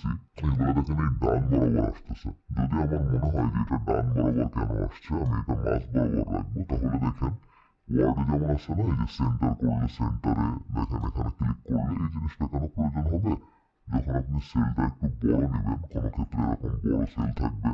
করতেছি এগুলো দেখেন এই ডান বরাবর আসতেছে। যদি আমার মনে হয় যে এটা ডান বরাবর কেন আসছে, আমি এটা মাঝ বরাবর রাখবো। তাহলে দেখেন ওয়ার্ডে যেমন আছে না, এই যে সেন্টার করলে সেন্টারে দেখেন এখানে ক্লিক করলে এই জিনিসটা কেন প্রয়োজন হবে, যখন আপনি সেলটা একটু বড় নেবেন, কোনো ক্ষেত্রে এরকম বড় সেল থাকবে,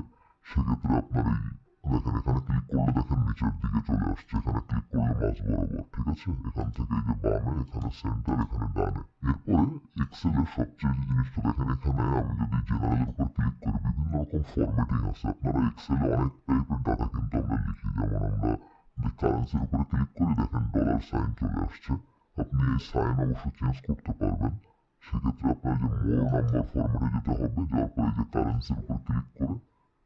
সেক্ষেত্রে আপনার এই দেখেন এখানে ক্লিক করলে দেখেন নিচের দিকে চলে আসছে, এখানে ক্লিক করলে মাঝ বরাবর, ঠিক আছে। এখান থেকে এই যে বামে, এখানে সেন্টার, এখানে ডানে। এরপরে এক্সেলের সবচেয়ে যে জিনিসটা দেখেন, এখানে আমি যদি জেনারেলের উপর ক্লিক করি বিভিন্ন রকম ফরম্যাটিং আছে। আপনারা এক্সেলে অনেক টাইপের ডাটা কিন্তু আমরা লিখি, যেমন আমরা কারেন্সির উপরে ক্লিক করি দেখেন ডলার সাইন চলে আসছে। আপনি এই সাইন অবশ্য চেঞ্জ করতে পারবেন, সেক্ষেত্রে আপনার যে মোর নাম্বার ফরম্যাটে যেতে হবে, যাওয়ার পরে যে কারেন্সির উপর ক্লিক করে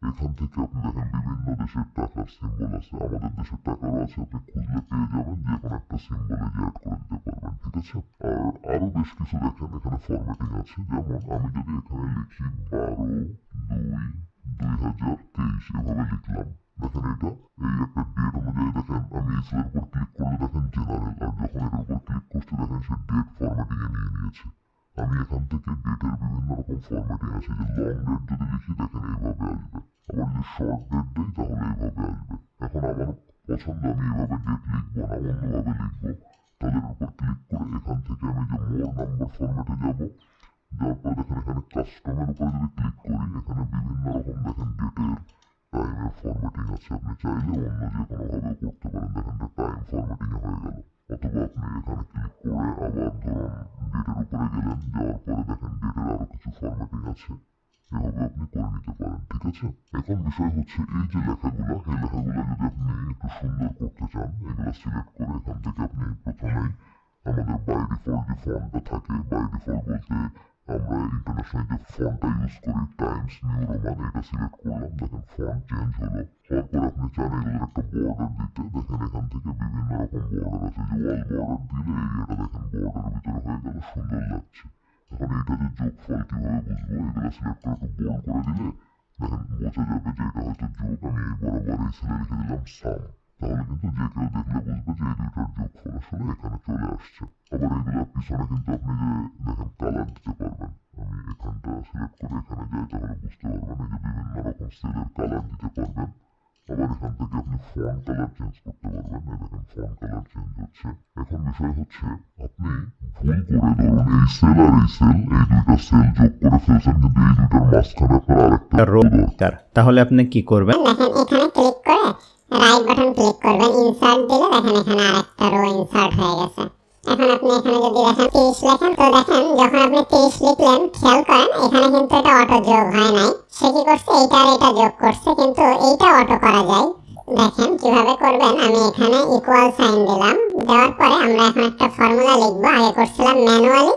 এখান থেকে আপনি দেখেন বিভিন্ন দেশের টাকার সিম্বল আছে, আমাদের দেশের টাকারও আছে, আপনি খুঁজলে পেয়ে যাবেন, যে কোনো একটা সিম্বলে যে অ্যাড করে দিতে পারবেন, ঠিক আছে। আর আরো বেশ কিছু দেখেন এখানে ফরম্যাটিং আছে, যেমন আমি যদি এখানে লিখি 12/2/2023 এভাবে লিখলাম, দেখেন এটা এই একটা ডেট অনুযায়ী দেখেন আমি এক্সেলের উপর ক্লিক করলে দেখেন জেনারেল, আর যখন এটার উপর ক্লিক করছি দেখেন সে ডেট ফরম্যাটিং এ নিয়ে নিয়েছে। আমি এখান থেকে ডেটের বিভিন্ন রকম ফরম্যাটিং আছে, যে লং ডেট যদি লিখি দেখেন এইভাবে আসবে, আবার যদি শর্ট ডেট দিই তাহলে এইভাবে আসবে। এখন আমার পছন্দ আমি এইভাবে ডেট লিখবো না, অন্যভাবে লিখবো, তাদের উপর ক্লিক করে এখান থেকে আমি যে মোর নাম্বার ফরম্যাটে যাবো, যাওয়ার পর দেখেন এখানে কাস্টমের উপরে যদি ক্লিক করি এখানে বিভিন্ন রকম দেখেন ডেটের টাইমের ফরম্যাটিং আছে, আপনি চাইলে অন্য যে কোনোভাবে করতে পারেন। দেখেন টাইম ফরম্যাটিং এ হয়ে গেল, অথবা আপনি এখানে ক্লিক করে আবার ধরুন ডেটের উপরে গেলেন, যাওয়ার পরে দেখেন ডেটের আরো কিছু ফরম্যাটিং আছে, এভাবে আপনি করে নিতে পারেন, ঠিক আছে। এখন বিষয় হচ্ছে এই যে লেখাগুলো, এই লেখাগুলো যদি আপনি একটু সুন্দর করতে চান, এগুলো সিলেক্ট করে এখান থেকে আপনি প্রথমেই আমাদের বাই ডিফল্ট যে ফন্টটা থাকে, বাই ডিফল্ট বলতে আমরা ইন্টারন্যাশনাল যে ফন্টটা ইউজ করি টাইমস নিউ রোমান, এটা সিলেক্ট করলাম, দেখেন ফন্ট চেঞ্জ হলো। হওয়ার পর আপনি চান এগুলোর একটা বর্ডার দিতে, দেখেন এখান থেকে বিভিন্ন রকম বর্ডার আছে, যে ওয়াল বর্ডার দিলে এটা দেখেন বর্ডারের ভিতরে হয়ে গেল, সুন্দর লাগছে। এখন এইটা যে যোগফল কিভাবে বুঝবো, এগুলো সিলেক্ট করে একটু বোল্ড করে দিলে দেখেন বোঝা যাবে যে এটা হয়তো যোগ। আমি এই বরাবর এই সেলে লিখে দিলাম সাম, তাহলে কিন্তু যে কেউ দেখলে বুঝবে যে এই দুইটার যোগফল আসলে এখানে চলে আসছে। আবার এগুলোর পিছনে কিন্তু আপনি যে দেখেন কালার দিতে পারবেন, আমি এখানটা সিলেক্ট করে এখানে যাই তাহলে বুঝতে পারবেন, এই যে বিভিন্ন রকম সেলের কালার দিতে পারবেন। আবার এখান থেকে আপনি ফন্ট কালার চেঞ্জ করতে পারবেন, দেখেন ফন্ট কালার চেঞ্জ হচ্ছে। এখন বিষয় হচ্ছে আপনি ভুল করে ধরুন এই সেল আর এই সেল, এই দুইটা সেল যোগ করে ফেলছেন, কিন্তু এই দুইটার মাঝখানে আপনার আরেকটা রো দরকার, তাহলে আপনি কি করবেন, দেখেন এখানে ক্লিক করে রাইট বাটন ক্লিক করবেন, ইনসার্ট দিলে দেখেন এখানে আরেকটা রো ইনসার্ট হয়ে গেছে। এখন আপনি এখানে যদি দেখেন 30 লেখেন, তো দেখেন যখন আপনি 30 লিখলেন খেয়াল করেন এখানে কিন্তু এটা অটো যোগ হয় নাই, সে কি করছে এইটা আর এটা যোগ করছে, কিন্তু এইটা অটো করা যায়। দেখেন কিভাবে করবেন, আমি এখানে ইকুয়াল সাইন দিলাম, দেওয়ার পরে আমরা এখন একটা ফর্মুলা লিখবো, আগে করছিলাম ম্যানুয়ালি,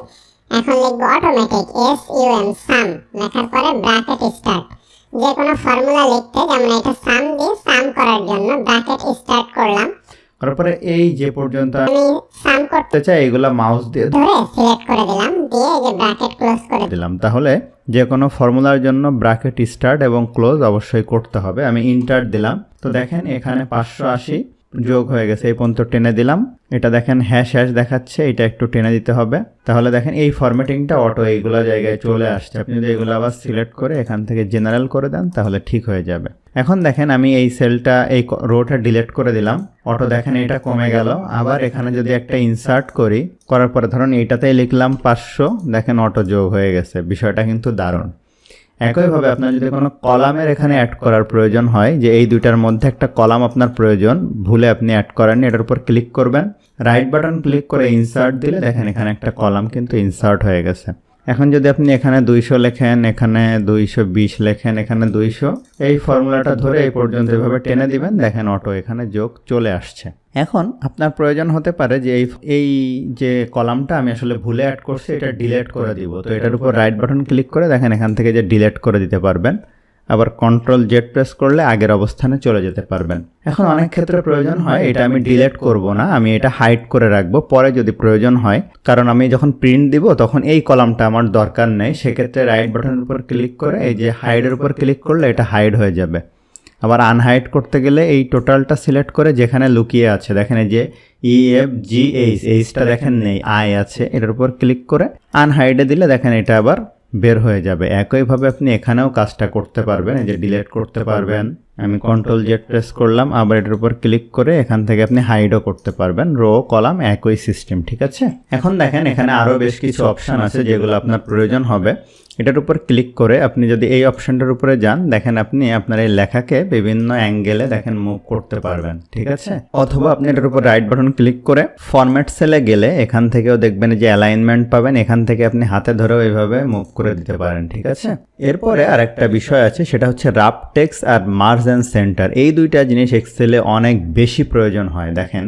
এখন লিখবো অটোমেটিক SUM সাম, লেখার পরে ব্র্যাকেট স্টার্ট। যে কোনো ফর্মুলা লিখতে যেমন এটা সাম দিয়ে সাম করার জন্য ব্র্যাকেট স্টার্ট করলাম, তারপরে এই যে পর্যন্ত আমি সাম করতে চাই এগুলা মাউস দিয়ে ধরে সিলেক্ট করে দিলাম, দিয়ে এই যে ব্র্যাকেট ক্লোজ করে দিলাম। তাহলে যে কোনো ফর্মুলার জন্য ব্র্যাকেট স্টার্ট এবং ক্লোজ অবশ্যই করতে হবে। আমি ইন্টার দিলাম, তো দেখেন এখানে 580 যোগ হয়ে গেছে, এই পর্যন্ত টেনে দিলাম। এটা দেখেন হ্যাশ হ্যাশ দেখাচ্ছে, এটা একটু টেনে দিতে হবে, তাহলে দেখেন এই ফরম্যাটিংটা অটো এইগুলা জায়গায় চলে আসছে। আপনি যদি এগুলো আবার সিলেক্ট করে এখান থেকে জেনারেল করে দেন তাহলে ঠিক হয়ে যাবে। এখন দেখেন আমি এই সেলটা এই রোটা ডিলিট করে দিলাম, অটো দেখেন এটা কমে গেল। আবার এখানে যদি একটা ইনসার্ট করি, করার পরে ধরুন এইটাতেই লিখলাম 500, দেখেন অটো যোগ হয়ে গেছে। বিষয়টা কিন্তু দারুণ। একইভাবে আপনার যদি কোনো কলামের এখানে অ্যাড করার প্রয়োজন হয়, যে এই দুইটার মধ্যে একটা কলাম আপনার প্রয়োজন, ভুলে আপনি অ্যাড করেননি, এটার উপর ক্লিক করবেন, রাইট বাটন ক্লিক করে ইনসার্ট দিলে দেখেন এখানে একটা কলাম কিন্তু ইনসার্ট হয়ে গেছে। এখন যদি আপনি এখানে 200 লেখেন, এখানে 220 লেখেন, এখানে 200, এই ফর্মুলাটা ধরে এই পর্যন্ত এভাবে টেনে দিবেন, দেখেন অটো এখানে যোগ চলে আসছে। এখন আপনার প্রয়োজন হতে পারে যে এই যে কলামটা আমি আসলে ভুলে অ্যাড করছি এটা ডিলিট করে দিব, তো এটার উপর রাইট বাটন ক্লিক করে দেখেন এখান থেকে যে ডিলিট করে দিতে পারবেন। আবার কন্ট্রোল জেড প্রেস করলে আগের অবস্থানে চলে যেতে পারবেন। এখন অনেক ক্ষেত্রে প্রয়োজন হয় এটা আমি ডিলিট করব না, আমি এটা হাইড করে রাখবো, পরে যদি প্রয়োজন হয়, কারণ আমি যখন প্রিন্ট দিব তখন এই কলামটা আমার দরকার নেই, সেক্ষেত্রে রাইট বাটনের উপর ক্লিক করে এই যে হাইডের উপর ক্লিক করলে এটা হাইড হয়ে যাবে। আবার আনহাইড করতে গেলে এই টোটালটা সিলেক্ট করে যেখানে লুকিয়ে আছে দেখেন এই যে EFGH, এইচটা দেখেন নেই, আই আছে, এটার উপর ক্লিক করে আনহাইডে দিলে দেখেন এটা আবার বের হয়ে যাবে। একইভাবে আপনি এখানেও কাজটা করতে পারবেন, এই যে ডিলিট করতে পারবেন। আমি কন্ট্রোল জেড প্রেস করলাম, আবার এটার উপর ক্লিক করে এখান থেকে আপনি হাইডও করতে পারবেন। রো কলাম একই সিস্টেম, ঠিক আছে। এখন দেখেন এখানে আরও বেশ কিছু অপশান আছে যেগুলো আপনার প্রয়োজন হবে। এটার উপর ক্লিক করে আপনি যদি এই অপশানটার উপরে যান, দেখেন আপনি আপনার এই লেখাকে বিভিন্ন অ্যাঙ্গেলে দেখেন মুভ করতে পারবেন, ঠিক আছে। অথবা আপনি এটার উপর রাইট বাটন ক্লিক করে ফরম্যাট সেলে গেলে এখান থেকেও দেখবেন যে অ্যালাইনমেন্ট পাবেন, এখান থেকে আপনি হাতে ধরেও এইভাবে মুভ করে দিতে পারেন, ঠিক আছে। এরপরে আরেকটা বিষয় আছে, সেটা হচ্ছে রাফ টেক্সট আর মার্জ অ্যান্ড সেন্টার। এই দুইটা জিনিস এক্সেলে অনেক বেশি প্রয়োজন হয়। দেখেন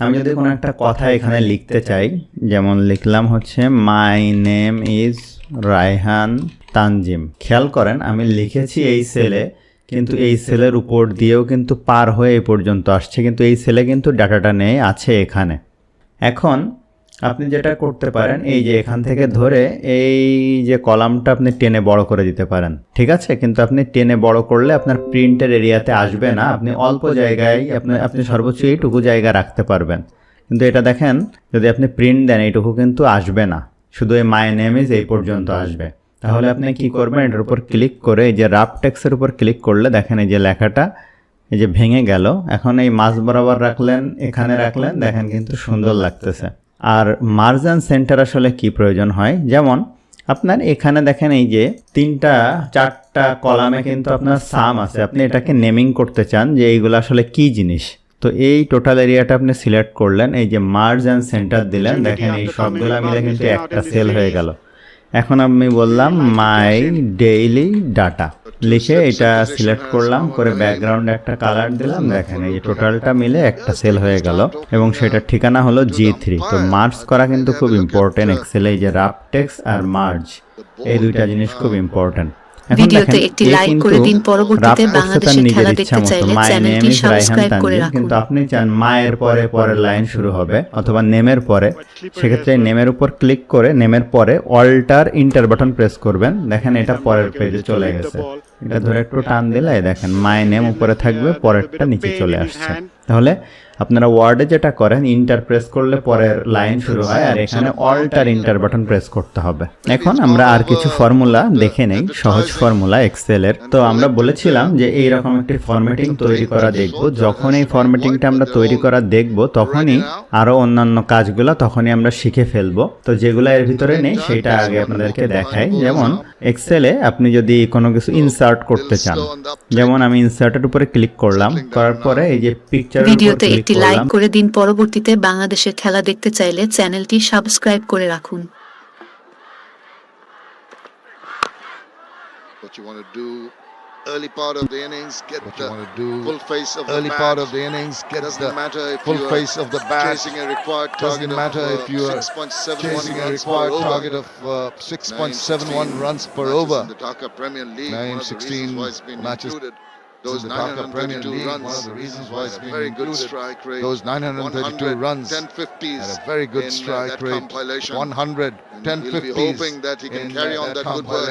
আমি যদি কোনো একটা কথা এখানে লিখতে চাই, যেমন লিখলাম হচ্ছে my name is Raihan Tanjim. খেয়াল করেন আমি লিখেছি এই সেলে, কিন্তু এই সেলের উপর দিয়েও কিন্তু পার হয়ে এই পর্যন্ত আসছে, কিন্তু এই সেলে কিন্তু ডাটাটা নেই, আছে এখানে। এখন আপনি যেটা করতে পারেন, এই যে এখান থেকে ধরে এই যে কলামটা আপনি টেনে বড় করে দিতে পারেন, ঠিক আছে। কিন্তু আপনি টেনে বড় করলে আপনার প্রিন্টের এরিয়াতে আসবে না, আপনি অল্প জায়গায় আপনি সর্বোচ্চ এইটুকু জায়গা রাখতে পারবেন। কিন্তু এটা দেখেন যদি আপনি প্রিন্ট দেন এইটুকু কিন্তু আসবে না, শুধু এই মাই নেম ইজ এই পর্যন্ত আসবে। তাহলে আপনি কি করবেন, এটার উপর ক্লিক করে এই যে রাফ টেক্সটের উপর ক্লিক করলে দেখেন এই যে লেখাটা এই যে ভেঙে গেল। এখন এই মাঝ বরাবর রাখলেন, এখানে রাখলেন, দেখেন কিন্তু সুন্দর লাগতেছে। আর মার্জ অ্যান্ড সেন্টার আসলে কি প্রয়োজন হয়, যেমন আপনার এখানে দেখেন এই যে 3-4টা কলামে কিন্তু আপনার সাম আছে, আপনি এটাকে নেমিং করতে চান যে এইগুলো আসলে কি জিনিস। তো এই টোটাল এরিয়াটা আপনি সিলেক্ট করলেন, এই যে মার্জ অ্যান্ড সেন্টার দিলেন, দেখেন এই সবগুলো মিলে কিন্তু একটা সেল হয়ে গেল। এখন আমি বললাম মাই ডেইলি ডাটা লিখে এটা সিলেক্ট করলাম, করে ব্যাকগ্রাউন্ডে একটা কালার দিলাম, দেখেন এই টোটালটা মিলে একটা সেল হয়ে গেল এবং সেটার ঠিকানা হলো G3। তো মার্জ করা কিন্তু খুব ইম্পর্টেন্ট এক্সেলে, এই যে রাফ টেক্সট আর মার্জ এই দুইটা জিনিস খুব ইম্পর্টেন্ট। ভিডিওতে একটি লাইক করে দিন। পরবর্তীতে বাংলাদেশের খেলা দেখতে চাইলে চ্যানেলটি সাবস্ক্রাইব করে রাখুন। কিন্তু আপনি চান মায়ের পরে পরের লাইন শুরু হবে অথবা নেমের পরে, সেক্ষেত্রে নেমের উপর ক্লিক করে নেমের পরে অল্টার ইন্টার বাটন প্রেস করবেন, দেখেন এটা পরের পেজে চলে গেছে। এটা ধরে একটু টান দিলে দেখেন মাই নেম উপরে থাকবে, পরেরটা নিচে চলে আসছে। তাহলে আপনারা ওয়ার্ডে যেটা করেন, ইন্টার প্রেস করলে পরের লাইন শুরু হয়, আর এখানে অল্টার ইন্টার বাটন প্রেস করতে হবে। এখন আমরা আর কিছু ফর্মুলা দেখে নেই, সহজ ফর্মুলা এক্সেলের। তো আমরা বলেছিলাম যে এইরকম একটি ফরম্যাটিং তৈরি করা দেখব। যখন এই ফরম্যাটিংটা আমরা তৈরি করা দেখব, তখনই আরো অন্যান্য কাজগুলো তখনই আমরা শিখে ফেলবো। তো যেগুলো এর ভিতরে নেই সেটা আগে আপনাদেরকে দেখাই। যেমন এক্সেলে আপনি যদি কোনো কিছু ইনসার্ট করতে চান, যেমন আমি ইনসার্টের উপরে ক্লিক করলাম, করার পরে এই যে পিকচার ভিডিওতে একটি লাইক করে দিন। পরবর্তীতে বাংলাদেশের খেলা দেখতে চাইলে চ্যানেলটি সাবস্ক্রাইব করে রাখুন। What you want to do early part of the innings, get the full face of the early part of the innings, get the full face of the bat. Chasing a required target. Doesn't matter if you are chasing a required target of 6.71 runs per over. The Dhaka Premier League, 9-16 matches. Those 932 runs, one of the reasons why it's been very good strike rate. Those 932 runs, 1050s, had a very good strike rate. 100, 1050s. We'll be hoping that he can carry on that good work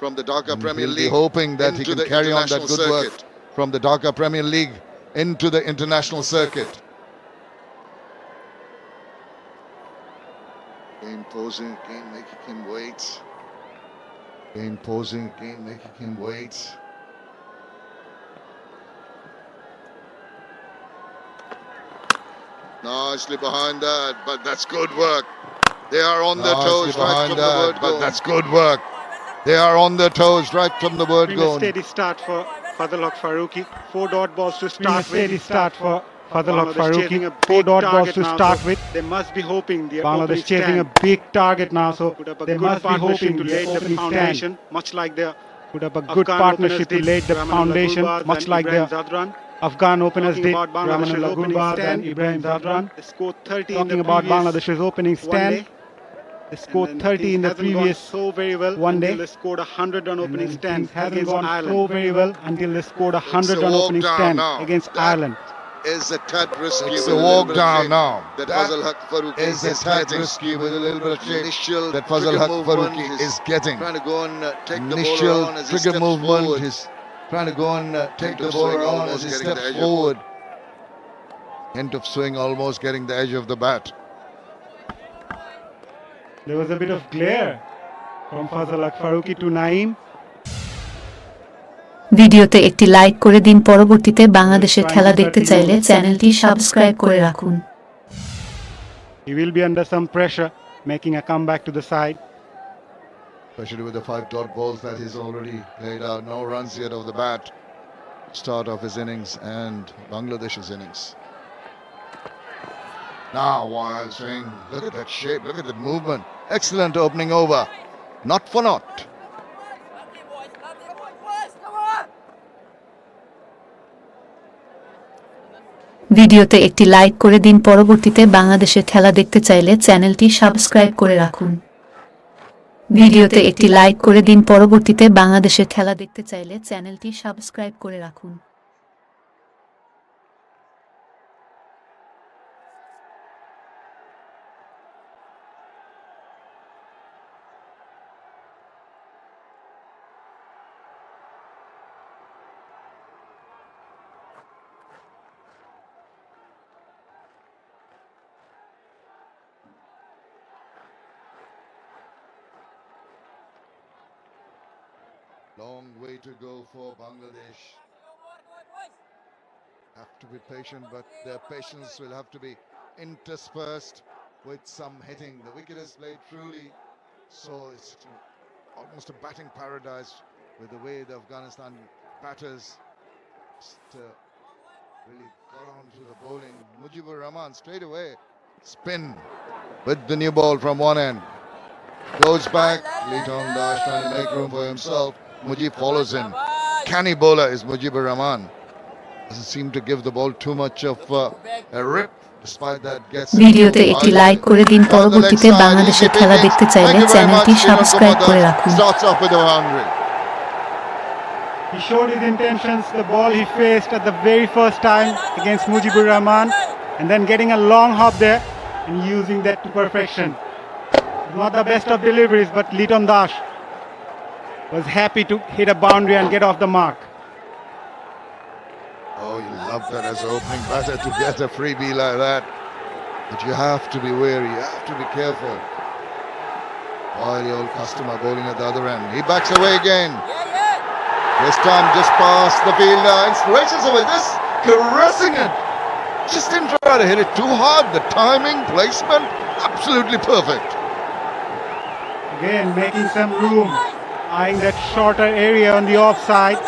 from the Dhaka Premier League. We'll be hoping that he can carry on that good work from the Dhaka Premier League into the international circuit. Game posing, game making him wait. Game posing, game making him wait. Nicely behind that, but that's good work. They are on their toes right from the word go. But that's good work. They are on their toes right from the word go. Steady start for Fadl Haq Farooqi. 4 dot balls to start with. Steady start for Fadl Haq Farooqi. 4 dot balls to start with. They must be hoping Bangladesh chasing a big target now, so they must be hoping to lay the foundation, much like their put up a good partnership to lay the foundation, much like their Afghan openers did, Ramanullah Gurbaz and Ibrahim Zadran. They scored 30 talking about Bangladesh's opening stand. They scored 30 in the previous one day. They scored 100 on opening stand against Ireland. So very well until they scored 100 on opening stand against Ireland. Is a tad risky. It's a walk down now. That Fazal Haq Farooqi is a tad risky with a little bit of initial that Fazal Haq Farooqi is getting. Trying to go and take the ball on as trigger movement. His trying to go and take the ball on as he steps forward. Hint of swing, almost getting the edge of the bat. There was a bit of glare From Fazal Faruqi to Naeem. ভিডিওতে একটি like করে দিন। পরবর্তীতে বাংলাদেশের খেলা দেখতে চাইলে চ্যানেলটি সাবস্ক্রাইব করে রাখুন। He will be under some pressure, making a comeback to the side. Especially with the 5 dot balls that he's already played out. No runs yet of the bat. Start of his innings and Bangladesh's innings. Now wild swing. Look at that shape. Look at that movement. Excellent opening over. Not for naught. ভিডিওতে একটি like করে দিন। পরবর্তীতে বাংলাদেশের খেলা দেখতে চাইলে চ্যানেলটি সাবস্ক্রাইব করে রাখুন। ভিডিওতে একটি লাইক করে দিন। পরবর্তীতে বাংলাদেশের খেলা দেখতে চাইলে চ্যানেলটি সাবস্ক্রাইব করে রাখুন। Long way to go for Bangladesh. Have to be patient, but their patience will have to be interspersed with some hitting. The wicket is played truly, so it's almost a batting paradise with the way the Afghanistan batters just really got on to the bowling. Mujibur Rahman straight away spin with the new ball from one end. Goes back, Liton Dash trying to make room for himself. Mujib follows him. Canny bowler is Mujibur Rahman. Doesn't seem to give the ball too much of a rip. Despite that gets ভিডিওতে একটি like করে দিন। পরবর্তীতে বাংলাদেশের খেলা দেখতে চাইলে চ্যানেলটি সাবস্ক্রাইব করে রাখুন। Starts off with a boundary. He showed his intentions, the ball he faced at the very first time against Mujibur Rahman, and then getting a long hop there and using that to perfection. Not the best of deliveries, but Liton Dash was happy to hit a boundary and get off the mark. Oh, you love that as an opening batter to get a freebie like that. But you have to be wary, you have to be careful. While the old customer bowling at the other end. He backs away again. This time just past the fielder and races away. This caressing it. Just didn't try to hit it too hard. The timing, placement, absolutely perfect. Again, making some room, eyeing that shorter area on the offside,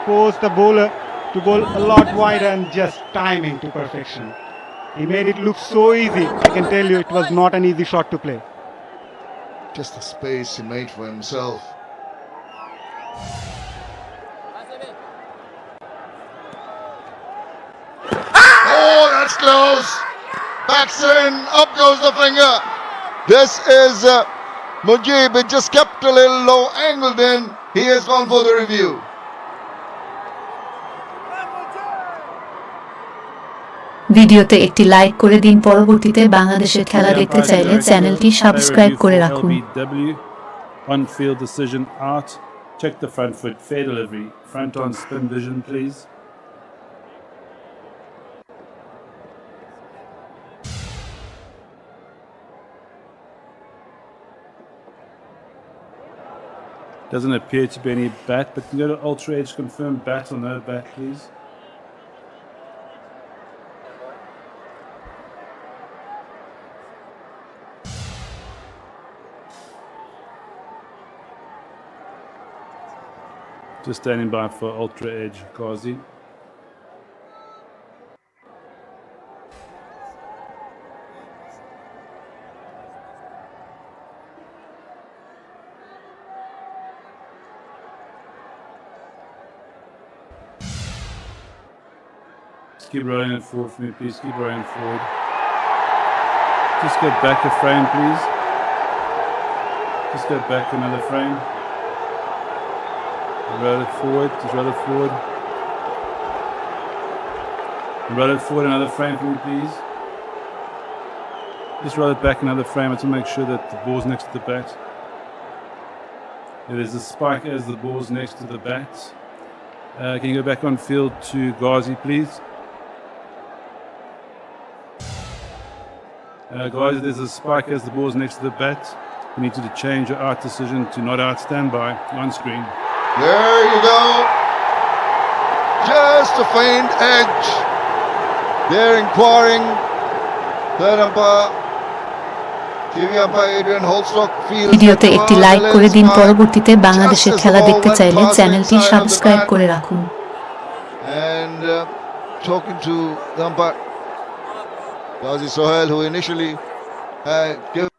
forced the bowler to bowl a lot wider and just timing to perfection. He made it look so easy. I can tell you it was not an easy shot to play. Just the space he made for himself. Oh, that's close. Backs in, up goes the finger. This is Mujib. It just kept a little low, angled in. He has gone for the review. ভিডিওতে একটি like করে দিন। পরবর্তীতে বাংলাদেশের খেলা দেখতে চাইলে চ্যানেলটি সাবস্ক্রাইব করে রাখুন। On field decision out. Check the front foot. Fair delivery. Front on spin vision, please. Doesn't appear to be any bat, but can you go to Ultra Edge, confirm bat or no bat, please? Just standing by for Ultra Edge, Ghazi. Keep rolling it forward for me, please. Keep rolling forward. Just go back a frame, please. Just go back another frame. Roll it forward. Just roll it forward. Roll it forward another frame for me, please. Just roll it back another frame to make sure that the ball's next to the bat. There's a spike as the ball's next to the bat. Can you go back on field to Ghazi, please? Guys, there's a spike as the ball's next to the bat. You need to change your out decision to not out standby on screen. There you go. Just a faint edge. They're inquiring. Third umpire. TV umpire Adrian Holstock feels ভিডিওতে that একটি the like ball করে is দিন, fine. পরবর্তীতে বাংলাদেশের Just as খেলা the ball দেখতে went চাইলে past the চ্যানেলটি inside of the subscribe bat. করে রাখুন। And talking to the umpire Ghazi Sohail, who initially gave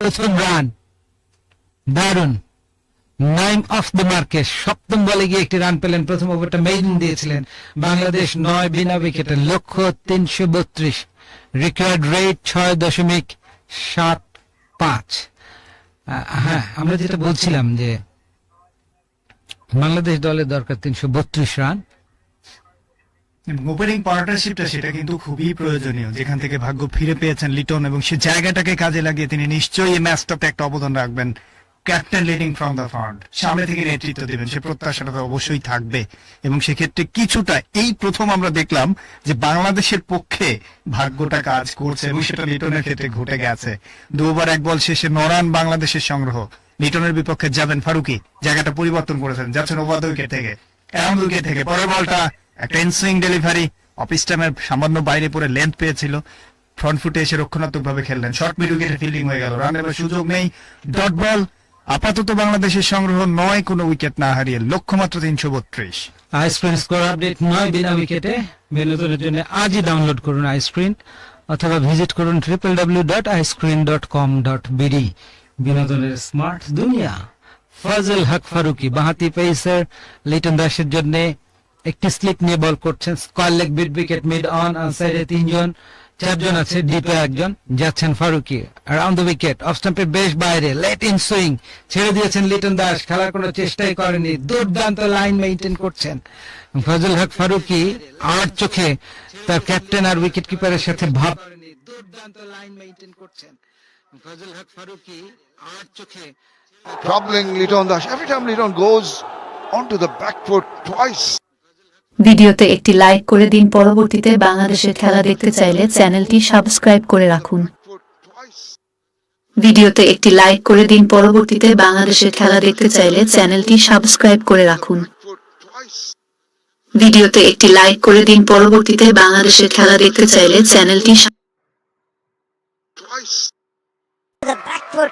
প্রথম রান, দারুণ। নাইম অফ দ্য মার্কে সপ্তম বলে গিয়ে একটি রান পেলেন। প্রথম ওভারটা মেইডেন দিয়েছিলেন বাংলাদেশ 9 বিনা উইকেটে, লক্ষ্য 332, রিকোয়ার্ড রেট 6.75। হ্যাঁ, আমরা যেটা বলছিলাম যে বাংলাদেশ দলের দরকার 332 রান। ওপেনিং পার্টনারশিপটা সেটা কিন্তু খুবই প্রয়োজনীয়, যেখান থেকে ভাগ্য ফিরে পেয়েছেন লিটন, এবং সে জায়গাটাকে কাজে লাগিয়ে তিনি নিশ্চয়ই এই ম্যাচটাতে একটা অবদান রাখবেন। Captain leading from the front, সামনে থেকে নেতৃত্ব দেবেন, সে প্রত্যাশাটা তো অবশ্যই থাকবে। এবং সেক্ষেত্রে কিছুটা এই প্রথম আমরা দেখলাম যে বাংলাদেশের পক্ষে ভাগ্যটা কাজ করছে, এবং সেটা লিটনের ক্ষেত্রে ঘটে গেছে। 2 ওভার 1 বল শেষে 9 রান বাংলাদেশের সংগ্রহ। লিটনের বিপক্ষে যাবেন ফারুকি, জায়গাটা পরিবর্তন করেছেন, যাচ্ছেন ওভার দ্য উইকেট থেকে, অ্যারাউন্ড উইকেট থেকে। পরের বলটা একটা ইনসুইং ডেলিভারি, অফ স্টাম্পের সামান্য বাইরে পড়ে লেন্থ পেয়েছিল, ফ্রন্ট ফুটে এসে রক্ষণাত্মক ভাবে খেললেন, শর্ট মিড উইকেটে ফিল্ডিং হয়ে গেল, রানের সুযোগ নেই, ডট বল। আপাতত বাংলাদেশের সংগ্রহ 9, কোনো উইকেট না হারিয়ে, লক্ষ্য মাত্র 332। আইস্ক্রিন স্কোর আপডেট 9 বিনা উইকেটে বিনোদনের জন্য আজই ডাউনলোড করুন আইস্ক্রিন, অথবা ভিজিট করুন www.icescreen.com.bd। বিনোদনের স্মার্ট দুনিয়া। ফজল হক ফারুকি বাঁহাতি পেসার লিটন দাসের জন্য একটি স্লিপ নিয়ে বল করছেন। Square leg mid wicket, mid on সাইডে 3 জন, 4 জন আছে, ডিপে 1 জন, যাচ্ছেন Farooqi around the wicket, off স্টাম্পের বেশ বাইরে, লেট ইন সুইং, ছেড়ে দিয়েছেন লিটন দাস, খেলার কোনো চেষ্টাই করেনি, দুর্দান্ত লাইন মেইনটেইন করছেন ফজল হক ফারুকি। আর চোখে তার ক্যাপ্টেন আর উইকেট কিপারের সাথে ভাব, দুর্দান্ত লাইন মেইনটেইন করছেন ফজল হক ফারুকি। আর চোখে troubling Liton Dash. Every time Liton goes onto the back foot twice. ভিডিওতে একটি লাইক করে দিন, পরবর্তীতে বাংলাদেশের খেলা দেখতে চাইলে চ্যানেলটি সাবস্ক্রাইব করে রাখুন। ভিডিওতে একটি লাইক করে দিন, পরবর্তীতে বাংলাদেশের খেলা দেখতে চাইলে চ্যানেলটি সাবস্ক্রাইব করে রাখুন। ভিডিওতে একটি লাইক করে দিন, পরবর্তীতে বাংলাদেশের খেলা দেখতে চাইলে চ্যানেলটি Twice.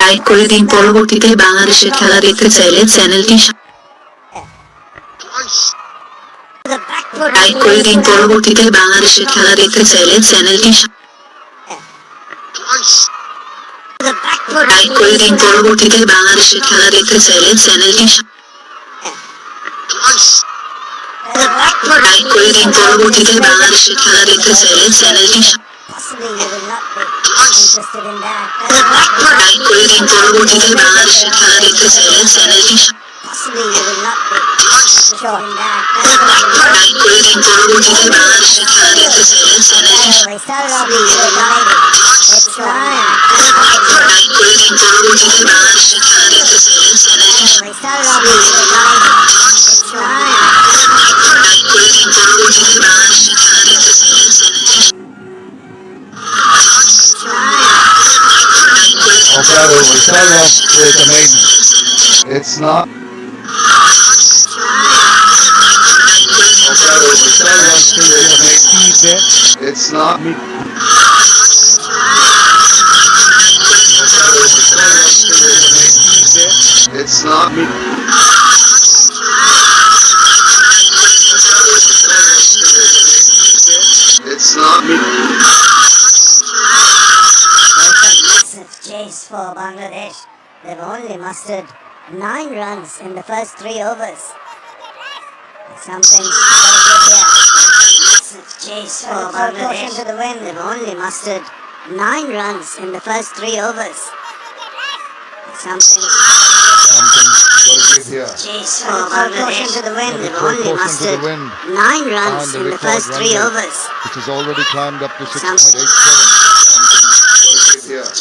লাইক করে দিন। পরবর্তীতে বাংলাদেশের খেলা দেখতে চাইলে চ্যানেলটি লাইক করে দিন। পরবর্তীতে বাংলাদেশের খেলা দেখতে চাইলে চ্যানেলটি লাইক করে দিন। পরবর্তীতে বাংলাদেশের খেলা দেখতে চাইলে চ্যানেলটি লাইক করে দিন। পরবর্তীতে বাংলাদেশের খেলা দেখতে চাইলে চ্যানেলটি লাইক করে দিন। পরবর্তীতে বাংলাদেশের খেলা দেখতে চাইলে চ্যানেলটি লাইক করে দিন। পরবর্তীতে বাংলাদেশের খেলা দেখতে চাইলে চ্যানেলটি লাইক করে দিন। পরবর্তীতে বাংলাদেশের খেলা দেখতে চাইলে চ্যানেলটি লাইক করে দিন। পরবর্তীতে বাংলাদেশের খেলা দেখতে চাইলে চ্যানেলটি Operado will start off with a maiden. It's not. Operado will start off with a maiden. It's not. Operado will start off with a maiden. It's not. It's not. Massive chase for Bangladesh. They've only mustered 9 runs in the first 3 overs. Something's gotta give here. Massive chase for Bangladesh. To the win. They've only mustered 9 runs in the first 3 overs. Something's Gotta give here. chase for Bangladesh. To the win. They've only mustered 9 runs in the first 3 overs. Which has already climbed up to Something. 6.87.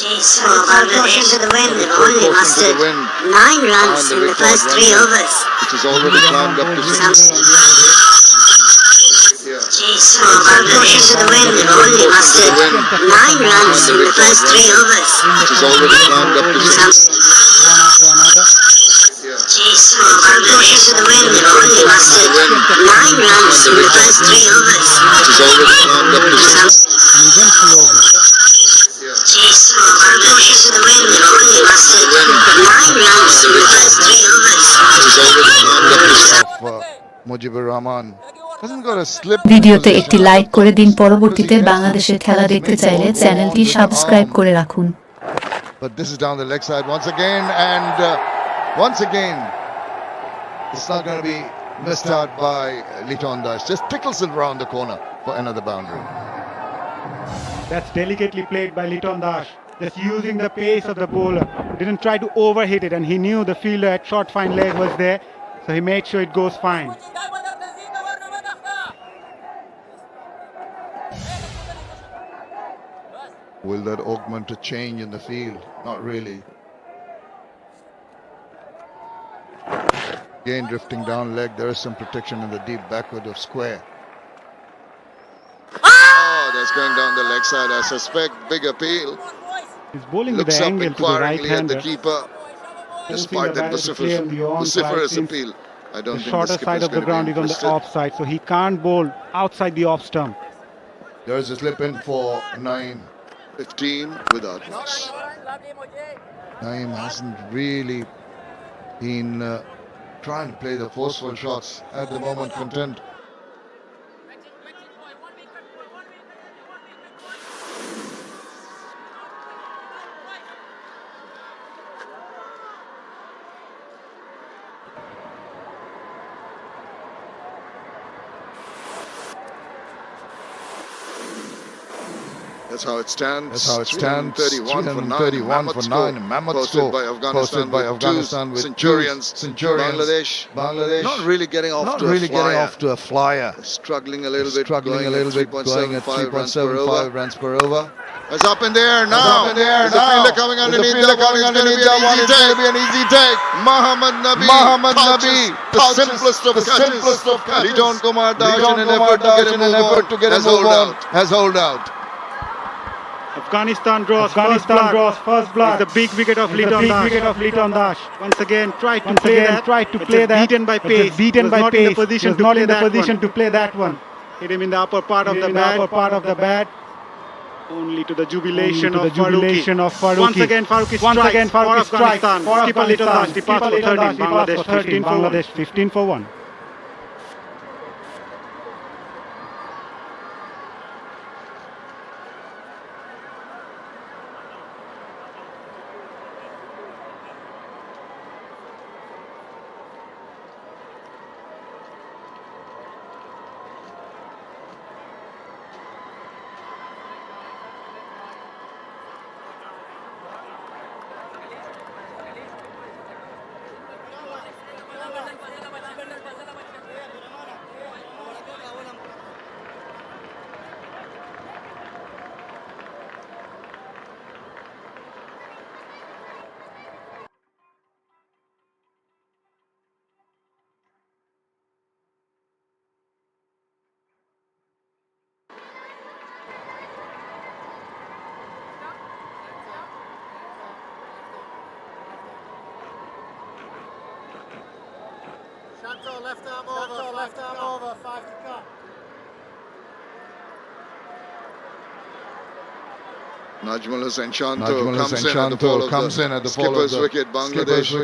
Chase for Bangladesh. To the win. They've only mustered 9 runs in the first 3 overs. Which has already climbed up to 6. Chase for Bangladesh. To the win. They've only mustered 9 runs in the first 3 overs. Which has already climbed up to 6. Chase for Bangladesh. To the win. They've only mustered 9 runs in the first 3 overs. Which has already climbed up to 6. Chase for Bangladesh. To the win. They've only mustered 9 runs in the first 3 overs. Which has already climbed up to 6. Mujibur Rahman hasn't got a slip. ভিডিওতে একটি like করে দিন। পরবর্তীতে বাংলাদেশের খেলা দেখতে চাইলে চ্যানেলটি সাবস্ক্রাইব করে রাখুন। But this is down the leg side once again, and once again, it's not going to be missed out by Liton Dash. Just tickles it around the corner for another boundary. That's delicately played by Liton Dash. Just using the pace of the bowler. Didn't try to overhit it, and he knew the fielder at short fine leg was there, so he made sure it goes fine. Will that augment a change in the field? Not really. Again drifting down leg, there is some protection in the deep backward of square. Oh, that's going down the leg side. I suspect big appeal. He's bowling with Looks the up angle to the right inquiringly at the hander. keeper. Despite that vociferous appeal, I don't The think shorter the side of the ground is on the off side, so he can't bowl outside the off stump. There is a slip in for 9-15 without loss. Naeem hasn't really been trying to play the forceful shots. At the moment, content. That's how it stands. That's how it stands. 31 for 9. 31 for 9. Mammoth Posted score. by Afghanistan, Posted by Afghanistan two with Centurions. Centurions. Bangladesh. Not really getting off to a flyer. Struggling a little bit. Struggling a little bit. Going at 3.75 runs per over. It's up in the air now. There's a fielder coming underneath. It's going to be an easy take. Muhammad Nabi. The simplest of catches. Liton Kumar Dash in an effort to get a move on. Has holed out. Afghanistan draws first blood. It's the big wicket of Liton Dash. Once again, tried to play that. Beaten by pace. Not in the position to play that one. Hit him in the upper part of the bat. Only to the jubilation of Faruqi. Once again, Faruqi strikes for Afghanistan. Skipper Little Dash, the pass for 13. Bangladesh 15 for 1. 15 for 1. Najmul Hussain Shanto comes in at the skipper's wicket. Bangladesh in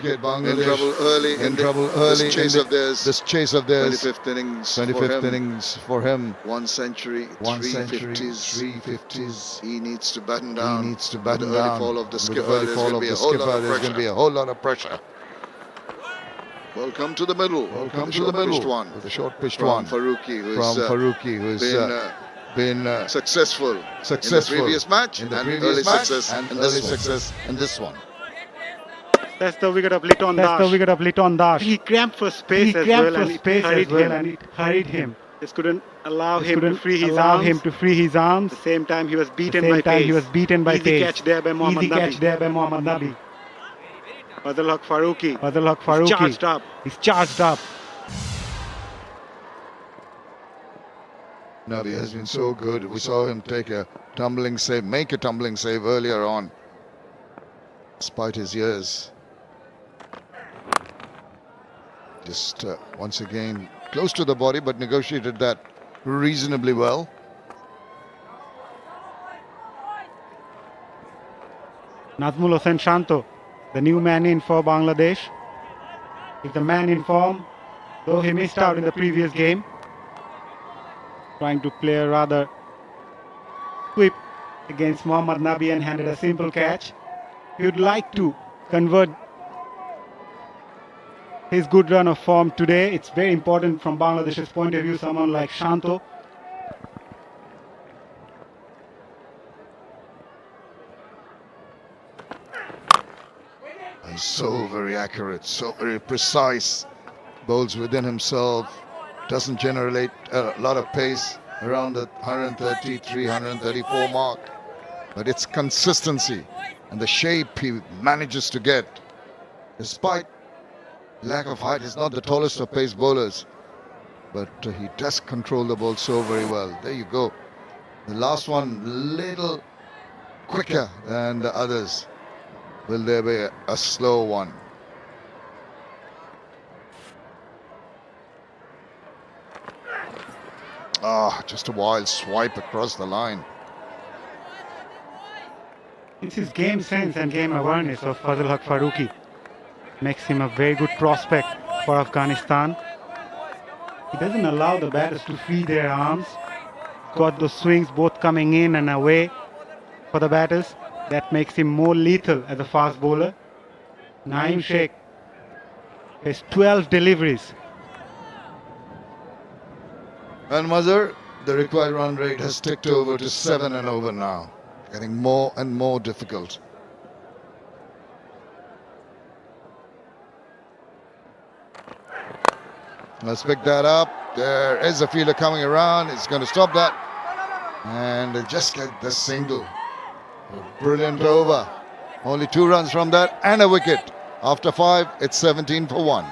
trouble early in this chase of theirs. 25th innings for him. 1 century, 350s. He needs to batten down. The early fall of the skipper. There's going to be a whole lot of pressure. Welcome to the middle. Welcome to the middle. With the short pitched one. Faruqi, who's been successful in the previous match and early success in this one. That's the wicket of Liton Dash. He cramped for space as well and it hurried him. Just couldn't allow him to free his arms. At the same time, he was beaten by pace. Easy catch there by Mohammad Nabi. Fazal Haq Faruqi. He's charged up. Nabi has been so good. We saw him make a tumbling save earlier on, despite his years. Just once again close to the body, but negotiated that reasonably well. Nazmul Hossain Shanto, the new man in for Bangladesh. He's the man in form, though he missed out in the previous game. Trying to play a rather sweep against Mohammad Nabi and handed a simple catch. He would like to convert his good run of form today. It's very important from Bangladesh's point of view, someone like Shanto. He's so very accurate, so very precise. Bowls within himself. Doesn't generate a lot of pace around the 133, 134 mark. But it's consistency and the shape he manages to get. Despite lack of height, he's not the tallest of pace bowlers. But he does control the ball so very well. There you go. The last one, little quicker than the others. Will there be a slow one? Just a wild swipe across the line. It's his game sense and game awareness of Fazal Haq Faruqi. Makes him a very good prospect for Afghanistan. He doesn't allow the batters to free their arms. Got those swings both coming in and away for the batters. That makes him more lethal as a fast bowler. Naeem Sheikh has 12 deliveries. And Mazhar, the required run rate has ticked over to 7 and over now. Getting more and more difficult. Let's pick that up. There is a fielder coming around. It's going to stop that. And they just get the single. A brilliant over. Only 2 runs from that and a wicket. After 5, it's 17 for 1.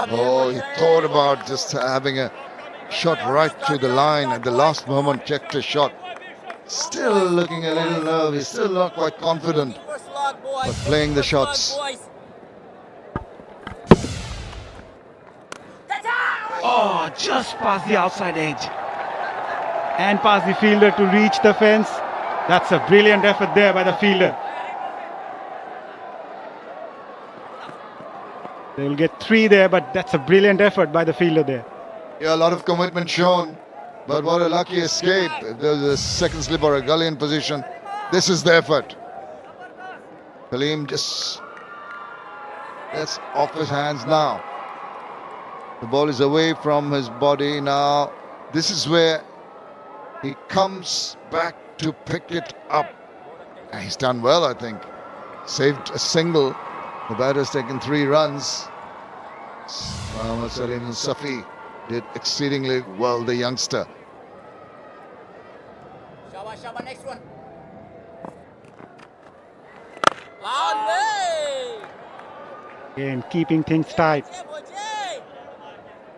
Oh, he thought about just having a shot right through the line at the last moment, checked his shot. Still looking a little nervous, still not quite confident, but playing the shots. Oh, just past the outside edge. And past the fielder to reach the fence. That's a brilliant effort there by the fielder. They will get 3 there, but that's a brilliant effort by the fielder there. Yeah, a lot of commitment shown, but what a lucky escape. If there's a second slip or a gully in position, this is the effort. Kaleem just, that's off his hands now. The ball is away from his body now. This is where he comes back to pick it up. And he's done well, I think. Saved a single. The batter's taken 3 runs. Mohammad Salim Safi did exceedingly well, the youngster. Shaba, next one. Again, keeping things tight.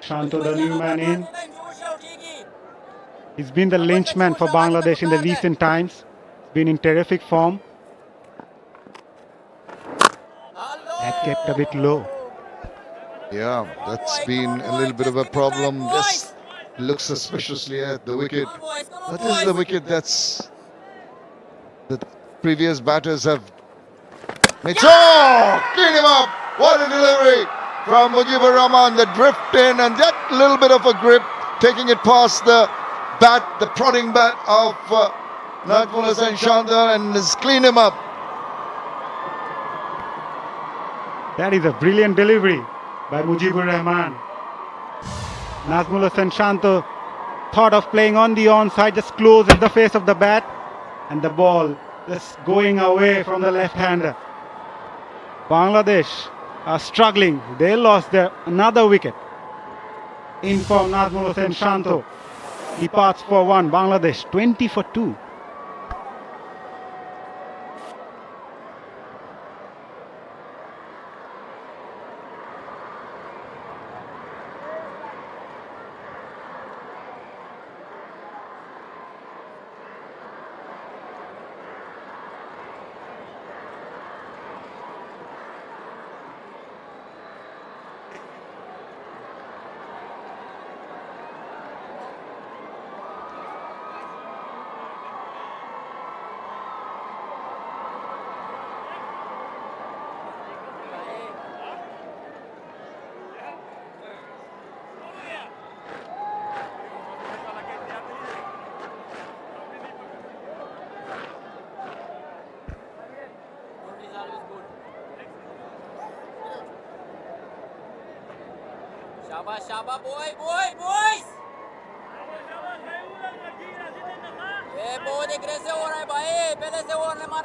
Shanto, the new man in. He's been the linchman for Bangladesh in the recent times. He's been in terrific form. That kept a bit low. Yeah, that's been a little bit of a problem. Just looks suspiciously at the wicket. But this is the wicket that's the previous batters have made. Oh, clean him up. What a delivery from Mujibur Rahman. The drift in and that little bit of a grip, taking it past the bat, the prodding bat of Najmul Hussain Shandar, and has cleaned him up. That is a brilliant delivery by Mujibur Rahman. Nazmul Hussain Shanto thought of playing on the onside, just close at the face of the bat, and the ball just going away from the left-hander. Bangladesh are struggling. They lost their another wicket. In from Nazmul Hussain Shanto. Departs for 1. Bangladesh 20 for 2. Shaba, boys!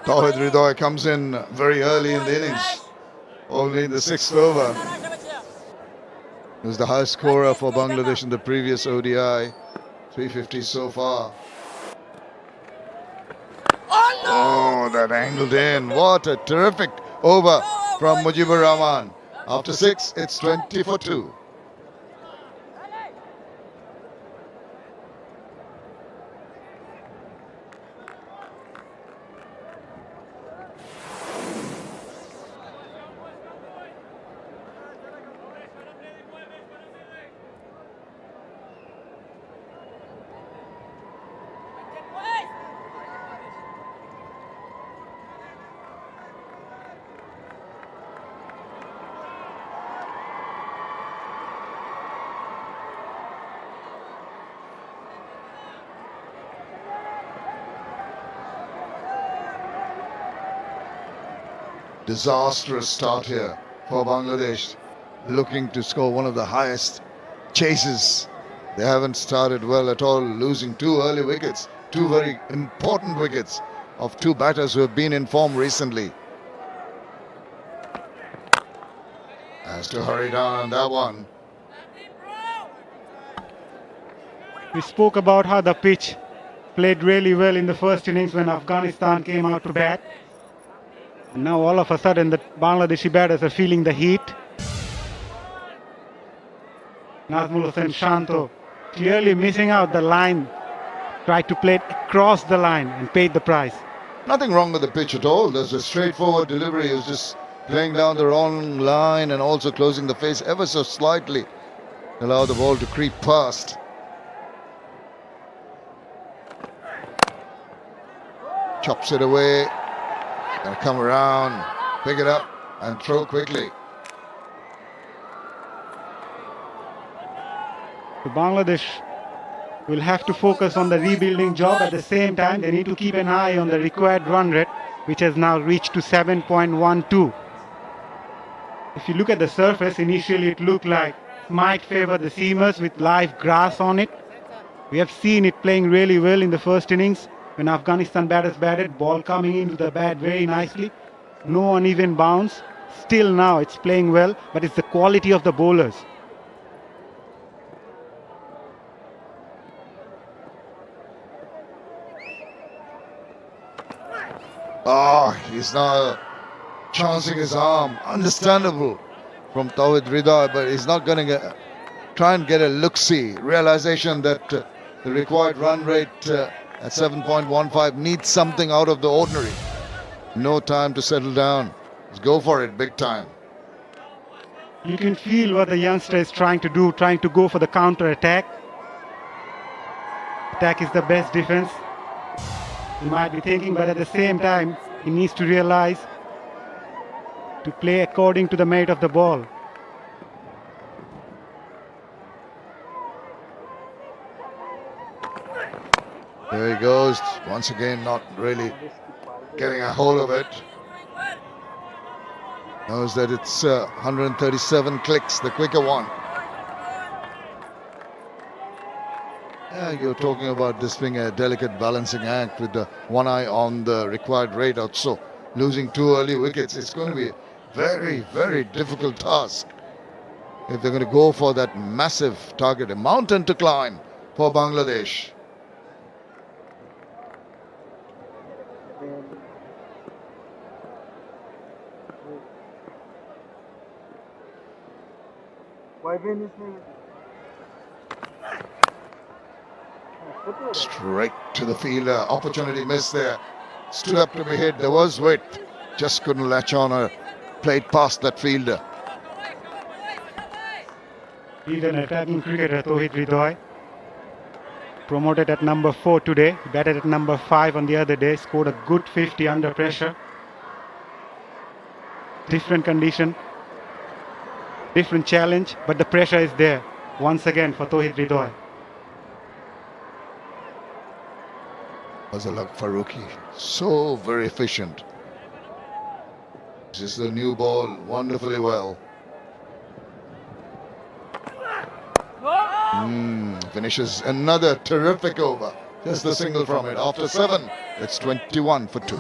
Tawhid Ridoy comes in very early in the innings, only in the 6th over. He was the highest scorer for Bangladesh in the previous ODI, 350 so far. Oh, that angled in. What a terrific over from Mujibur Rahman. After 6, it's 20 for 2. Disastrous start here for Bangladesh, looking to score one of the highest chases. They haven't started well at all, losing 2 early wickets, 2 very important wickets of 2 batters who have been in form recently. Has to hurry down on that one. We spoke about how the pitch played really well in the first innings when Afghanistan came out to bat. And now all of a sudden the Bangladeshi batters are feeling the heat. Nazmul Hossain Shanto clearly missing out the line, tried to play it across the line and paid the price. Nothing wrong with the pitch at all. There's a straightforward delivery. He was just playing down the wrong line and also closing the face ever so slightly. Allow the ball to creep past. Chops it away. And come around, pick it up and throw quickly. So Bangladesh will have to focus on the rebuilding job. At the same time, they need to keep an eye on the required run rate, which has now reached to 7.12. If you look at the surface, initially it looked like it might favor the seamers with live grass on it. We have seen it playing really well in the first innings when Afghanistan batters batted, ball coming into the bat very nicely. No uneven bounce. Still now it's playing well, but it's the quality of the bowlers. He's now chancing his arm. Understandable from Tawhid Rida, but he's not going to try and get a look-see. Realization that the required run rate at 7.15 needs something out of the ordinary. No time to settle down. Let's go for it big time. You can feel what the youngster is trying to do, trying to go for the counter-attack. Attack is the best defense. He might be thinking, but at the same time, he needs to realize to play according to the merit of the ball. There he goes. Once again, not really getting a hold of it. Knows that it's 137 clicks, the quicker one. Yeah, you're talking about this being a delicate balancing act with the one eye on the required rate also. Losing 2 early wickets, it's going to be a very, very difficult task if they're going to go for that massive target, a mountain to climb for Bangladesh. Straight to the fielder. Opportunity missed there. Stood up to be hit. There was width. Just couldn't latch on or played past that fielder. He's an attacking cricketer, Tawhid Rida. Promoted at number 4 today. Batted at number 5 on the other day. Scored a good 50 under pressure. Different condition. Different challenge. But the pressure is there. Once again for Tawhid Rida. Fazal Faruqi, so very efficient. This is the new ball, wonderfully well. Finishes another terrific over. Just the single from it. After 7, it's 21 for 2.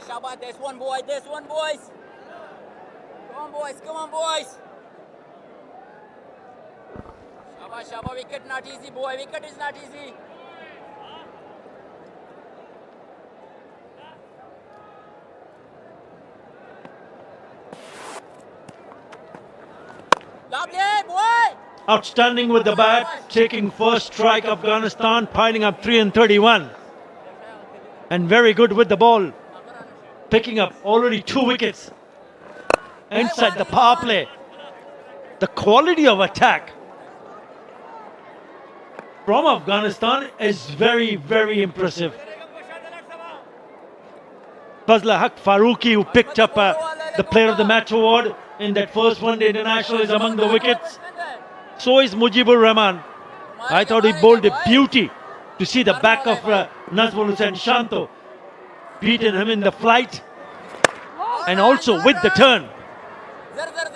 Shabbat, there's one boy, there's one boys. Come on boys, come on boys. Shabbat, wicket not easy boy, wicket is not easy. Lovely boy. Outstanding with the bat, taking first strike Afghanistan, piling up 3 and 31. And very good with the ball. Picking up already 2 wickets inside the power play. The quality of attack from Afghanistan is very, very impressive. Fazla Haq Faruqi, who picked up the Player of the Match award in that first one-day international, is among the wickets. So is Mujibur Rahman. I thought he bowled a beauty to see the back of Nazmul Hossain Shanto. beaten him in the flight and also with the turn.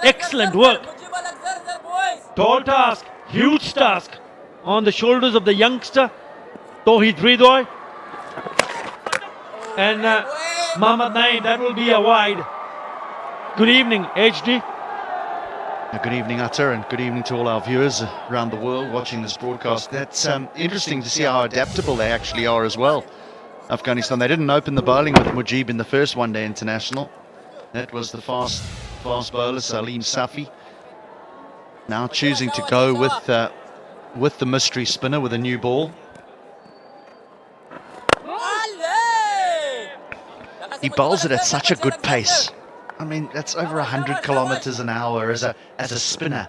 Excellent work. Tall task, huge task on the shoulders of the youngster Tawhid Ridoy. And Mohammad Naeem, that will be a wide. Good evening, HD. Good evening, Atta, and good evening to all our viewers around the world watching this broadcast. That's interesting to see how adaptable they actually are as well. Afghanistan, they didn't open the bowling with Mujib in the first one-day international. That was the fast bowler, Salim Safi. Now choosing to go with the mystery spinner with a new ball. He bowls it at such a good pace. I mean, that's over 100 kilometers an hour as a spinner.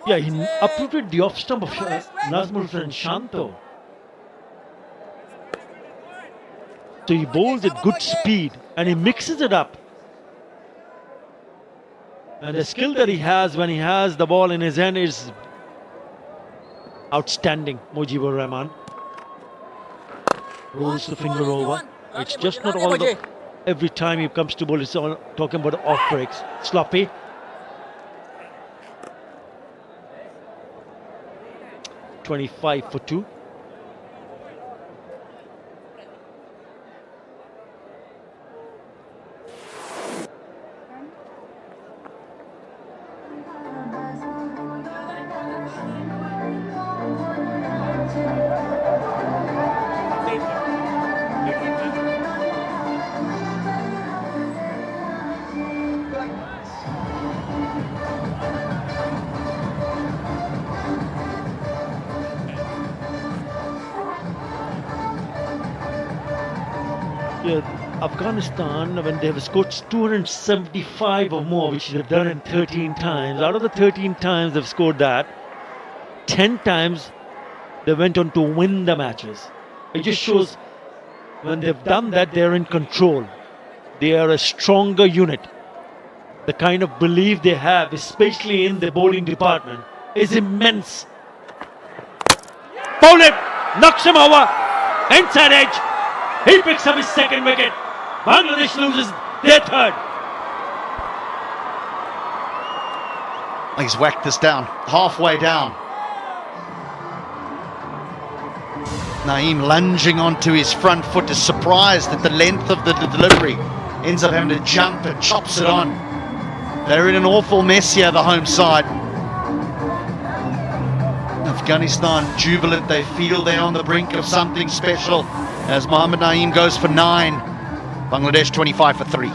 Yeah, he uprooted the off stump of Nazmul's friend Shanto. So he bowls at good speed and he mixes it up. And the skill that he has when he has the ball in his hand is outstanding, Mujibur Rahman. Rolls the finger over. It's just not all the... Every time he comes to bowl, it's all talking about off breaks. Sloppy. $25 for 2. Afghanistan, when they have scored 275 or more, which they've done in 13 times, out of the 13 times they've scored that, 10 times they went on to win the matches. It just shows when they've done that, they're in control. They are a stronger unit. The kind of belief they have, especially in the bowling department, is immense. Bowl him! Knocks him over! Inside edge! He picks up his second wicket. Bangladesh loses their third. He's whacked this down, halfway down. Naeem lunging onto his front foot is surprised at the length of the delivery. Ends up having to jump and chops it on. They're in an awful mess here, the home side. Afghanistan jubilant, they feel they're on the brink of something special as Mohammad Naeem goes for 9. Bangladesh 25 for 3.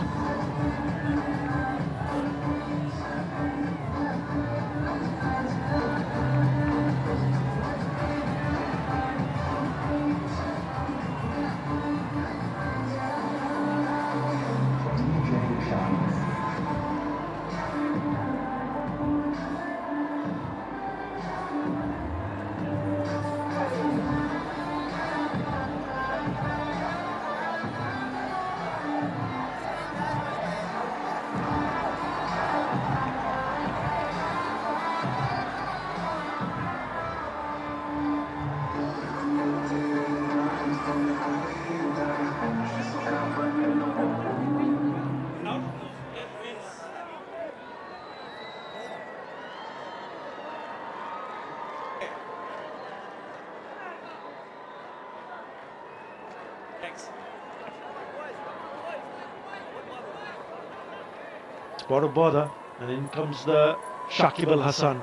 Spot of bother, and in comes the Shakib Al Hasan.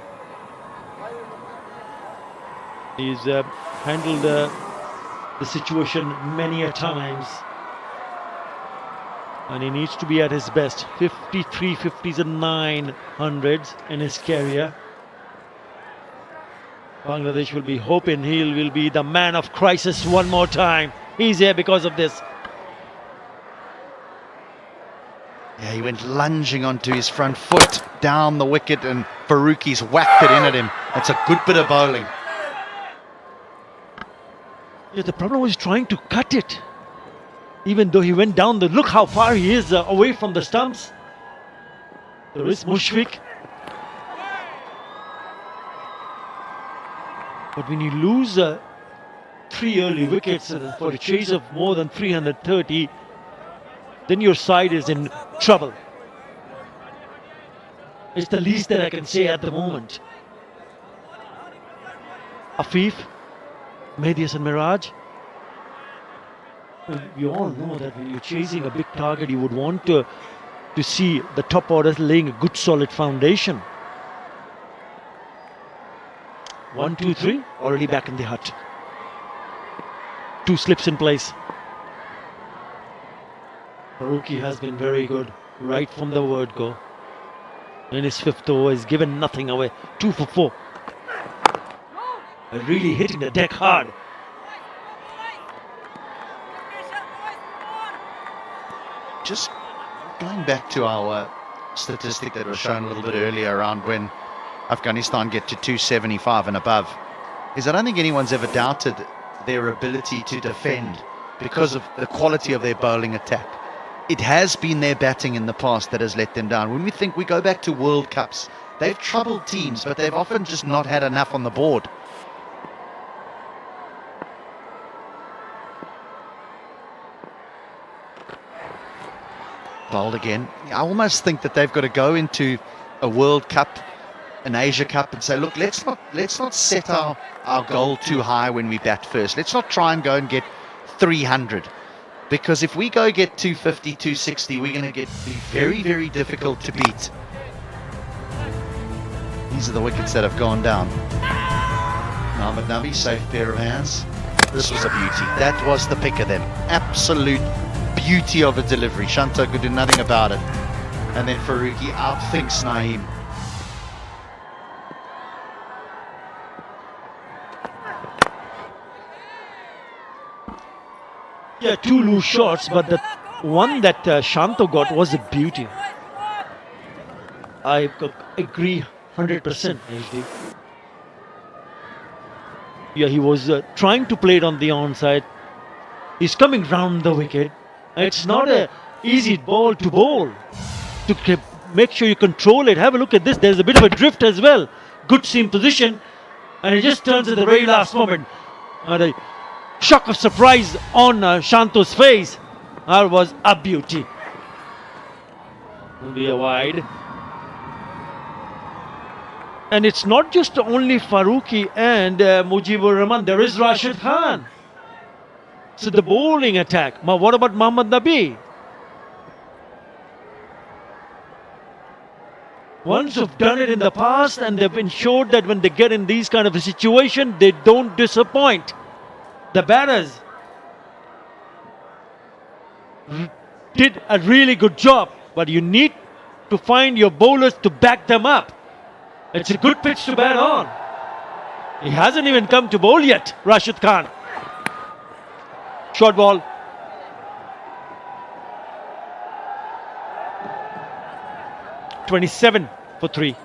He's handled the situation many a times, and he needs to be at his best. 53 50s and 900s in his career. Bangladesh will be hoping he will be the man of crisis one more time. He's here because of this. Yeah, he went lunging onto his front foot down the wicket and Faruqi's whacked it in at him. That's a good bit of bowling. Yeah, the problem was trying to cut it. Even though he went down, look how far he is away from the stumps. There is Mushfiq. But when you lose 3 early wickets for a chase of more than 330, then your side is in trouble. It's the least that I can say at the moment. Afif, Mehdi and Miraj. We all know that when you're chasing a big target, you would want to see the top orders laying a good solid foundation. 1, 2, 3, already back in the hut. 2 slips in place. Faruqi has been very good right from the word go. In his 5th over, he's given nothing away. 2 for 4. Really hitting the deck hard. Just going back to our statistic that was shown a little bit earlier around when Afghanistan get to 275 and above, is I don't think anyone's ever doubted their ability to defend because of the quality of their bowling attack. It has been their batting in the past that has let them down. When we go back to World Cups, they've troubled teams, but they've often just not had enough on the board. Bowled again. I almost think that they've got to go into a World Cup, an Asia Cup, and say, look, let's not set our goal too high when we bat first. Let's not try and go and get 300. Because if we go get 250, 260, we're going to be very, very difficult to beat. These are the wickets that have gone down. Mohammad Nabi, safe pair of hands. This was a beauty. That was the pick of them. Absolute beauty of a delivery. Shanta could do nothing about it. And then Faruqi outthinks Naeem. Yeah, 2 loose shots, but the one that Shanto got was a beauty. I agree 100%, HD. Yeah, he was trying to play it on the onside. He's coming round the wicket. It's not an easy ball to bowl. To make sure you control it. Have a look at this. There's a bit of a drift as well. Good seam position. And it just turns at the very last moment. The shock of surprise on Shanto's face. That was a beauty. Will be a wide. And it's not just only Faruqi and Mujibur Rahman. There is Rashid Khan. So the bowling attack. What about Mohammad Nabi? Ones who've done it in the past and they've ensured that when they get in these kind of a situation, they don't disappoint. The batters did a really good job, but you need to find your bowlers to back them up. It's a good pitch to bat on. He hasn't even come to bowl yet, Rashid Khan. Short ball. (27 for 3).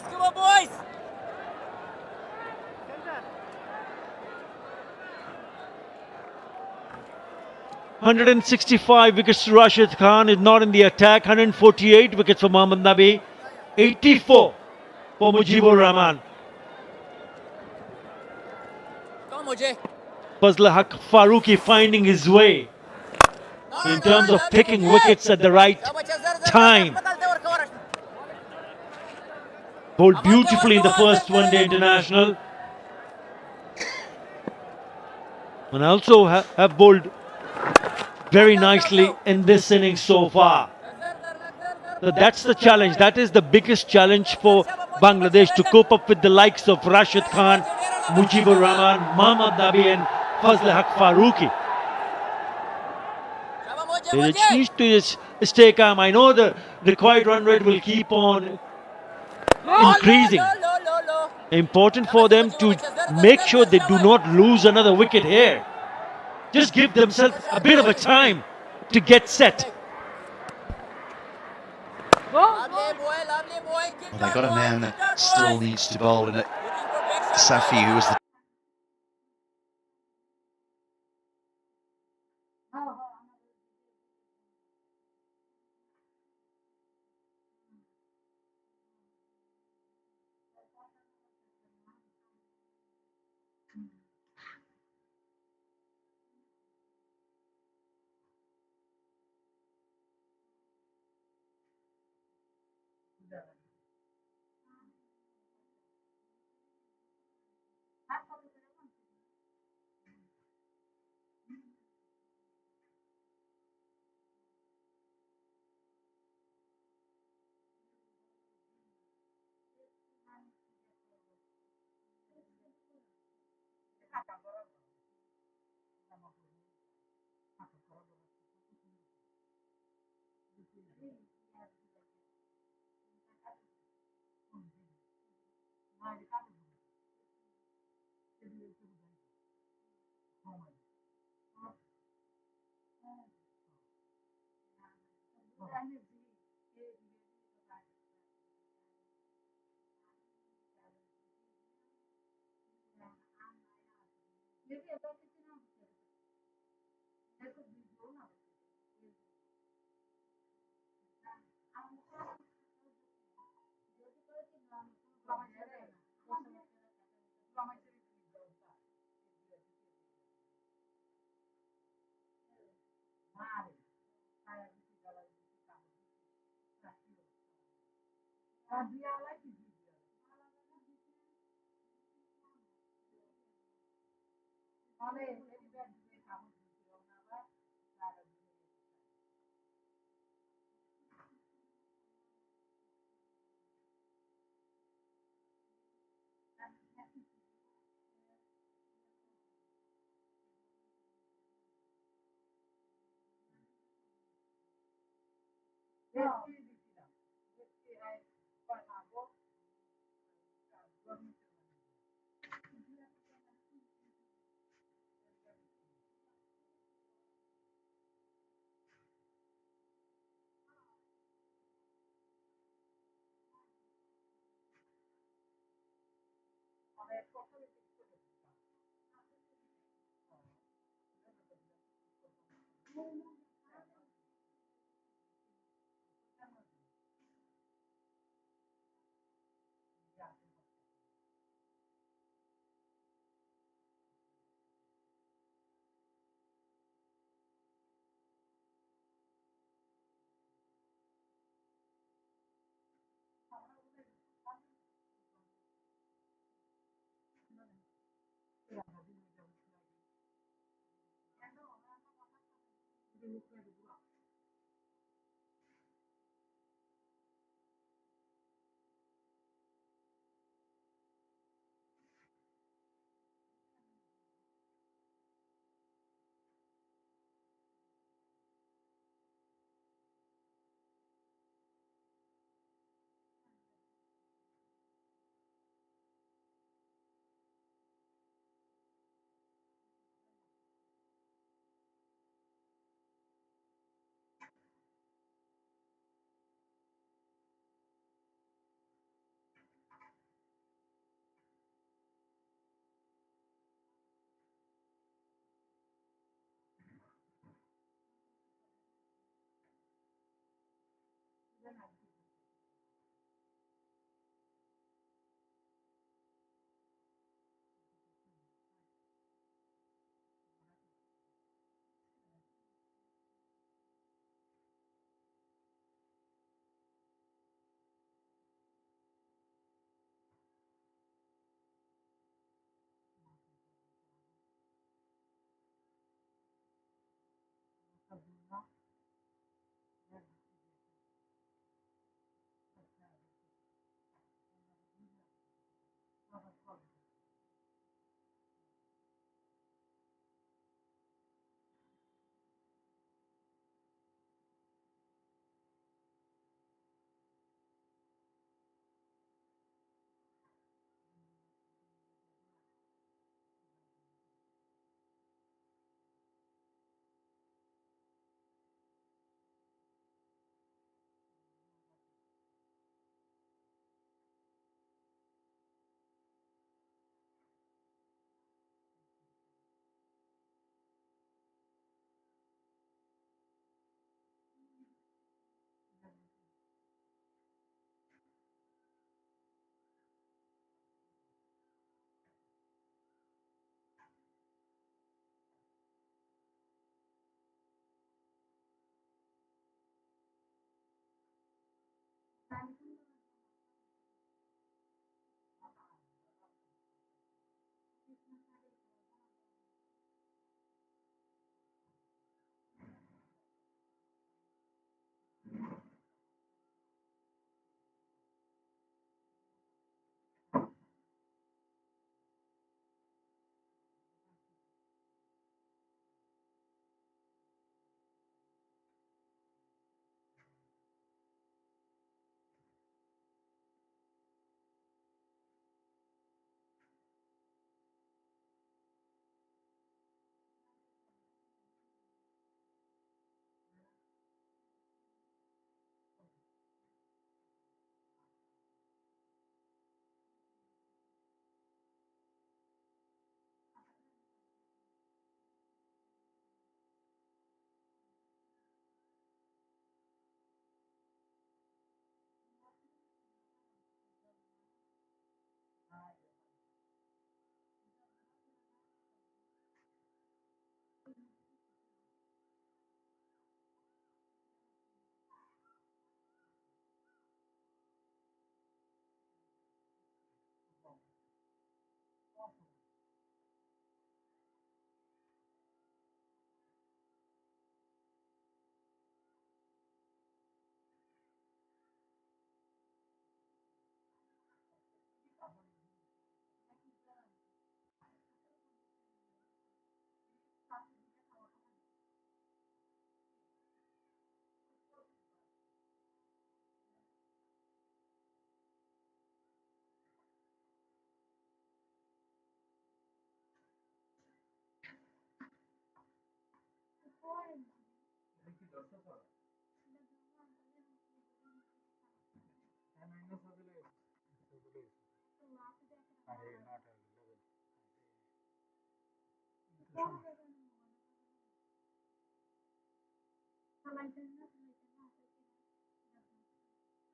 Come on, boys! 165 wickets to Rashid Khan, is not in the attack. 148 wickets for Mohammad Nabi. 84 for Mujibur Rahman. Come on, Mujib. Fazl Haq Faruqi finding his way in terms of picking wickets at the right time. Bowled beautifully in the first one-day international. And also have bowled very nicely in this innings so far. So that's the challenge. That is the biggest challenge for Bangladesh, to cope up with the likes of Rashid Khan, Mujibur Rahman, Mohammad Nabi and Fazl Haq Faruqi. They just need to just stay calm. I know the required run rate will keep on increasing. Important for them to make sure they do not lose another wicket here. Just give themselves a bit of a time to get set. Lovely boy, lovely boy. Keep Well, they that, got a boy, man keep that that, still boys. needs to bowl, and Looking for big shot, Safi, who was the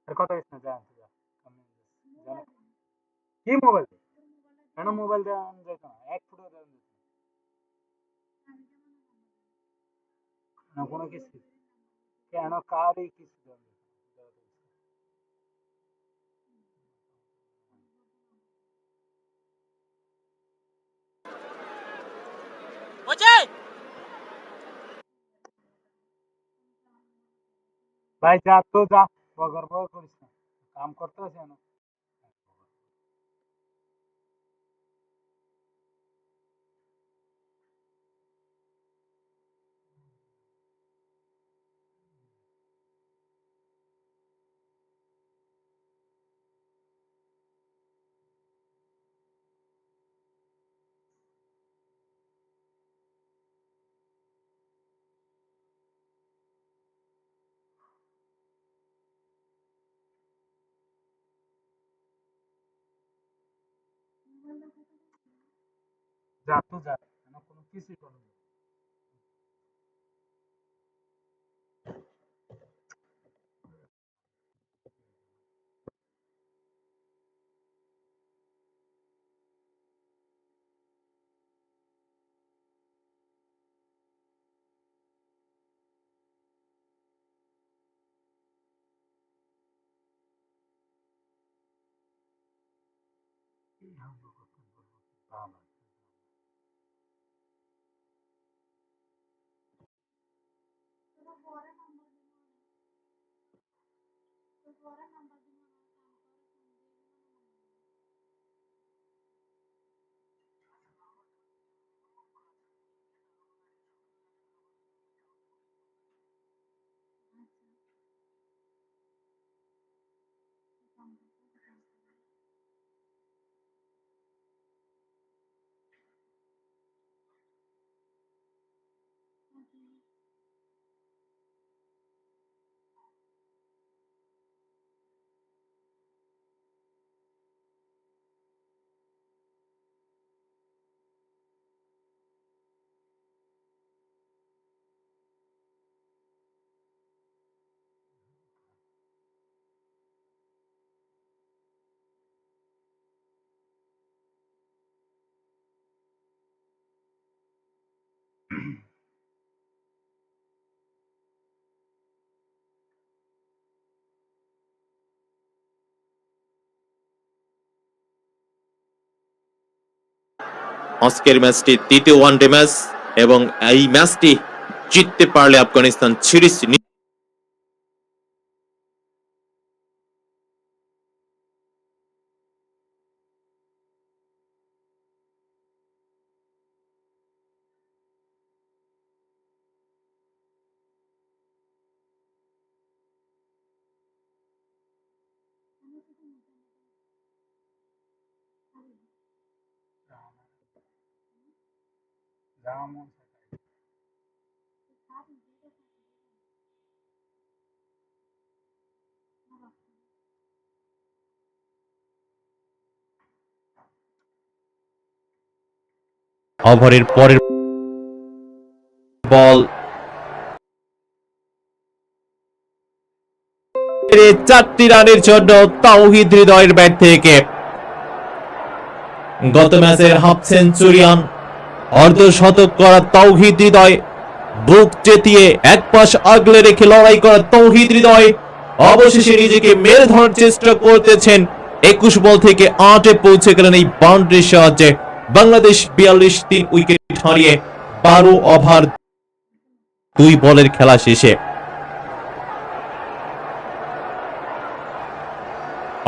কত হয়েছে না যা কি mobile কেন mobile দেওয়া যেত না 1 ফুটও দেওয়া যেত না কোনো কিছু কেন কারই কিছু দেওয়া যেত ভাই যা তো যা বগর বগর করিস না কাম করতে আছে না যা তো যা কোনো কিছুই করবে না ভালো আজকের ম্যাচটি তৃতীয় ওয়ানডে ম্যাচ এবং এই ম্যাচটি জিততে পারলে আফগানিস্তান সিরিজ ওভারের পরের বল 4টি রানের জন্য তাওহিদ হৃদয়ের ব্যাট থেকে। গত ম্যাচের হাফ সেঞ্চুরিয়ান অর্ধশতক করা তাওহিদ হৃদয়, বুক চেতিয়ে এক পাশ আগলে রেখে লড়াই করা তাওহিদ হৃদয় অবশেষে নিজেকে মেরে ধরার চেষ্টা করতেছেন। 21 বল থেকে 8-এ পৌঁছে গেলেন এই বাউন্ডারির সাহায্যে। বাংলাদেশ 42 উইকেট হারিয়ে 12 ওভার 2 বলের খেলা শেষে।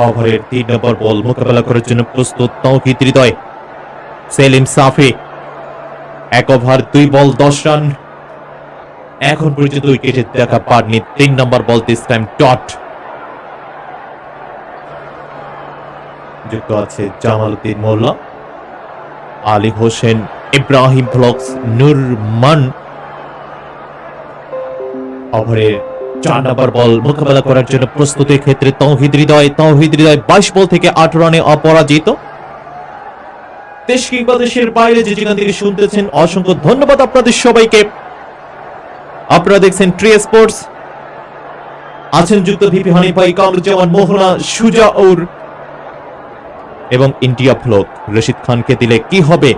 ওভারের 3 নম্বর বল মোকাবেলা করার জন্য প্রস্তুত তাওহিদ হৃদয়। সেলিম সাফি 1 ওভার 2 বল 10 রান। এখন পর্যন্ত উইকেটে দেখা পাননি। 3 নম্বর বল দিস টাইম ডট। যুক্ত আছে জামাল উদ্দিন মোল্লা, আলী হোসেন, ইব্রাহিম ব্লকস, নুরমান। ওভারের 4 নম্বর বল মোকাবেলা করার জন্য প্রস্তুতির ক্ষেত্রে তাওহিদ হৃদয় 22 বল থেকে 8 রানে অপরাজিত। দেশ কিংবা দেশের বাইরে যে যেখান থেকে শুনতেছেন অসংখ্য ধন্যবাদ আপনাদের সবাইকে। আপনারা দেখছেন ট্রি স্পোর্টস, আছেন যুক্ত ভিপি হানিফ ভাই, কামরুজ্জামান, মোহনা, সুজাউর এবং ইন্ডিয়া ব্লগ। রশিদ খানকে দিলে কি হবে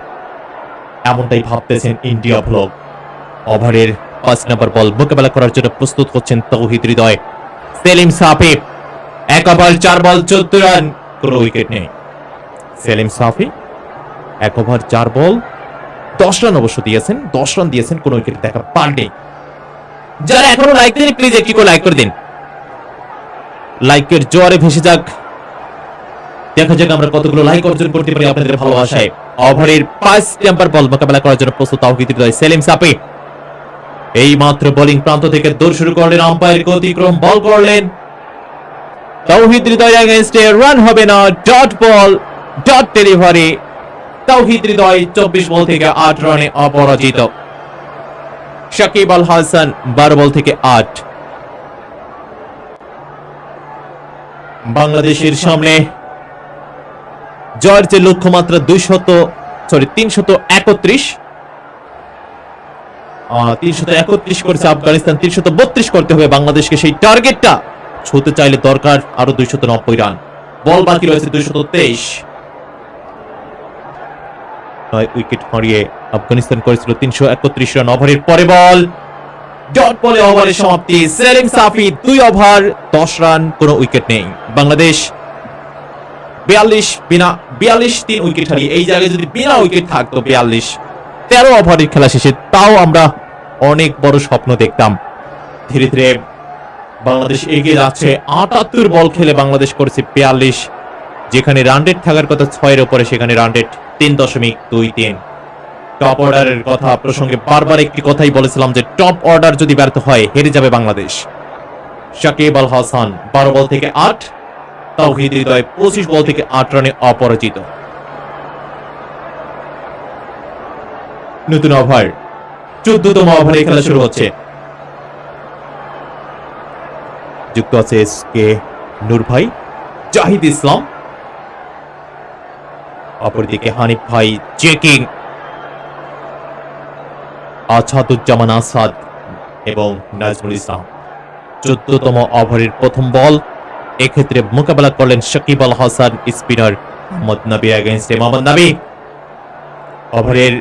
এমনটাই ভাবতেছেন ইন্ডিয়া ব্লগ। ওভারের 5 নম্বর বল মোকাবেলা করার জন্য প্রস্তুত হচ্ছেন তাওহিদ হৃদয়। সেলিম সাফি 1 ওভার 4 বল 14 রান, কোনো উইকেট নেই। সেলিম সাফি 1 ওভার 4 বল 10 রান অবশ্য দিয়েছেন, 10 রান দিয়েছেন, কোনো উইকেট দেখা পাননি। যারা এখনো লাইক দেন প্লিজ একটি করে লাইক করে দিন। লাইকের জোয়ারে ভেসে যাক, দেখা যাক আমরা কতগুলো লাইক অর্জন করতে পারি আপনাদের ভালোবাসায়। ওভারের 5 নম্বর বল মোকাবেলা করার জন্য প্রস্তুত তাওহিদ হৃদয়। সেলিম সাফি এই মাত্র বোলিং প্রান্ত থেকে দৌড় শুরু করলেন, আম্পায়ার অতিক্রম বল করলেন। তাওহিদ হৃদয় এগেইনস্টে রান হবে না, dot ball, dot delivery. Towhid Hridoy 24 বল থেকে 8 রানে অপরাজিত। শাকিব আল হাসান 12 বল থেকে 8। বাংলাদেশের সামনে জয়ের যে লক্ষ্যমাত্রা 331 করেছে আফগানিস্তান, 332 করতে হবে বাংলাদেশকে। সেই টার্গেটটা ছুঁতে চাইলে দরকার আরো 290 রান। বল বাকি রয়েছে 223। 9 উইকেট হারিয়ে আফগানিস্তান করেছিল 331 রান। ওভারের পরে বল ডট বলে ওভারের সমাপ্তি। সেলিম সাফি 2 ওভার 10 রান, কোনো উইকেট নেই। বাংলাদেশ 42 3 উইকেট হারিয়ে, এই জায়গায় যদি বিনা উইকেট থাকতো 13 ওভারের খেলা শেষে, তাও আমরা অনেক বড় স্বপ্ন দেখতাম। ধীরে ধীরে বাংলাদেশ এগিয়ে যাচ্ছে। 78 বল খেলে বাংলাদেশ করেছে 42, যেখানে রান রেট থাকার কথা 6 এর উপরে, সেখানে রান রেট 3.23। টপ অর্ডারের কথা প্রসঙ্গে বারবার একটি কথাই বলেছিলাম যে টপ অর্ডার যদি ব্যর্থ হয় হেরে যাবে বাংলাদেশ। শাকিব আল হাসান 12 বল থেকে 8, তাওহিদ হৃদয় 25 বল থেকে 8 রানে অপরাজিত। নতুন ওভার 14তম ওভারে খেলা শুরু হচ্ছে। যুক্ত আছে এসকে নূর ভাই, জাহিদ ইসলাম, অপরদিকে হানিফ ভাই চেকিং, আছাদুজ্জামান আসাদ এবং নাজমুল ইসলাম। 14তম ওভারের প্রথম বল, এক্ষেত্রে মোকাবেলা করলেন শাকিব আল হাসান স্পিনার মোহাম্মদ নবী এগেইনস্টে মোহাম্মদ নবী। ওভারের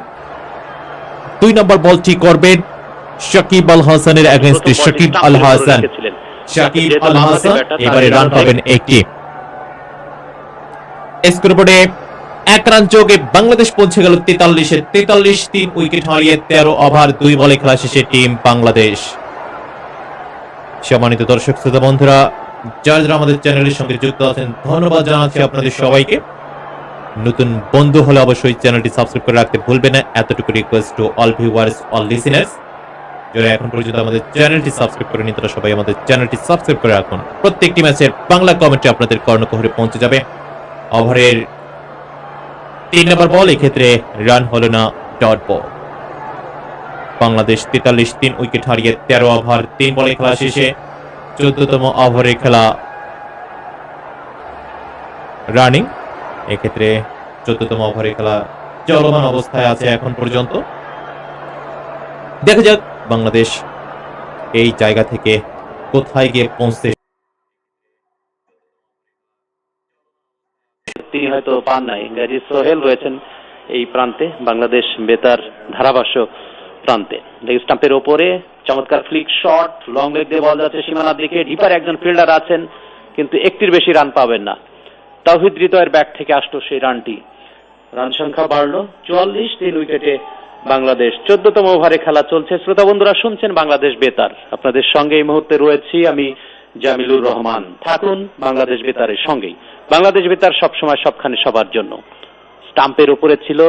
2 নম্বর বলটি করবেন শাকিব আল হাসানের এগেইনস্টে শাকিব আল হাসান। শাকিব আল হাসান এবারে রান পাবেন একটি। স্কোরবোর্ডে 1 রান যোগে বাংলাদেশ পৌঁছে গেল 43-এ। 43 3 উইকেট হারিয়ে 13 ওভার 2 বলে খেলা শেষে টিম বাংলাদেশ। সম্মানিত দর্শক শ্রোতা বন্ধুরা, যারা যারা আমাদের চ্যানেলের সঙ্গে যুক্ত আছেন, ধন্যবাদ জানাচ্ছি আপনাদের সবাইকে। নতুন বন্ধু হলে অবশ্যই চ্যানেলটি সাবস্ক্রাইব করে রাখতে ভুলবেন না। এতটুকু request to all viewers, all listeners, যারা এখন পর্যন্ত আমাদের চ্যানেলটি সাবস্ক্রাইব করেনি তারা সবাই আমাদের চ্যানেলটি সাবস্ক্রাইব করে রাখুন। প্রত্যেকটি ম্যাচের বাংলা কমেন্টে আপনাদের কর্ণকুহরে পৌঁছে যাবে। ওভারের 3 নম্বর বল, এক্ষেত্রে রান হলো না, ডট বল। বাংলাদেশ 43 3 উইকেট হারিয়ে 13 ওভার 3 বলে খেলা শেষে 14তম ওভারে খেলা রানিং। এক্ষেত্রে 14তম ওভারে খেলা চলমান অবস্থায় আছে এখন পর্যন্ত। দেখা যাক বাংলাদেশ এই জায়গা থেকে কোথায় গিয়ে পৌঁছতে। তিনি হয়তো পান নাই, গাজী সোহেল রয়েছেন এই প্রান্তে, বাংলাদেশ বেতার ধারাভাষ্য প্রান্তে। লেগ স্টাম্পের ওপরে চমৎকার ফ্লিক শট, লং লেগ দিয়ে বল যাচ্ছে সীমানার দিকে। ডিপার একজন ফিল্ডার আছেন, কিন্তু একটির বেশি রান পাবেন না। তাওহিদ হৃদয়ের ব্যাট থেকে আসলো সেই রানটি। রান সংখ্যা বাড়লো 44 3 উইকেটে বাংলাদেশ। 14তম ওভারে খেলা চলছে। শ্রোতা বন্ধুরা শুনছেন বাংলাদেশ বেতার, আপনাদের সঙ্গে এই মুহূর্তে রয়েছি আমি জামিলুর রহমান। থাকুন বাংলাদেশ বেতারের সঙ্গেই। বাংলাদেশ বেতার সবসময় সবখানে সবার জন্য। স্টাম্পের উপরে ছিল,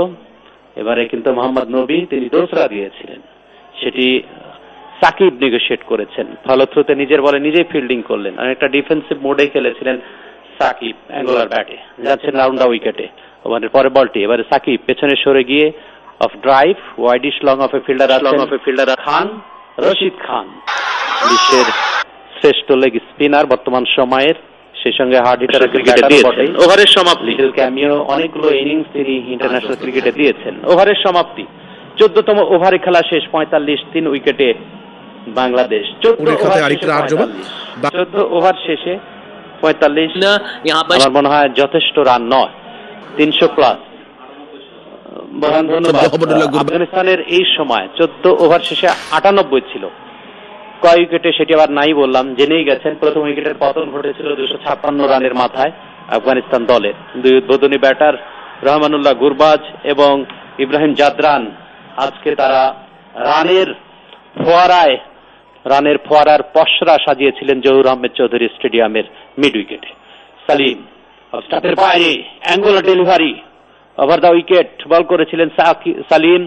এবারে কিন্তু মোহাম্মদ নবী তিনি দোসরা দিয়েছিলেন, সেটি সাকিব নেগোশিয়েট করেছেন। ফলশ্রুতে নিজের বলে নিজেই ফিল্ডিং করলেন, অনেকটা ডিফেন্সিভ মোডে খেলেছিলেন সাকিব। অ্যাঙ্গুলার ব্যাটে যাচ্ছেন রাউন্ড উইকেটে। ওভারের পরে বলটি এবারে সাকিব পেছনে সরে গিয়ে off drive, widish long off এ ফিল্ডার খান, রশিদ খান, বিশ্বের শ্রেষ্ঠ লেগ স্পিনার বর্তমান সময়ের, সেই সঙ্গে হার্ড হিটার ক্রিকেটে দিয়েছেন। ওভারের সমাপ্তি, লিটল ক্যামিও অনেকগুলো ইনিংস তিনি ইন্টারন্যাশনাল ক্রিকেটে দিয়েছেন। ওভারের সমাপ্তি, 14তম ওভারে খেলা শেষ। 45 3 উইকেটে বাংলাদেশ। 14 ওভার শেষে 45, আমার মনে হয় যথেষ্ট রান নয়, 300 প্লাস। ধন্যবাদ। আফগানিস্তানের এই সময় 14 ওভার শেষে 98 ছিল। কয় উইকেটে সেটি আবার নাই বললাম, জেনেই গেছেন। প্রথম উইকেটের পতন ঘটেছিল 256 রানের মাথায় আফগানিস্তান দলের। দুই উদ্বোধনী ব্যাটার রহমানুল্লাহ গুরবাজ এবং ইব্রাহিম জাদরান আজকে তারা রানের ফোয়ারার পসরা সাজিয়েছিলেন জহুর আহমেদ চৌধুরী স্টেডিয়ামের মিড উইকেটে। সালিম স্টাম্পের বাইরে angular delivery, over the wicket bowl করেছিলেন সালিম,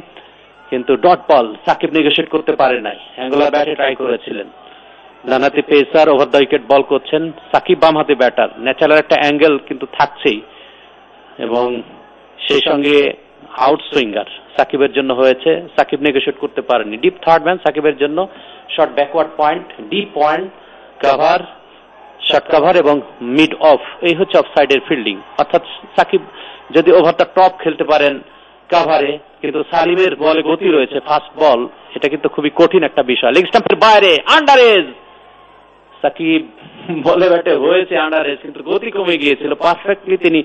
কিন্তু ডট বল। সাকিব নেগোশিয়েট করতে পারে নাই, অ্যাঙ্গুলার ব্যাটে ট্রাই করেছিলেন। ডানহাতি পেসার ওভার দ্য উইকেট বল করছেন সাকিব, বাম হাতে ব্যাটার। ন্যাচারাল একটা অ্যাঙ্গেল কিন্তু থাকছেই, এবং সেই সঙ্গে আউট সুইঙ্গার সাকিবের জন্য হয়েছে। সাকিব নেগোশিয়েট করতে পারেনি। ডিপ থার্ড ম্যান সাকিবের জন্য, short backward point, deep point, cover, short cover এবং মিড অফ, এই হচ্ছে অফ সাইডের ফিল্ডিং। অর্থাৎ সাকিব যদি ওভার দ্য টপ খেলতে পারেন কাভারে, কিন্তু সালিমের বলে গতি রয়েছে, ফাস্ট বল, এটা কিন্তু খুবই কঠিন একটা বিষয়। লেগ স্টাম্পের বাইরে আন্ডার এজ, সাকিব বলে ব্যাটে হয়েছে আন্ডার এজ, কিন্তু গতি কমে গিয়েছিল, পারফেক্টলি তিনি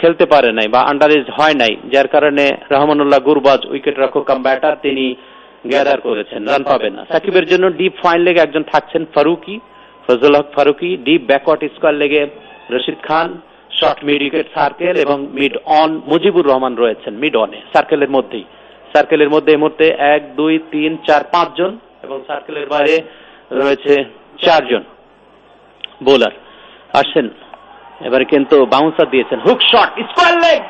খেলতে পারে নাই বা আন্ডার এজ হয় নাই, যার কারণে রহমানুল্লাহ গুরবাজ উইকেট রক্ষক কাম ব্যাটার তিনি গ্যাদার করেছেন, রান পাবেন না। সাকিবের জন্য ডিপ ফাইন লেগে একজন থাকছেন ফারুকি, ফজল হক ফারুকি। ডিপ ব্যাকওয়ার্ড স্কোয়ার লেগে Rashid Khan, short mid wicket circle এবং মিড অন মুজিবুর রহমান রয়েছেন মিড অনে, সার্কেলের মধ্যেই। সার্কেলের মধ্যে এই মুহূর্তে 1 2 3 4 5 জন, এবং সার্কেলের বাইরে রয়েছে 4 জন বোলার আসছেন। এবারে কিন্তু বাউন্সার দিয়েছেন, হুক শট, স্কোয়ার লেগ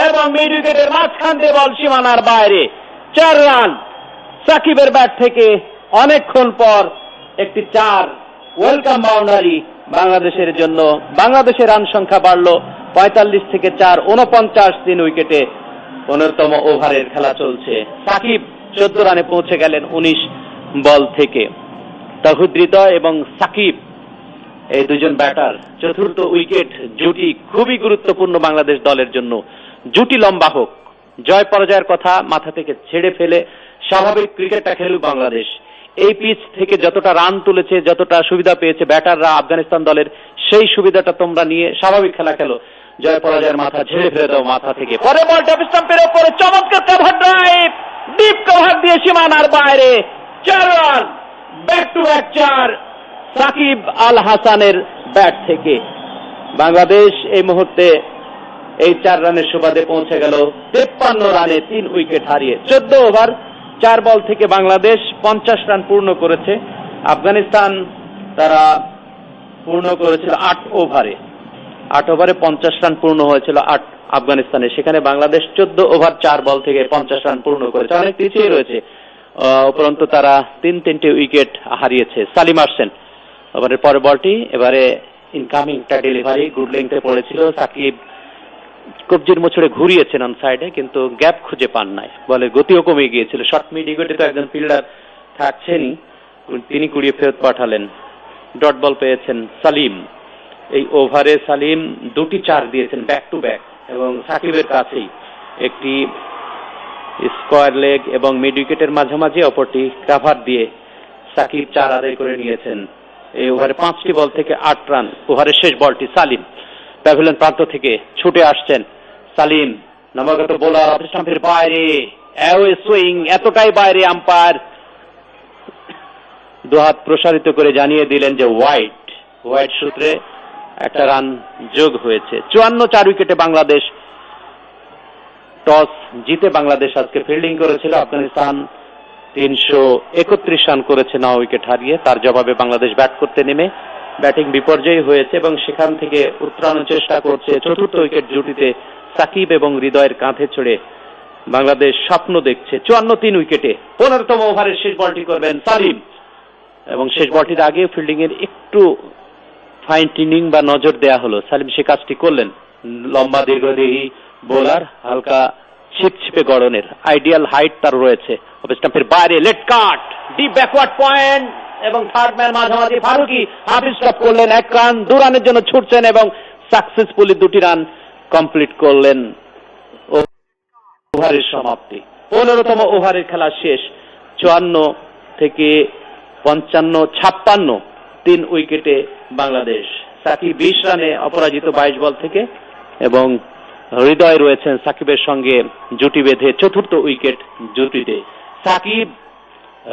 এবং মিড উইকেটের মাঝখান দিয়ে বল সীমানার বাইরে। 4 রান সাকিবের ব্যাট থেকে অনেকক্ষণ পর একটি 4 ওয়েলকাম বাউন্ডারি বাংলাদেশের জন্য। বাংলাদেশের রান সংখ্যা বাড়লো 45 থেকে 4, 49 3 উইকেটে। 15তম ওভারের খেলা চলছে। সাকিব 14 রানে পৌঁছে গেলেন 19 বল থেকে। তাওহিদ হৃদয় এবং সাকিব এই দুজন ব্যাটার, চতুর্থ উইকেট জুটি খুবই গুরুত্বপূর্ণ বাংলাদেশ দলের জন্য। জুটি লম্বা হোক, জয় পরাজয়ের কথা মাথা থেকে ছেড়ে ফেলে স্বাভাবিক ক্রিকেটটা খেলুক বাংলাদেশ। এই পিচ থেকে যতটা রান তুলেছে, যতটা সুবিধা পেয়েছে ব্যাটাররা আফগানিস্তান দলের, সেই সুবিধাটা তোমরা নিয়ে স্বাভাবিক খেলা খেলো। জয় পরাজয়ের মাথা ঝেড়ে ফেলে দাও মাথা থেকে। পরে বল টপ স্টাম্পের উপরে চমৎকার কভার ড্রাইভ, ডিপ কভার দিয়ে সীমানার বাইরে। 4 run, back to back 4 Shakib Al হাসানের ব্যাট থেকে। বাংলাদেশ এই মুহূর্তে এই 4 রানের সুবাদে পৌঁছে গেল 53 রানে 3 উইকেট হারিয়ে। 14 ওভার 4 বল থেকে বাংলাদেশ 50 রান পূর্ণ করেছে। আফগানিস্তান তারা পূর্ণ করেছিল 8 ওভারে। 8 ওভারে 50 রান পূর্ণ হয়েছিল আফগানিস্তানে, সেখানে বাংলাদেশ 14 ওভার 4 বল থেকে 50 রান পূর্ণ করেছে, অনেক পিছিয়ে রয়েছে। উপরন্তু তারা 3-3টে উইকেট হারিয়েছে। সালিম আসছেন ওভারের পরের বলটি, এবারে ইনকামিং একটা ডেলিভারি গুড লেংথে পড়েছিল। সাকিব কবজির মোচড়ে ঘুরিয়েছেন অন সাইডে, কিন্তু গ্যাপ খুঁজে পান নাই, বলের গতিও কমে গিয়েছিল। শর্ট মিড উইকেটে তো একজন ফিল্ডার থাকছেনই, তিনি কুড়িয়ে ফেরত পাঠালেন। ডট বল পেয়েছেন সালিম। এই ওভারে সালিম 2টি 4 দিয়েছেন ব্যাক টু ব্যাক, এবং সাকিবের কাছেই একটি স্কোয়ার লেগ এবং মিড উইকেটের মাঝামাঝি অপরটি কাভার দিয়ে সাকিব 4 আদায় করে নিয়েছেন। এই ওভারে 5টি বল থেকে 8 রান। ওভারের শেষ বলটি সালিম প্যাভিলিয়ন প্রান্ত থেকে ছুটে আসছেন। সালিম নবাগত বোলার অফ স্টাম্পের বাইরে, অ্যাওয়ে সুইং, এতটাই বাইরে আম্পায়ার দুহাত প্রসারিত করে জানিয়ে দিলেন যে ওয়াইড সূত্রে একটা রান যোগ হয়েছে। 54 উইকেটে বাংলাদেশ টস জিতে বাংলাদেশ আজকে ফিল্ডিং করেছিল। আফগানিস্তান 331 রান করেছে 9 উইকেট হারিয়ে। তার জবাবে বাংলাদেশ ব্যাট করতে নেমে ব্যাটিং বিপর্যয় হয়েছে এবং সেখান থেকে উত্তরানোর চেষ্টা করছে। চতুর্থ উইকেট জুটিতে সাকিব এবং হৃদয়ের কাঁধে চড়ে বাংলাদেশ স্বপ্ন দেখছে। 54 উইকেটে 15তম ওভারের শেষ বলটি করবেন সালিম, এবং শেষ বলটির আগে ফিল্ডিং এর একটু ফাইন টিউনিং বা নজর দেয়া হলো। সালিম সে কাজটি করলেন। লম্বা দীর্ঘদেহী বোলার, হালকা ছিপছিপে গড়নের, আইডিয়াল হাইট তার রয়েছে। অফ স্টাম্পের বাইরে লেট কাট, ডিপ ব্যাকওয়ার্ড পয়েন্ট, এবং থার্ড ম্যান মাঝামাঝি ফারুকি হাফ স্টপ করলেন। 1 রান, 2 রানের জন্য ছুটছেন এবং সাকসেসফুলি 2টি রান কমপ্লিট করলেন। ওভারের সমাপ্তি। 15তম ওভারের খেলা শেষ। 54 থেকে 55, 56, 3 উইকেটে বাংলাদেশ। সাকিব 20 রানে অপরাজিত 22 বল থেকে, এবং হৃদয় রয়েছেন সাকিবের সঙ্গে জুটি বেঁধে চতুর্থ উইকেট জুটিতে। সাকিব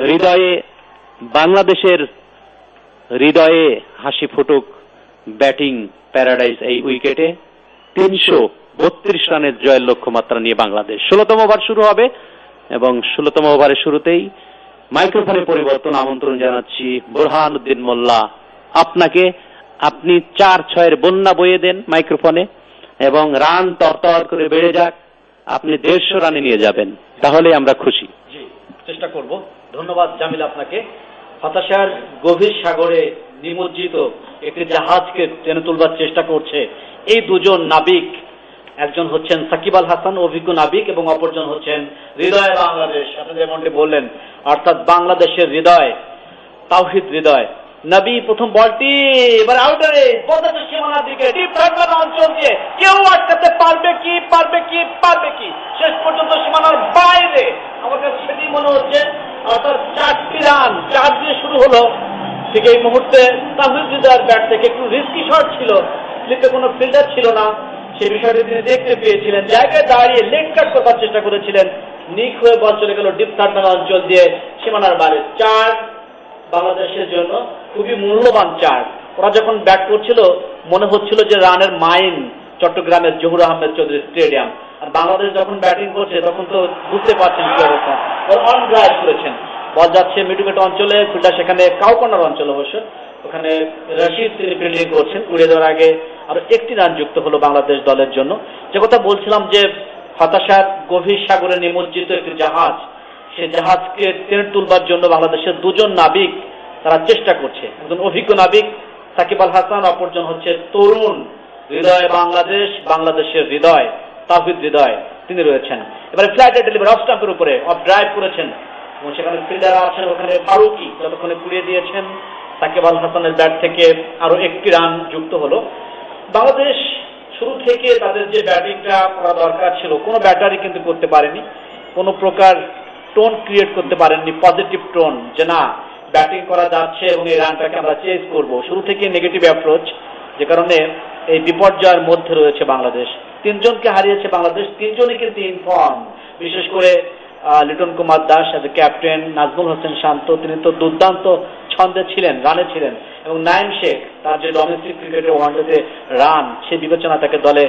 হৃদয়ে, বাংলাদেশের হৃদয়ে হাসি ফুটুক, ব্যাটিং প্যারাডাইজ এই উইকেটে। 332 রানের জয়ের লক্ষ্যমাত্রা নিয়ে বাংলাদেশ। 16তম ওভার শুরু হবে, এবং 16তম ওভারের শুরুতেই মাইক্রোফোনে পরিবর্তন আমন্ত্রণ জানাচ্ছি বুরহান উদ্দিন মোল্লা আপনাকে। আপনি 4-6-এর বন্যা বইয়ে দেন মাইক্রোফোনে, এবং রান তরতর করে বেড়ে যাক। আপনি 150 রানে নিয়ে যাবেন, তাহলে আমরা খুশি। জি, চেষ্টা করব। ধন্যবাদ জামিল আপনাকে। হতাশার গভীর সাগরে নিমজ্জিত একটি জাহাজকে টেনে তুলবার চেষ্টা করছে এই দুজন নাবিক। একজন হচ্ছেন সাকিব আল হাসান, অভিজ্ঞ নাবিক, এবং অপরজন হচ্ছেন হৃদয় বাংলাদেশ। আপনি যেমনটি বললেন, অর্থাৎ বাংলাদেশের হৃদয়, তাওহিদ হৃদয়। নবী প্রথম বলটি এবার আউটারে, বলতে সীমানার দিকে, ডিপ থার্ড অঞ্চল দিয়ে কেউ আটকাতে পারবে কি? শেষ পর্যন্ত সীমানার বাইরে, আমার কাছে সেটি মনে হচ্ছে। অর্থাৎ 4টি রান, 4 দিয়ে শুরু হলো। ঠিক এই মুহূর্তে তাওহিদ হৃদয়ের ব্যাট থেকে একটু রিস্কি শট ছিল, স্লিপে কোনো ফিল্ডার ছিল না, সেই বিষয়টি তিনি দেখতে পেয়েছিলেন। জায়গায় দাঁড়িয়ে লেগ কাট করবার চেষ্টা করেছিলেন, নিক হয়ে বল চলে গেল ডিপ থার্ড অঞ্চল দিয়ে সীমানার বাইরে। 4 বাংলাদেশের জন্য খুবই মূল্যবান 4। ওরা যখন ব্যাট করছিল মনে হচ্ছিল যে রানের মাইন চট্টগ্রামের জহুর আহমেদ চৌধুরী স্টেডিয়াম। আর বাংলাদেশ যখন ব্যাটিং করছে তখন তো বুঝতে পারছেন কি অবস্থা। অন ড্রাইভ করেছেন, বল যাচ্ছে মিড উইকেট অঞ্চলে, ফিল্ডার সেখানে কাউ কর্নার অঞ্চল অবশ্য, ওখানে রশিদ তিনি ফিল্ডিং করছেন। উড়ে দেওয়ার আগে আরো 1টি রান যুক্ত হলো বাংলাদেশ দলের জন্য। যে কথা বলছিলাম যে হতাশার গভীর সাগরে নিমজ্জিত একটি জাহাজ, সেই জাহাজকে টেনে তুলবার জন্য বাংলাদেশের দুজন নাবিক তারা চেষ্টা করছে। একজন অভিজ্ঞ নাবিক সাকিব আল হাসান, অপরজন হচ্ছে তরুণ হৃদয় বাংলাদেশ, বাংলাদেশের হৃদয় তাওহিদ হৃদয়, তিনি রয়েছেন। এবারে ফ্লাইটের ডেলিভারি অফ স্টাম্পের উপরে অফ ড্রাইভ করেছেন, এবং সেখানে ফিল্ডার আছেন, ওখানে ফারুকি যতক্ষণে কুড়িয়ে দিয়েছেন। সাকিব আল হাসানের ব্যাট থেকে আরো 1টি রান যুক্ত হলো। বাংলাদেশ শুরু থেকে তাদের যে ব্যাটিংটা করা দরকার ছিল, কোনো ব্যাটারই কিন্তু করতে পারেনি, কোনো প্রকার টোন ক্রিয়েট করতে পারেননি, পজিটিভ টোন, যে না ব্যাটিং করা যাচ্ছে এবং এই রানটাকে আমরা চেজ করব। শুরু থেকে নেগেটিভ অ্যাপ্রোচ, যে কারণে এই বিপর্যয়ের মধ্যে রয়েছে বাংলাদেশ। 3 জনকে হারিয়েছে বাংলাদেশ, 3 জনই কিন্তু ইনফর্ম। বিশেষ করে Liton Kumar Das as a captain, Najmul Hossain Shanto তিনি তো দুর্দান্ত ছন্দে ছিলেন, রানে ছিলেন, এবং নাইম শেখ তার যে ডোমেস্টিক ক্রিকেটে ওয়ানডেতে রান, সেই বিবেচনা তাকে দলে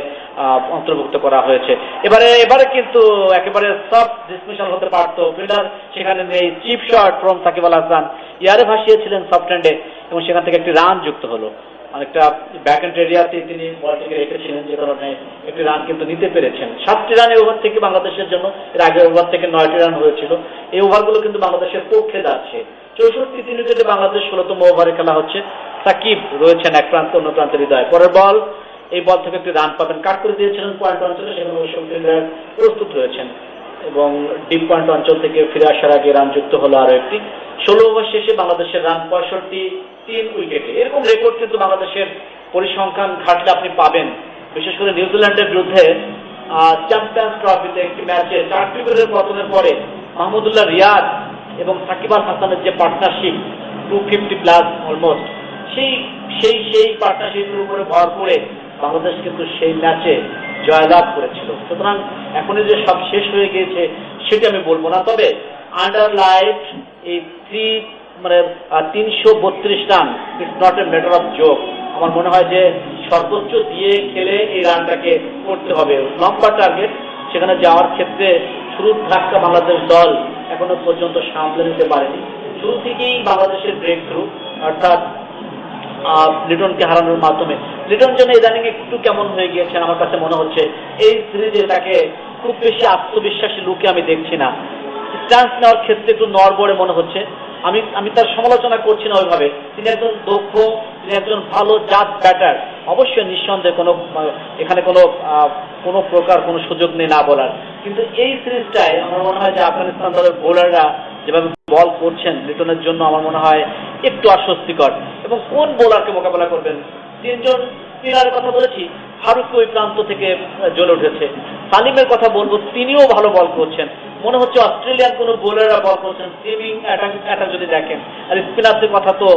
অন্তর্ভুক্ত করা হয়েছে। এবারে কিন্তু একেবারে সব ডিসমিশাল হতে পারতো, ফিল্ডার সেখানে নেই, chip shot from Shakib Al Hasan ইয়ারে ভাসিয়েছিলেন সফট হ্যান্ডে এবং সেখান থেকে একটি রান যুক্ত হলো। অনেকটা ব্যাক হ্যান্ড এরিয়াতে তিনি বলটিকে রেখেছিলেন, যে কারণে একটি রান কিন্তু নিতে পেরেছেন। 7টি রান এই ওভার থেকে বাংলাদেশের জন্য, এর আগের ওভার থেকে 9টি রান হয়েছিল। এই ওভারগুলো কিন্তু বাংলাদেশের পক্ষে যাচ্ছে। 64 উইকেটে বাংলাদেশ 16তম ওভারে খেলা হচ্ছে। সাকিব রয়েছেন এক প্রান্ত, অন্য প্রান্তে হৃদয়। পরের বল, এই বল থেকে একটি রান পাবেন, কাট করে দিয়েছিলেন পয়েন্ট অঞ্চলে, সেখানে ফিল্ডার প্রস্তুত রয়েছেন এবং ডিপ পয়েন্ট অঞ্চল থেকে ফিরে আসার আগে রান যুক্ত হলো আরো একটি। 16 ওভার শেষে বাংলাদেশের রান 65, 3 উইকেটে। এরকম রেকর্ড কিন্তু বাংলাদেশের পরিসংখ্যান ঘাটলে আপনি পাবেন, বিশেষ করে নিউজিল্যান্ডের বিরুদ্ধে চ্যাম্পিয়ন্স ট্রফিতে একটি ম্যাচে 4 উইকেটের পতনের পরে মাহমুদুল্লাহ রিয়াদ এবং সাকিব আল হাসানের যে পার্টনারশিপ 250 প্লাস অলমোস্ট, সেই পার্টনারশিপের উপরে ভর করে বাংলাদেশ কিন্তু সেই ম্যাচে জয়লাভ করেছিল। সুতরাং এখনই যে সব শেষ হয়ে গিয়েছে সেটি আমি বলবো না, তবে আন্ডারলাইট এই 332 run, it's not a matter of joke. আমার মনে হয় যে সর্বোচ্চ দিয়ে খেলে এই রানটাকে করতে হবে। লম্বা টার্গেট, সেখানে যাওয়ার ক্ষেত্রে শুরুর ধাক্কা বাংলাদেশ দল এখনো পর্যন্ত সামলে নিতে পারেনি। শুরু থেকেই বাংলাদেশের ব্রেক থ্রু, অর্থাৎ লিটনকে হারানোর মাধ্যমে। লিটন যেন ইদানিং একটু কেমন হয়ে গিয়েছেন আমার কাছে মনে হচ্ছে। এই সিরিজে তাকে খুব বেশি আত্মবিশ্বাসী লুকে আমি দেখছি না। স্ট্যান্স নেওয়ার ক্ষেত্রে একটু নড়বড়ে মনে হচ্ছে। আমি তার সমালোচনা করছি না ওইভাবে। তিনি একজন দক্ষ, তিনি একজন ভালো জাত ব্যাটার, অবশ্যই নিঃসন্দেহে এখানে কোনো প্রকার কোনো সুযোগ নেই না বলার। কিন্তু এই সিরিজটায় আমার মনে হয় যে আফগানিস্তান দলের বোলাররা যেভাবে বল করছেন লিটনের জন্য আমার মনে হয় একটু অস্বস্তিকর। এবং কোন বোলারকে মোকাবেলা করবেন? 3জন স্পিনারের কথা বলেছি, ফারুক ওই প্রান্ত থেকে জ্বলে উঠেছে। সালিমের কথা বলবো, তিনিও ভালো বল করছেন। মনে হচ্ছে অস্ট্রেলিয়ান কোনো বোলাররা বল করছেন, সিমিং অ্যাটাক যদি দেখেন। আর স্পিনারদের কথা তো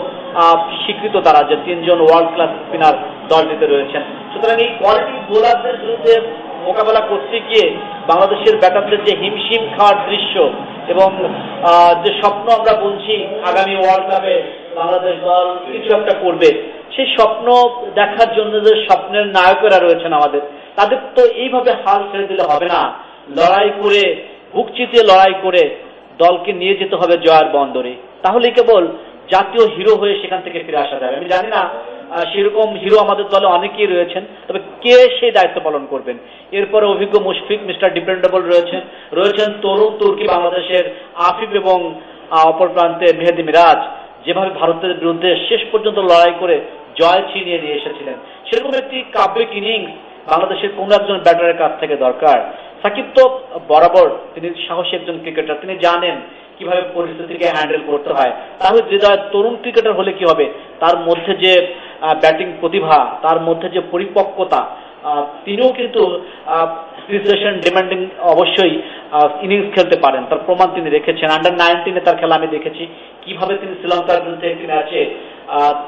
স্বীকৃত তারা যে 3জন ওয়ার্ল্ড ক্লাস স্পিনার দলটিতে রয়েছেন। সুতরাং এই কোয়ালিটি বোলারদের বিরুদ্ধে মোকাবেলা করতে গিয়ে বাংলাদেশের ব্যাটারদের যে হিমশিম খাওয়ার দৃশ্য এবং যে স্বপ্ন আমরা বলছি আগামী ওয়ার্ল্ড কাপে বাংলাদেশ দল কিছু একটা করবে, সেই স্বপ্ন দেখার জন্য যে স্বপ্নের নায়কেরা রয়েছেন আমাদের, তাদের তো এইভাবে হাল ছেড়ে দিলে হবে না। লড়াই করে, বুক চিতিয়ে লড়াই করে দলকে নিয়ে যেতে হবে জয়ের বন্দরে। তাহলেই কেবল জাতীয় হিরো হয়ে সেখান থেকে ফিরে আসা যাবে। আমি জানি না সেরকম হিরো আমাদের দলে অনেকেই রয়েছেন, তবে কে সেই দায়িত্ব পালন করবেন? এরপরে অভিজ্ঞ মুশফিক, মিস্টার ডিপেন্ডেবল রয়েছেন তরুণ তুর্কি বাংলাদেশের আফিফ এবং অপর প্রান্তে মেহেদি মিরাজ, যেভাবে ভারতের বিরুদ্ধে শেষ পর্যন্ত লড়াই করে জয় ছিনিয়ে নিয়ে এসেছিলেন। সেরকম একটি কাব্যিক ইনিংস বাংলাদেশের কোন একজন ব্যাটারের কাছ থেকে দরকার। সাকিব তো বরাবর তিনি সাহসী একজন ক্রিকেটার, তিনি জানেন কিভাবে পরিস্থিতিকে হ্যান্ডেল করতে হয়। তাহলে হৃদয় তরুণ ক্রিকেটার হলে কি হবে? তার মধ্যে যে ব্যাটিং প্রতিভা, তার মধ্যে যে পরিপক্কতা, তিনিও কিন্তু সিচুয়েশন ডিমান্ডিং অবশ্যই ইনিংস খেলতে পারেন, তার প্রমাণ তিনি রেখেছেন। আন্ডার-19 তার খেলা আমি দেখেছি, কিভাবে তিনি শ্রীলঙ্কার বিরুদ্ধে একটি ম্যাচে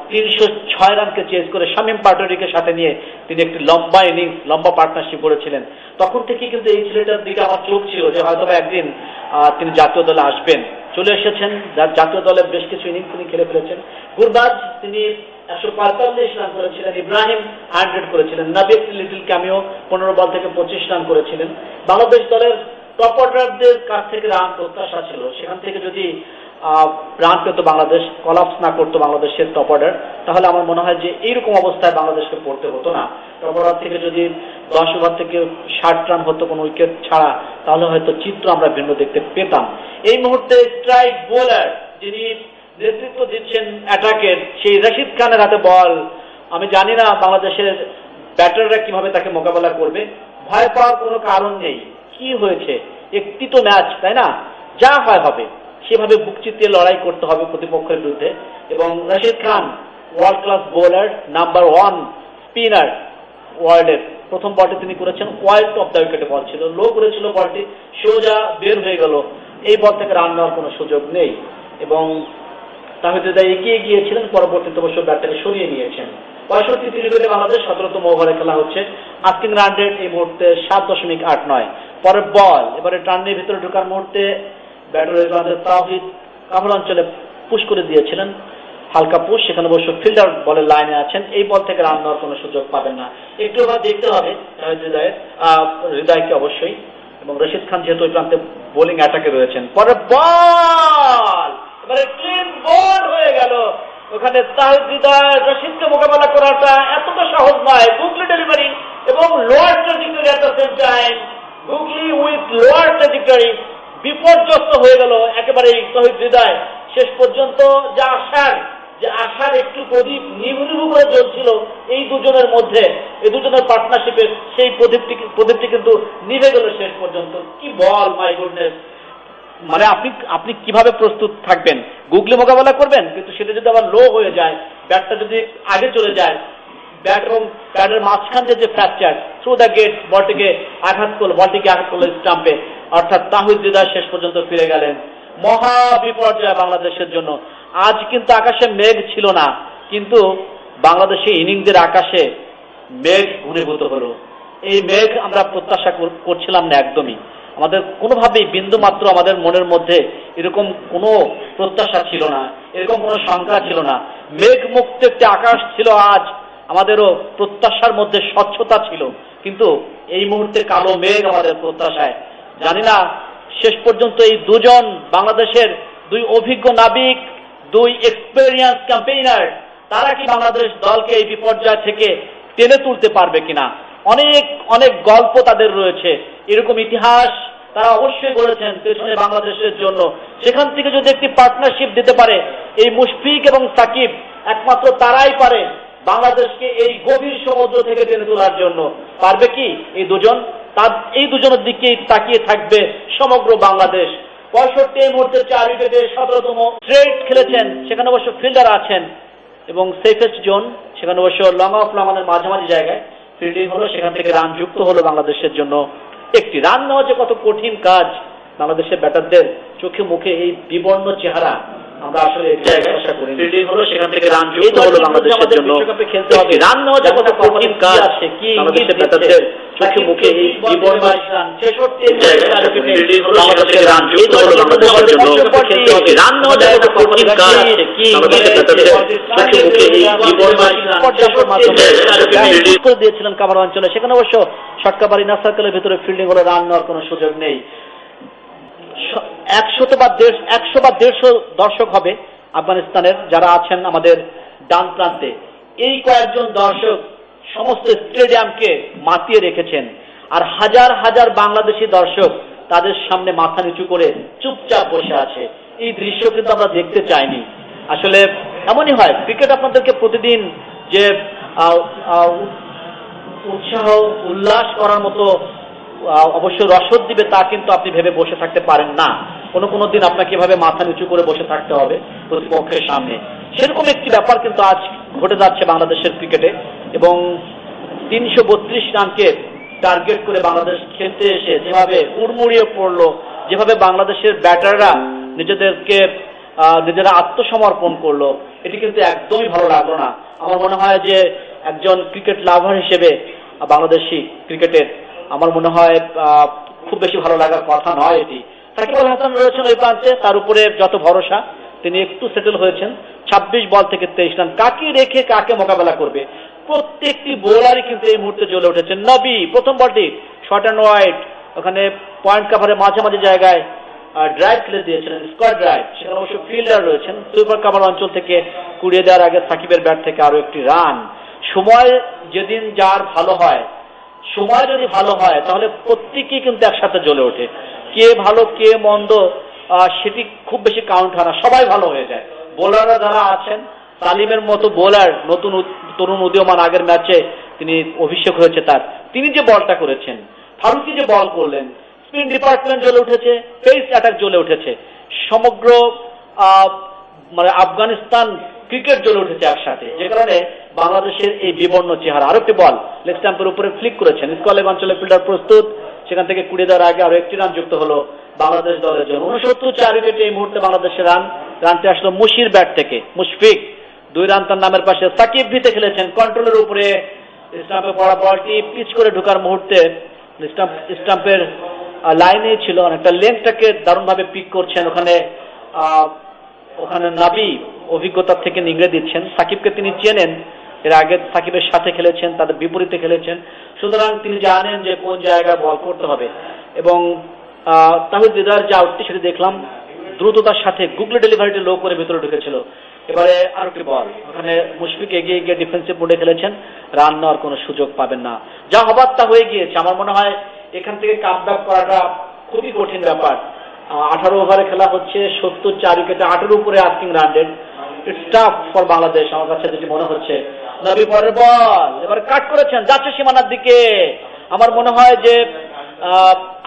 306 রানকে চেজ করে শামীম পাটোয়ারিকে সাথে নিয়ে তিনি একটি লম্বা ইনিংস, লম্বা পার্টনারশিপ করেছিলেন। তখন থেকে কিন্তু এই ছেলেটার দিকে আমার চোখ ছিল যে হয়তো একদিন তিনি জাতীয় দলে আসবেন। চলে এসেছেন, জাতীয় দলের বেশ কিছু ইনিংস তিনি খেলে ফেলেছেন। গুরবাজ তিনি 145 রান করেছিলেন, ইব্রাহিম 100 করেছিলেন, নাবি একটি লিটল ক্যামিও 15 বল থেকে 25 রান করেছিলেন। বাংলাদেশ দলের টপ অর্ডারদের কাছ থেকে রান প্রত্যাশা ছিল, সেখান থেকে যদি রান পেত বাংলাদেশ, কলাপস না করতো বাংলাদেশের টপ অর্ডার, তাহলে আমার মনে হয় যে এইরকম অবস্থায় বাংলাদেশকে পড়তে হতো না। টপ অর্ডার থেকে যদি 10 ওভার থেকে 60 রান হতো কোনো উইকেট ছাড়া, তাহলে হয়তো চিত্র আমরা ভিন্ন দেখতে পেতাম। এই মুহূর্তে স্ট্রাইক বোলার যিনি নেতৃত্ব দিচ্ছেন অ্যাটাকের, সেই রশিদ খানের হাতে বল। আমি জানি না বাংলাদেশের ব্যাটাররা কিভাবে তাকে মোকাবেলা করবে। ভয় পাওয়ার কোনো কারণ নেই। কি হয়েছে? একটি তো ম্যাচ, তাই না? যা হয় হবে, সেভাবে বুক চিতিয়ে লড়াই করতে হবে প্রতিপক্ষের বিরুদ্ধে। এবং Rashid Khan world class bowler, number 1 spinner ওয়ার্ল্ডের। প্রথম বলটি তিনি করেছেন ওয়াইড অফ দ্য উইকেটে বল ছিল, লো করেছিল বলটি, সোজা বের হয়ে গেল। এই বল থেকে রান নেওয়ার কোনো সুযোগ নেই এবং তাহিদ এগিয়ে গিয়েছিলেন, পরবর্তীতে অবশ্য ব্যাটটাকে সরিয়ে নিয়েছেন। 65 উইকেটে বাংলাদেশ 17তম ওভারে খেলা হচ্ছে। আস্কিং রান রেট এই মুহূর্তে 7.89। পরের বল, এবারে টার্নের ভিতরে ঢোকার মুহূর্তে ব্যাটারের কাছে তাহিদ কাভার অঞ্চলে পুশ করে দিয়েছিলেন। হালকা পুশ, সেখানে অবশ্য ফিল্ডার বলের লাইনে আছেন, এই বল থেকে রান নেওয়ার কোনো সুযোগ পাবেন না। একটু এবার দেখতে হবে হৃদয়কে অবশ্যই, এবং রশিদ খান যেহেতু ওই প্রান্তে বোলিং অ্যাটাকে রয়েছেন। পরে বল এবারে ক্লিন বল হয়ে গেল, ওখানে তাহিদ হৃদয় রশিদকে মোকাবেলা করাটা এতটা সহজ নয়। গুগলি ডেলিভারি এবং lower trajectory at the same time, googly with lower trajectory, বিপর্যস্ত হয়ে গেল একেবারেই তাহিদ হৃদয়। শেষ পর্যন্ত যে আশার একটু প্রদীপ নিভু নিভু করে জ্বলছিল এই দুজনের মধ্যে, এই দুজনের পার্টনারশিপের, সেই প্রদীপটি কিন্তু নিভে গেল শেষ পর্যন্ত। কি বল, মাই গুডনেস! মানে আপনি কিভাবে প্রস্তুত থাকবেন? গুগলি মোকাবেলা করবেন, কিন্তু সেটা যদি আবার লো হয়ে যায়, ব্যাটটা যদি আগে চলে যায়, ব্যাট এবং ব্যাটের মাঝখান যে ফ্র্যাকচার থ্রু দ্য গেট, বলটিকে আঘাত করলো স্টাম্পে, অর্থাৎ তাহিদ হৃদয় শেষ পর্যন্ত ফিরে গেলেন। মহা বিপর্যয় বাংলাদেশের জন্য। আজ কিন্তু আকাশে মেঘ ছিল না, কিন্তু বাংলাদেশের ইনিংসের আকাশে মেঘ ঘনীভূত হলো। এই মেঘ আমরা প্রত্যাশা করছিলাম না একদমই। আমাদের কোনোভাবেই বিন্দু মাত্র আমাদের মনের মধ্যে এরকম কোনো প্রত্যাশা ছিল না, এরকম কোনো শঙ্কা ছিল না। মেঘ মুক্ত একটি আকাশ ছিল আজ, আমাদেরও প্রত্যাশার মধ্যে স্বচ্ছতা ছিল, কিন্তু এই মুহূর্তে কালো মেঘ আমাদের প্রত্যাশায়। জানি না শেষ পর্যন্ত এই দুজন বাংলাদেশের দুই অভিজ্ঞ নাবিক, দুই এক্সপেরিয়েন্স ক্যাম্পেইনার, তারা কি বাংলাদেশ দলকে এই বিপর্যয় থেকে টেনে তুলতে পারবে কিনা। অনেক অনেক গল্প তাদের রয়েছে, এরকম ইতিহাস তারা অবশ্যই গড়েছেন পেছনে বাংলাদেশের জন্য। সেখান থেকে যদি একটি পার্টনারশিপ দিতে পারে, এই মুশফিক এবং সাকিব, একমাত্র তারাই পারে বাংলাদেশকে এই গভীর সমুদ্র থেকে টেনে তোলার জন্য। পারবে কি এই দুজন? এই দুজনের দিকেই তাকিয়ে থাকবে সমগ্র বাংলাদেশ। 65 এই মুহূর্তে 4 উইকেটে 17তম স্ট্রেট খেলেছেন, সেখানে অবশ্য ফিল্ডার আছেন, এবং সেফেস্ট জোন, সেখানে অবশ্য লং অফ লঙ্গনের মাঝামাঝি জায়গায় ফিল্ডিং হলো, সেখান থেকে রান যুক্ত হলো বাংলাদেশের জন্য। একটি রান নেওয়া যে কত কঠিন কাজ, বাংলাদেশের ব্যাটারদের চোখে মুখে এই বিবর্ণ চেহারা আমরা আসলে আশা করি। ফিল্ডিং হলো, সেখান থেকে রান যুক্ত হলো বাংলাদেশের জন্য। খেলতে হবে, রান নেওয়া যে কত কঠিন কাজ, কি বাংলাদেশের ব্যাটারদের চোখে মুখে এই বিবর্ণ 66 ফিল্ডিং হলো, সেখান থেকে রান যুক্ত হলো বাংলাদেশের জন্য। খেলতে হবে, রান নেওয়া যে কত কঠিন কাজ, কি বাংলাদেশের ব্যাটারদের চোখে মুখে এই বিবর্ণ করে দিয়েছিলেন কাভার অঞ্চলে, সেখানে অবশ্য শটকাবাড়ি না সার্কেলের ভিতরে ফিল্ডিং হলো, রান নেওয়ার কোনো সুযোগ নেই। 100 বা 150 দর্শক হবে আফগানিস্তানের, যারা আছেন আমাদের ডান প্রান্তে। এই কয়েকজন দর্শক সমস্ত স্টেডিয়ামকে মাতিয়ে রেখেছেন, আর হাজার হাজার বাংলাদেশি দর্শক তাদের সামনে মাথা নিচু করে চুপচাপ বসে আছে। এই দৃশ্য কিন্তু আমরা দেখতে চাইনি। আসলে এমনই হয়, ক্রিকেট আপনাদেরকে প্রতিদিন যে উৎসাহ উল্লাস করার মতো অবশ্য রসদ দিবে তা কিন্তু আপনি ভেবে বসে থাকতে পারেন না। কোনো দিন আপনাকে এভাবে মাথা নিচু করে বসে থাকতে হবে প্রতিপক্ষের সামনে। সেরকম একটি ব্যাপার কিন্তু আজ ঘটে যাচ্ছে বাংলাদেশের ক্রিকেটে, এবং 332 রানকে টার্গেট করে বাংলাদেশ খেলতে এসে যেভাবে উড়মুড়িয়ে পড়লো, যেভাবে বাংলাদেশের ব্যাটাররা নিজেরা আত্মসমর্পণ করলো, এটি কিন্তু একদমই ভালো লাগলো না। আমার মনে হয় যে একজন ক্রিকেট লাভার হিসেবে বাংলাদেশি ক্রিকেটের আমার মনে হয় খুব বেশি ভালো লাগার কথা নয় এটি। সাকিব আল হাসান রয়েছেন ওই প্রান্তে, তার উপরে যত ভরসা, তিনি একটু সেটেল হয়েছেন। 26 বল থেকে 23 রান, কাকে রেখে কাকে মোকাবেলা করবে। প্রত্যেকটি বোলারই কিন্তু এই মুহূর্তে জ্বলে উঠেছেন। নবী প্রথম বলটি শর্ট অ্যান্ড ওয়াইড, ওখানে পয়েন্ট কাভারের মাঝামাঝি জায়গায় ড্রাইভ খেলে দিয়েছিলেন, স্কোয়ার ড্রাইভ, সেখানে অবশ্য ফিল্ডার রয়েছেন। সুইপার কাভার অঞ্চল থেকে কুড়িয়ে দেওয়ার আগে সাকিবের ব্যাট থেকে আরো একটি রান। সময় যেদিন যার ভালো হয়, সময় যদি ভালো হয়, তাহলে প্রত্যেকেই কিন্তু একসাথে জ্বলে ওঠে। কে ভালো কে মন্দ সেটি খুব বেশি কাউন্ট হয় না, সবাই ভালো হয়ে যায়। বোলাররা যারা আছেন, তালিমের মতো বোলার, নতুন তরুণ উদীয়মান, আগের ম্যাচে তিনি অভিষেক হয়েছে তার, তিনি যে বলটা করেছেন, ফারুকি যে বল করলেন, স্পিন ডিপার্টমেন্ট জ্বলে উঠেছে, পেস অ্যাটাক জ্বলে উঠেছে, সমগ্র মানে আফগানিস্তান ক্রিকেট জ্বলে উঠেছে একসাথে, যে কারণে বাংলাদেশের এই বিবর্ণ চেহারা। আরো একটি বল লেগ স্ট্যাম্পের উপরে ফ্লিক করেছেন, স্কোয়ার লেগ অঞ্চলে ফিল্ডার প্রস্তুত, সেখান থেকে কুড়িয়ে দেওয়ার আগে আরো একটি রান যুক্ত হলো বাংলাদেশ দলের জন্য। 69 উইকেটে এই মুহূর্তে বাংলাদেশের রানটি আসলো মুশির ব্যাট থেকে। মুশফিক 2 রান তার নামের পাশে। সাকিব ভিতে খেলেছেন, কন্ট্রোলের উপরে স্টাম্পে পড়া বলটি পিচ করে ঢোকার মুহূর্তে স্টাম্পের লাইনেই ছিল, অনেকটা লেন্থটাকে দারুণভাবে পিক করছেন। ওখানে নাবি অভিজ্ঞতার থেকে নিংড়ে দিচ্ছেন। সাকিবকে তিনি চেনেন, এর আগে সাকিবের সাথে খেলেছেন, তাদের বিপরীতে খেলেছেন, সুতরাং তিনি জানেন যে কোন জায়গায় বল করতে হবে। এবং তাহিদ হৃদয়ের যে আউটটি সেটি দেখলাম, দ্রুততার সাথে গুগলি ডেলিভারিটি লো করে ভেতরে ঢুকেছিল। এবারে আরেকটি বল, ওখানে মুশফিক এগিয়ে গিয়ে ডিফেন্সিভ মোডে খেলেছেন, রান নেওয়ার কোনো সুযোগ পাবেন না। যা হবার তা হয়ে গিয়েছে। আমার মনে হয় এখান থেকে কামব্যাক করাটা খুবই কঠিন ব্যাপার। 18 ওভারে খেলা হচ্ছে, 74 উইকেটে 8-এর উপরে asking run rate. It's tough for Bangladesh আমার কাছে যেটি মনে হচ্ছে। নবী পরের বল এবারে কাট করেছেন, যাচ্ছে সীমানার দিকে। আমার মনে হয় যে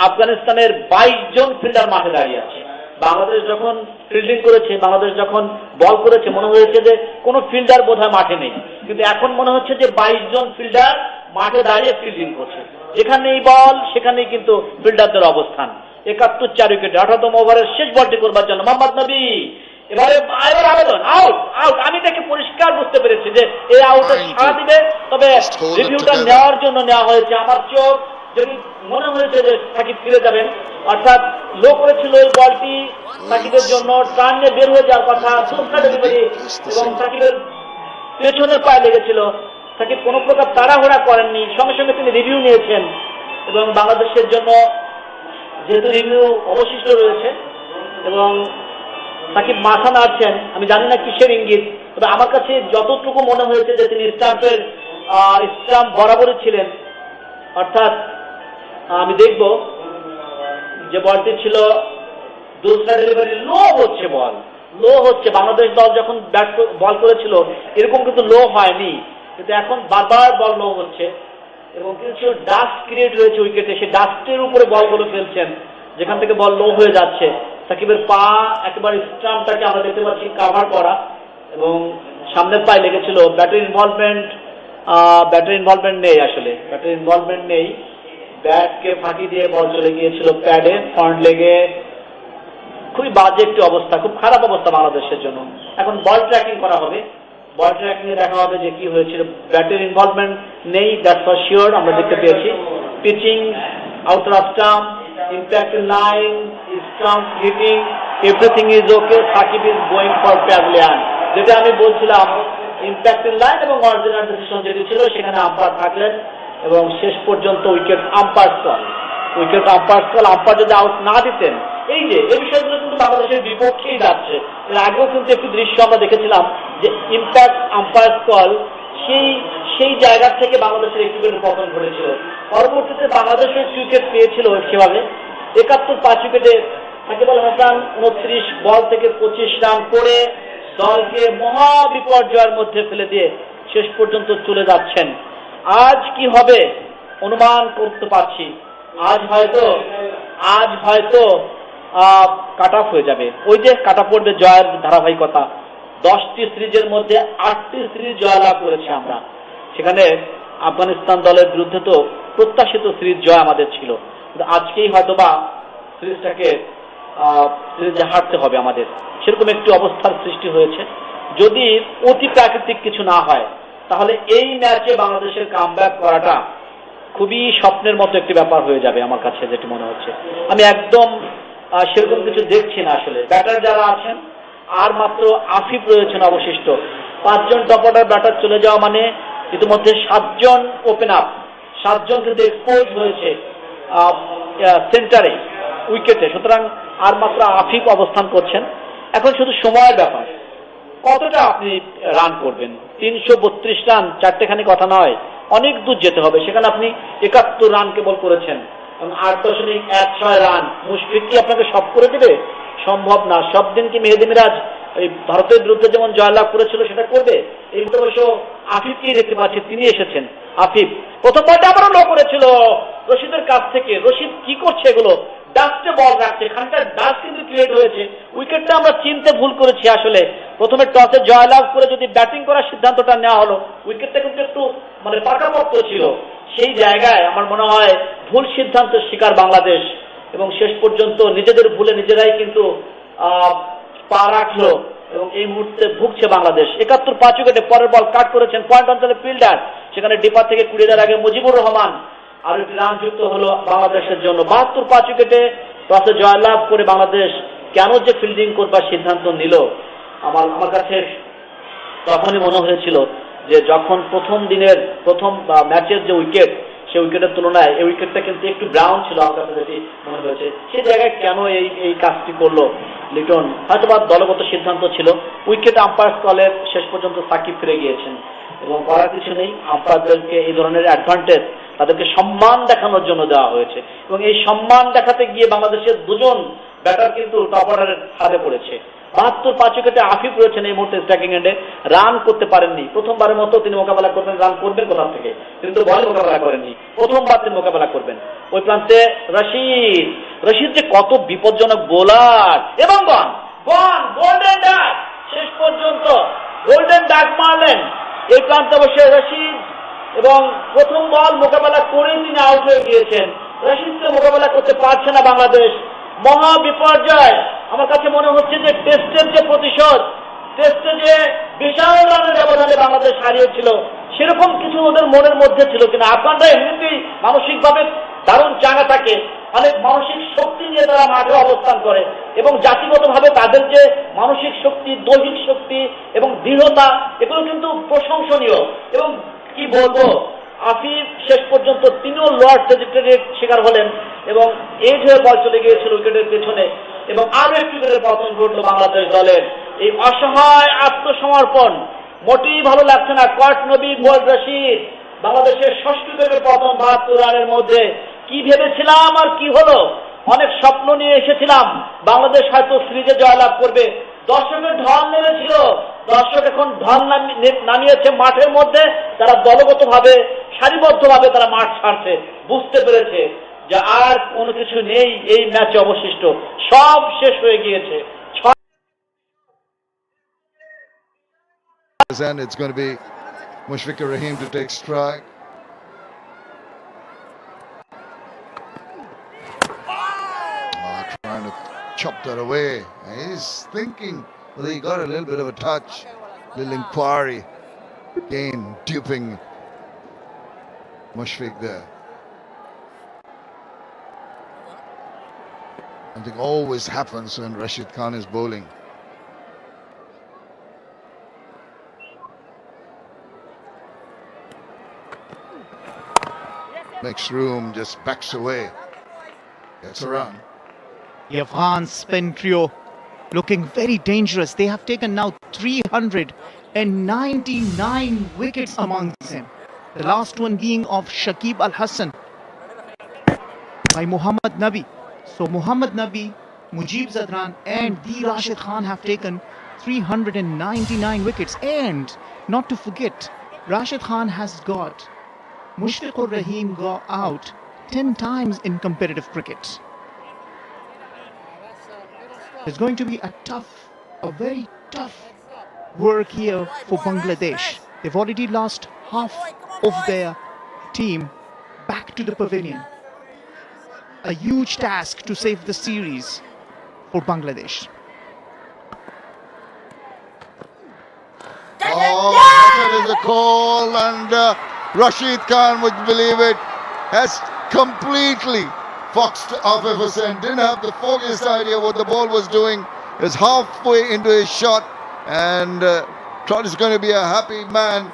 আফগানিস্তানের 22 জন ফিল্ডার মাঠে দাঁড়িয়ে আছে। বাংলাদেশ যখন ফিল্ডিং করেছে, বাংলাদেশ যখন বল করেছে, মনে হয়েছে যে কোনো ফিল্ডার বোধহয় মাঠে নেই, কিন্তু এখন মনে হচ্ছে যে 22 জন ফিল্ডার মাঠে দাঁড়িয়ে ফিল্ডিং করছে। যেখানেই বল সেখানেই কিন্তু ফিল্ডারদের অবস্থান। 71 উইকেটে 18তম ওভারের শেষ বলটি করবার জন্য মোহাম্মদ নবী। এবার আবেদন, আউট আউট। আমি তাকে পরিষ্কার বুঝতে পেরেছি যে এই আউটে সাড়া দিবে, তবে রিভিউটা নেওয়ার জন্য নেওয়া হয়েছে। আমার চোখ যদি মনে হয়েছে যে সাকিব ফিরে যাবেন, অর্থাৎ লো করেছিল ওই বলটি সাকিবের জন্য, টার্ন নিয়ে বের হয়ে যাওয়ার কথা, সুস্টা ডেলিভারি এবং সাকিবের পেছনের পায়ে লেগেছিল। সাকিব কোনো প্রকার তাড়াহুড়া করেননি, সঙ্গে সঙ্গে তিনি রিভিউ নিয়েছেন। এবং বাংলাদেশের জন্য যেহেতু রিভিউ অবশিষ্ট রয়েছে এবং সাকিব মাথা নাড়ছেন, আমি জানি না কিসের ইঙ্গিত, তবে আমার কাছে যতটুকু মনে হয়েছে যে তিনি স্টাম্প বরাবরই ছিলেন। অর্থাৎ আমি দেখব যে বলটি ছিল দুসরা ডেলিভারি লো হচ্ছে, বল লো হচ্ছে। বাংলাদেশ দল যখন বল করেছিল এরকম কিন্তু লো হয়নি, কিন্তু এখন বারবার বল লো হচ্ছে এবং কিছু ডাস্ট ক্রিয়েট হয়েছে উইকেটে। সেই ডাস্টের উপরে বলগুলো ফেলছেন, যেখান থেকে বল লো হয়ে যাচ্ছে। সাকিবের পা একেবারে স্টাম্পটাকে আমরা দেখতে পাচ্ছি কাভার করা এবং সামনের পায়ে লেগেছিল। ব্যাটারি ইনভলভমেন্ট নেই, আসলে ব্যাটারি ইনভলভমেন্ট নেই। ব্যাটকে ফাঁকি দিয়ে বল চলে গিয়েছিল প্যাডে, ফ্রন্ট লেগে। খুবই বাজে একটি অবস্থা, খুব খারাপ অবস্থা বাংলাদেশের জন্য। এখন বল ট্র্যাকিং করা হবে, বল ট্র্যাকিং এ দেখা হবে যে কি হয়েছিল। ব্যাটের ইনভলভমেন্ট নেই, দ্যাটস ফর শিওর, আমরা দেখতে পেয়েছি। Pitching, outer off stump, impact in line, stump hitting, everything is okay. Shakib is going for pavilion. যেটা আমি বলছিলাম, ইম্প্যাক্ট ইন লাইন এবং অরিজিনাল ডিসিশন যেটি ছিল সেখানে আম্পায়ার থাকলেন এবং শেষ পর্যন্ত উইকেট আম্পায়ার কল। আম্পায়ার যদি আউট না দিতেন, এই বিষয়গুলো কিন্তু বাংলাদেশের বিপক্ষেই যাচ্ছে। এর আগেও কিন্তু একটি দৃশ্য আমরা দেখেছিলাম যে ইম্প্যাক্ট আম্পায়ার কল, সেই জায়গা থেকে বাংলাদেশের একটি উইকেটের পতন ঘটেছিল। পরবর্তীতে বাংলাদেশের উইকেট পেয়েছিল সেভাবে 71 উইকেটে সাকিব আল হাসান 29 বল থেকে 25 রান করে দলকে মহা বিপর্যয়ের মধ্যে ফেলে দিয়ে শেষ পর্যন্ত চলে যাচ্ছেন। আজ কি হবে অনুমান করতে পারছি। আজ হয়তো কাট অফ হয়ে যাবে। ওই যে কাটা পড়বে জয়ের ধারাবাহিকতা। 10টি সিরিজের মধ্যে 8টি সিরিজ জয়লাভ করেছে আমরা। সেখানে আফগানিস্তান দলের বিরুদ্ধে তো প্রত্যাশিত সিরিজ জয় আমাদের ছিল, কিন্তু আজকেই হয়তোবা সিরিজে হারতে হবে আমাদের। সেরকম একটি অবস্থার সৃষ্টি হয়েছে। যদি অতি প্রাকৃতিক কিছু না হয় তাহলে এই ম্যাচে বাংলাদেশের কামব্যাক করাটা খুবই স্বপ্নের মতো একটি ব্যাপার হয়ে যাবে আমার কাছে যেটি মনে হচ্ছে। আমি একদম সেরকম কিছু দেখছি না। আসলে ব্যাটার যারা আছেন, আর মাত্র আফিফ রয়েছেন অবশিষ্ট। 5 জন টপ অর্ডার ব্যাটার চলে যাওয়া মানে ইতিমধ্যে 7 জন ওপেন আপ, 7 জন কিন্তু এক্সপোজ হয়েছে সেন্টারে, উইকেটে। সুতরাং আর মাত্র আফিফ অবস্থান করছেন। এখন শুধু সময়ের ব্যাপার, কতটা আপনি রান করবেন। 332 রান, 4টেখানি কথা নয়, অনেক দূর যেতে হবে। সেখানে আপনি 71 রান কেবল করেছেন এবং 8.16 রান। মুশফিক কি আপনাকে সব করে দেবে? সম্ভব না। সব দিন কি মেহেদী মিরাজ এই ভারতের বিরুদ্ধে যেমন জয়লাভ করেছিল সেটা করবে? এই অবশ্য আফিফকেই দেখতে পাচ্ছি, তিনি এসেছেন। আফিফ প্রথম বলটা আবারও লো করেছিল রশিদের কাছ থেকে। রশিদ কি করছে এগুলো? ডাস্টে বল রাখছে, খানটা ডাস্ট কিন্তু ক্রিয়েট হয়েছে। উইকেটটা আমরা চিনতে ভুল করেছি। আসলে প্রথমে টসে জয়লাভ করে যদি ব্যাটিং করার সিদ্ধান্তটা নেওয়া হলো, উইকেটটা কিন্তু একটু পাকাপোক্ত ছিল। সেই জায়গায় আমার মনে হয় ভুল সিদ্ধান্তের শিকার বাংলাদেশ এবং শেষ পর্যন্ত নিজেদের ভুলে নিজেরাই কিন্তু পা রাখলো এবং এই মুহূর্তে ভুগছে বাংলাদেশ। 71 উইকেটে পরের বল কাট করেছেন পয়েন্ট অঞ্চলে ফিল্ডার, সেখানে ডিপার থেকে 20 দেওয়ার আগে মুজিবুর রহমান। আর একটি রান যুক্ত হলো বাংলাদেশের জন্য। 72 উইকেটে টসে জয়লাভ করে বাংলাদেশ কেন যে ফিল্ডিং করবার সিদ্ধান্ত নিল, আমার কাছে তখনই মনে হয়েছিল যে যখন প্রথম দিনের প্রথম ম্যাচের যে উইকেট, সেই উইকেটের তুলনায় এই উইকেটটা কিন্তু একটু ব্রাউন ছিল, আমার কাছে যেটি মনে হয়েছে। সেই জায়গায় কেন এই কাজটি করলো লিটন, হয়তো বা দলগত সিদ্ধান্ত ছিল। উইকেট আম্পায়ার দলের শেষ পর্যন্ত সাকিব ফিরে গিয়েছেন এবং করার কিছু নেই। আম্পায়ারদেরকে এই ধরনের অ্যাডভান্টেজ তাদেরকে সম্মান দেখানোর জন্য দেওয়া হয়েছে এবং এই সম্মান দেখাতে গিয়ে বাংলাদেশের দুজন ব্যাটার কিন্তু টপ অর্ডারের হাতে পড়েছে। 72 উইকেটে আফিফ রয়েছেন এই মুহূর্তে স্ট্রাইকিং এন্ডে, রান করতে পারেননি। প্রথমবারের মতো তিনি মোকাবেলা করবেন, রান করবেন কোথা থেকে, কিন্তু বলে মোকাবেলা করেননি। প্রথমবার তিনি মোকাবেলা করবেন। ওই প্রান্তে রশিদ যে কত বিপজ্জনক বোলার, এবং গোল্ডেন ডাক, শেষ পর্যন্ত গোল্ডেন ডাক মারলেন এই প্রান্তে বসে রশিদ, এবং প্রথম বল মোকাবেলা করেই তিনি আউট হয়ে গিয়েছেন। রশিদকে মোকাবেলা করতে পারছে না বাংলাদেশ, মহা বিপর্যয়। আমার কাছে মনে হচ্ছে যে টেস্টের যে প্রতিশোধ, টেস্টে যে বিশাল রানের ব্যবধানে বাংলাদেশ হারিয়েছিল, সেরকম কিছু ওদের মনের মধ্যে ছিল কিনা। আফগানরা এমনিতেই মানসিকভাবে দারুণ চাঙ্গা থাকে, অনেক মানসিক শক্তি নিয়ে তারা মাঠে অবস্থান করে এবং জাতিগতভাবে তাদের যে মানসিক শক্তি, দৈহিক শক্তি এবং দৃঢ়তা, এগুলো কিন্তু প্রশংসনীয়। এবং কি বলবো, আফিফ শেষ পর্যন্ত তিনিও লর্ড ট্র্যাজেক্টরির শিকার হলেন এবং এইট হয়ে বল চলে গিয়েছিল উইকেটের পেছনে এবং আরো একটি উইকেটের পতন ঘটল বাংলাদেশ দলের। এই অসহায় আত্মসমর্পণ মোটেই ভালো লাগছে না। কট নবী, বোল্ড রশিদ, বাংলাদেশের ষষ্ঠ উইকেটের পতন 72 রানের মধ্যে। কি ভেবেছিলাম আর কি হলো, অনেক স্বপ্ন নিয়ে এসেছিলাম বাংলাদেশ হয়তো সিরিজে জয়লাভ করবে। দর্শকের ঢল নেমেছিল, দর্শক এখন ঢল নামিয়েছে মাঠের মধ্যে। তারা দলগতভাবে, সারিবদ্ধভাবে তারা মাঠ ছাড়ছে, বুঝতে পেরেছে যে আর কোনো কিছু নেই এই ম্যাচে অবশিষ্ট, সব শেষ হয়ে গিয়েছে। And it's going to be Mushfiqur Rahim to take strike. Trying to chop that away. He's thinking, well, he got a little bit of a touch, little inquiry. Again, duping Mushfiq there. Something always happens when Rashid Khan is bowling. Makes room, just backs away. Gets a run. The Afghan spin trio looking very dangerous. They have taken now 399 wickets amongst them. The last one being of Shakib Al Hassan by Muhammad Nabi. So Muhammad Nabi, Mujib Zadran and the Rashid Khan have taken 399 wickets. And not to forget, Rashid Khan has got Mushfiqur Rahim go out 10 times in competitive cricket. It's going to be a very tough work here for Bangladesh. They've already lost half of their team back to the pavilion. A huge task to save the series for Bangladesh. Oh, that is a call, and Rashid Khan, would you believe it, has completely foxed Afif Hussain. Didn't have the foggiest idea what the ball was doing. Is halfway into his shot, and Trot is going to be a happy man.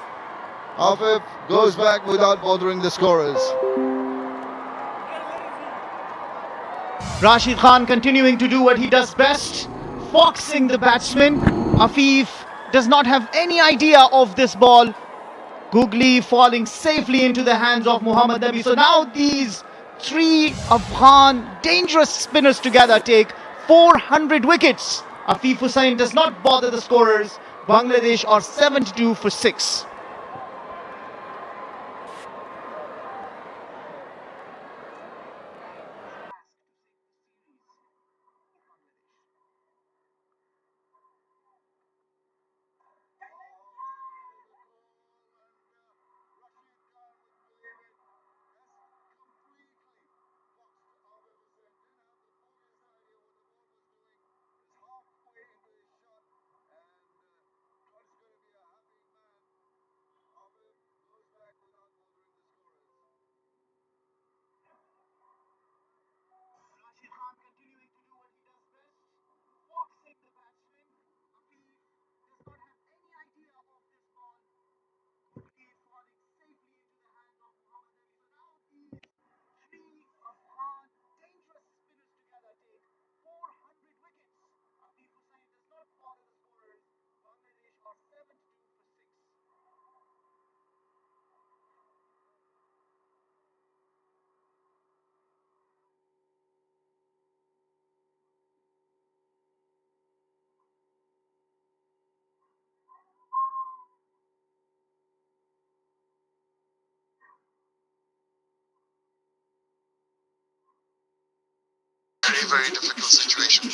Afif goes back without bothering the scorers. Rashid Khan continuing to do what he does best, foxing the batsman. Afif does not have any idea of this ball. Googly falling safely into the hands of Muhammad Nabi. So now these three Afghan dangerous spinners together take 400 wickets. Afif Hussain does not bother the scorers. Bangladesh are 72 for 6. very, very difficult situation.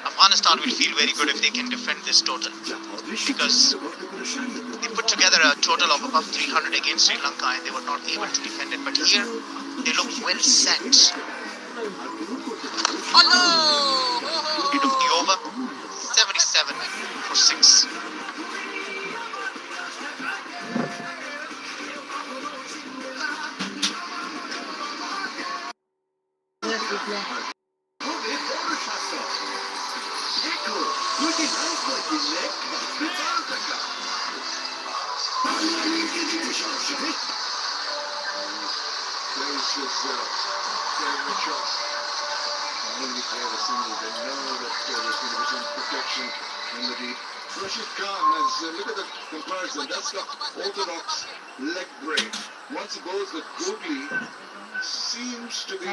Afghanistan will feel very good if they can defend this total, because they put together a total of above 300 against Sri Lanka and they were not able to defend it. But here, they look well set. He took the over, 77 for 6. Rashid Khan has, look at the comparison, that's the orthodox leg break. Once he goes, the googly seems to be...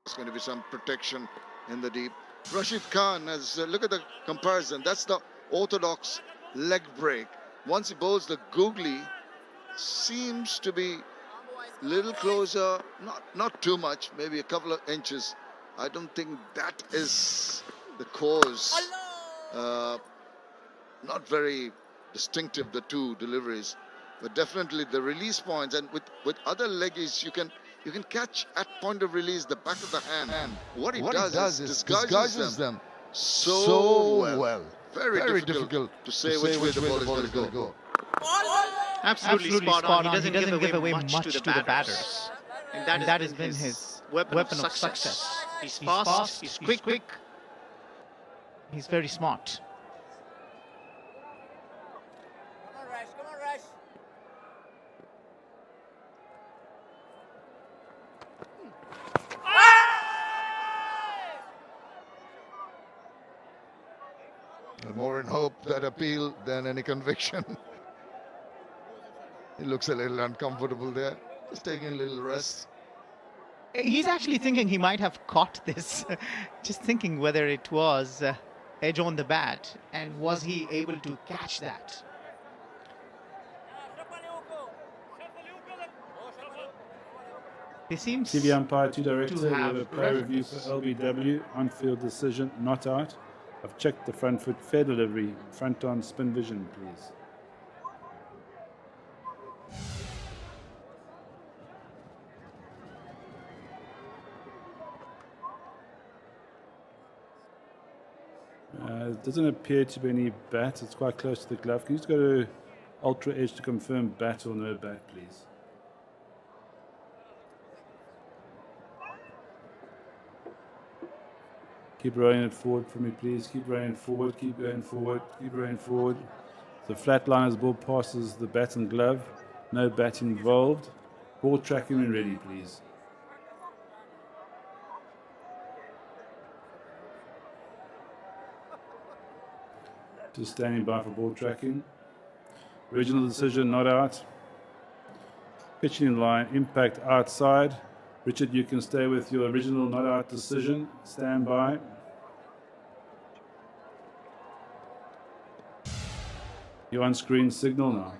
There's going to be some protection in the deep. Rashid Khan has, look at the comparison, that's the orthodox leg break. Once he bowls the googly, seems to be a little closer, not too much, maybe a couple of inches. I don't think that is the cause. Not very distinctive, the two deliveries, but definitely the release points, and with other leggies you can catch at point of release the back of the hand. What he does is disguises them so well. Very difficult to say which way the ball is going to go. Absolutely spot on. He doesn't give away much to the batters. And that has been his weapon of success. He's fast, he's quick. He's very smart. Come on, Rush. More in hope than appeal than any conviction. He looks a little uncomfortable there. Just taking a little rest. He's actually thinking he might have caught this. Just thinking whether it was edge on the bat, and was he able to catch that? They seem TV umpire to director, we have a have play review for reference. LBW, on-field decision, not out. I've checked the front foot, fair delivery, front on spin vision, please. It doesn't appear to be any bat, it's quite close to the glove. Can you just go to Ultra Edge to confirm bat or no bat, please? Keep rolling it forward for me, please. Keep rolling forward, keep going forward, keep rolling forward. The flat line as ball passes the bat and glove. No bat involved. Ball tracking when ready, please. Just standing by for ball tracking. Original decision, not out. Pitching in line, impact outside. Richard, you can stay with your original not out decision. Stand by. Your on-screen signal now.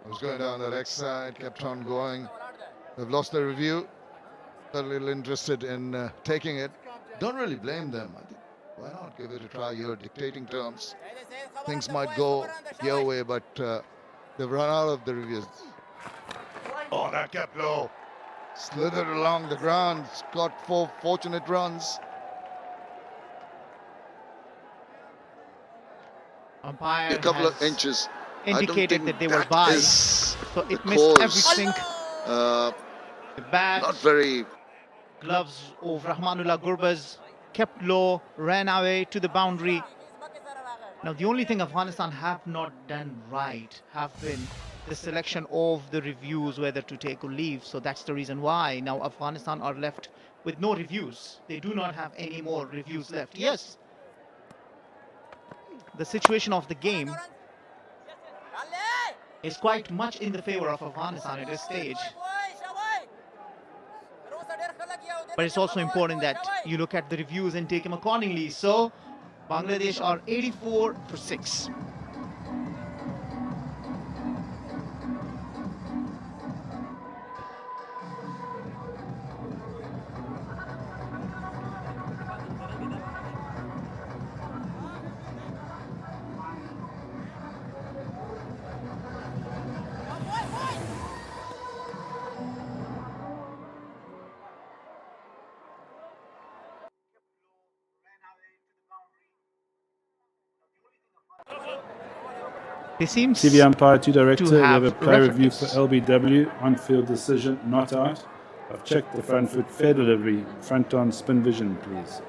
I was going down the leg side, kept on going. They've lost their review. They're a little interested in taking it. Don't really blame them. I think, why not give it a try? You're dictating terms. Things might go your way, but they've run out of the reviews. Oh, that kept low. Slithered along the ground. Got 4 fortunate runs. Umpire A couple of has inches. indicated that they were by, so it missed every sink. The bat, not very. Gloves of Rahmanullah Gurbaz kept low, ran away to the boundary. Now the only thing Afghanistan have not done right have been the selection of the reviews, whether to take or leave. So that's the reason why now Afghanistan are left with no reviews. They do not have any more reviews left. Yes, the situation of the game is quite much in the favor of Afghanistan at this stage. But it's also important that you look at the reviews and take them accordingly. So Bangladesh are 84 for 6. They seem TV umpire to director, we have a play review for referees. LBW, on-field decision, not out. I've checked the front foot, fair delivery, front on spin vision, please.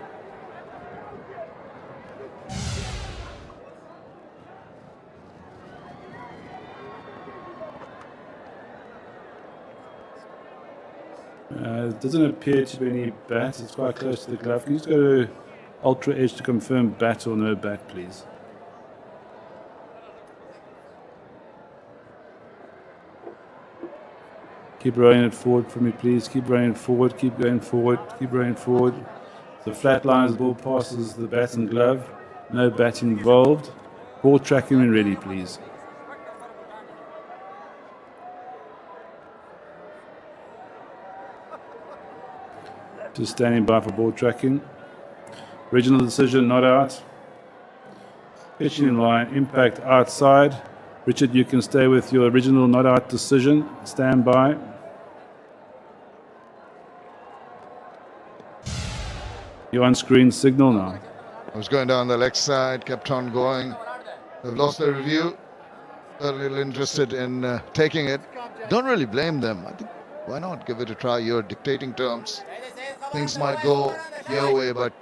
It doesn't appear to be any bat, it's quite close to the glove. Can you just go to Ultra Edge to confirm bat or no bat, please? Keep rolling it forward for me, please. Keep rolling it forward, keep going forward, keep rolling forward. The flat line as the ball passes the bat and glove. No bat involved. Ball tracking when ready, please. Just standing by for ball tracking. Original decision, not out. Pitching in line, impact outside. Richard, you can stay with your original not out decision. Stand by. Your on-screen signal now. I was going down the leg side, kept on going. They've lost the review. They're a little interested in taking it. Don't really blame them. I think, why not give it a try? You're dictating terms. Things might go your way, but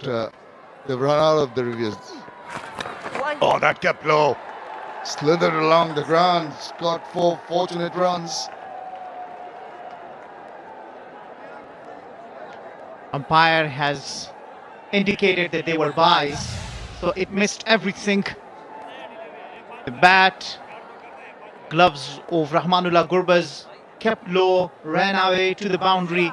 they've run out of the reviews. Oh, that kept low. Slithered along the ground. Got 4 fortunate runs. Umpire has indicated that they were buys, so it missed everything. The bat, gloves of Rahmanullah Gurbaz kept low, ran away to the boundary.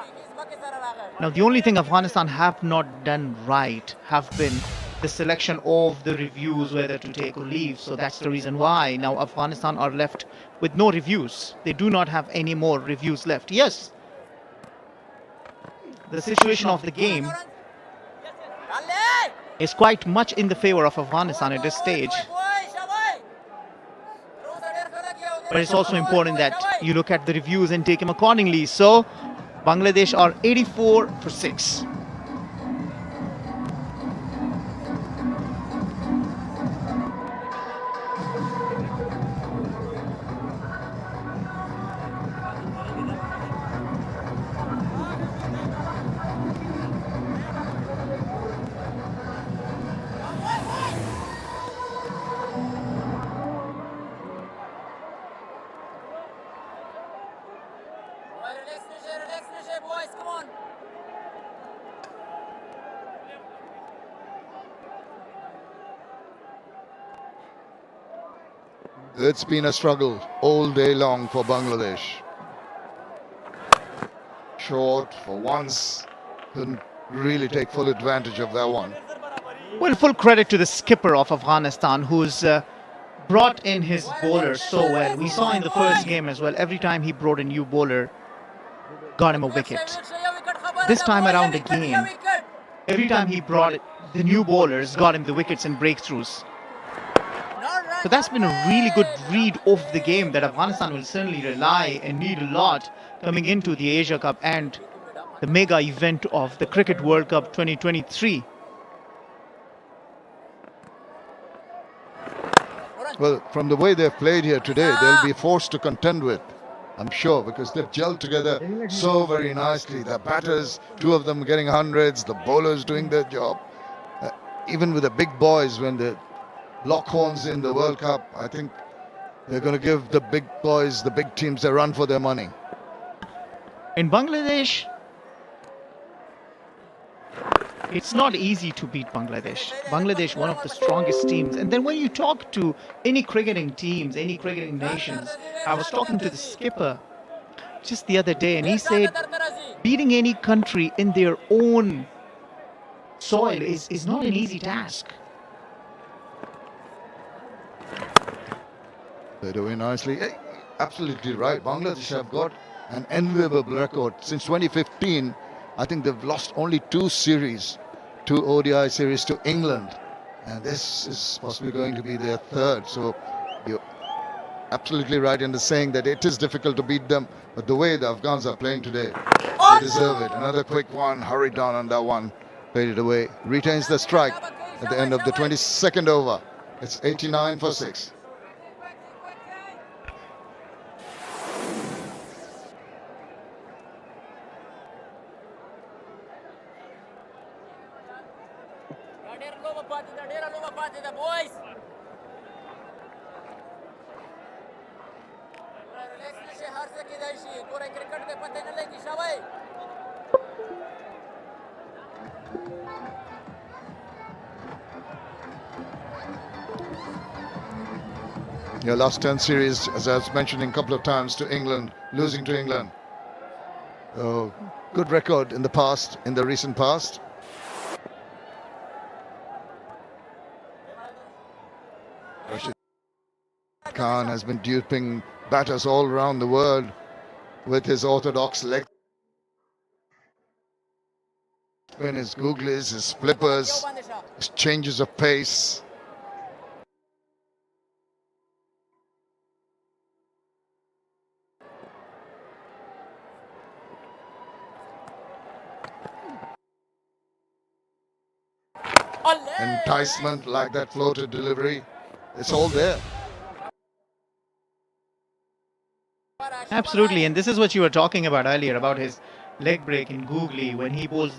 Now the only thing Afghanistan have not done right have been the selection of the reviews, whether to take or leave. So that's the reason why now Afghanistan are left with no reviews. They do not have any more reviews left. Yes, the situation of the game is quite much in the favor of Afghanistan at this stage. But it's also important that you look at the reviews and take them accordingly. So Bangladesh are 84 for 6. It's been a struggle all day long for Bangladesh. Short for once, couldn't really take full advantage of that one. Well, full credit to the skipper of Afghanistan, who's brought in his bowlers so well. We saw in the first game as well, every time he brought a new bowler, got him a wicket. This time around again, every time he brought the new bowlers, got him the wickets and breakthroughs. So that's been a really good read of the game that Afghanistan will certainly rely and need a lot coming into the Asia Cup and the mega event of the Cricket World Cup 2023. Well, from the way they've played here today, they'll be forced to contend with, I'm sure, because they've gelled together so very nicely. The batters, 2 of them getting hundreds, the bowlers doing their job. Even with the big boys, when they lock horns in the World Cup, I think they're going to give the big boys, the big teams, a run for their money. In Bangladesh, it's not easy to beat Bangladesh. Bangladesh, one of the strongest teams. And then when you talk to any cricketing teams, any cricketing nations, I was talking to the skipper just the other day, and he said beating any country in their own soil is not an easy task. They're doing nicely. Absolutely right. Bangladesh have got an enviable record. Since 2015, I think they've lost only 2 ODI series to England. And this is possibly going to be their 3rd. So you're absolutely right in the saying that it is difficult to beat them. But the way the Afghans are playing today, they deserve it. Another quick one, hurried down on that one, played it away. Retains the strike at the end of the 22nd over. It's 89 for 6. Boys! Your last 10 series, as I was mentioning a couple of times, to England, losing to England. Good record in the past, in the recent past. Rashid Khan has been duping batters all around the world with his orthodox leg spin, his googlies, his flippers, his changes of pace. Enticement like that floated delivery, it's all there. Absolutely, and this is what you were talking about earlier about his leg break in googly. When he bowls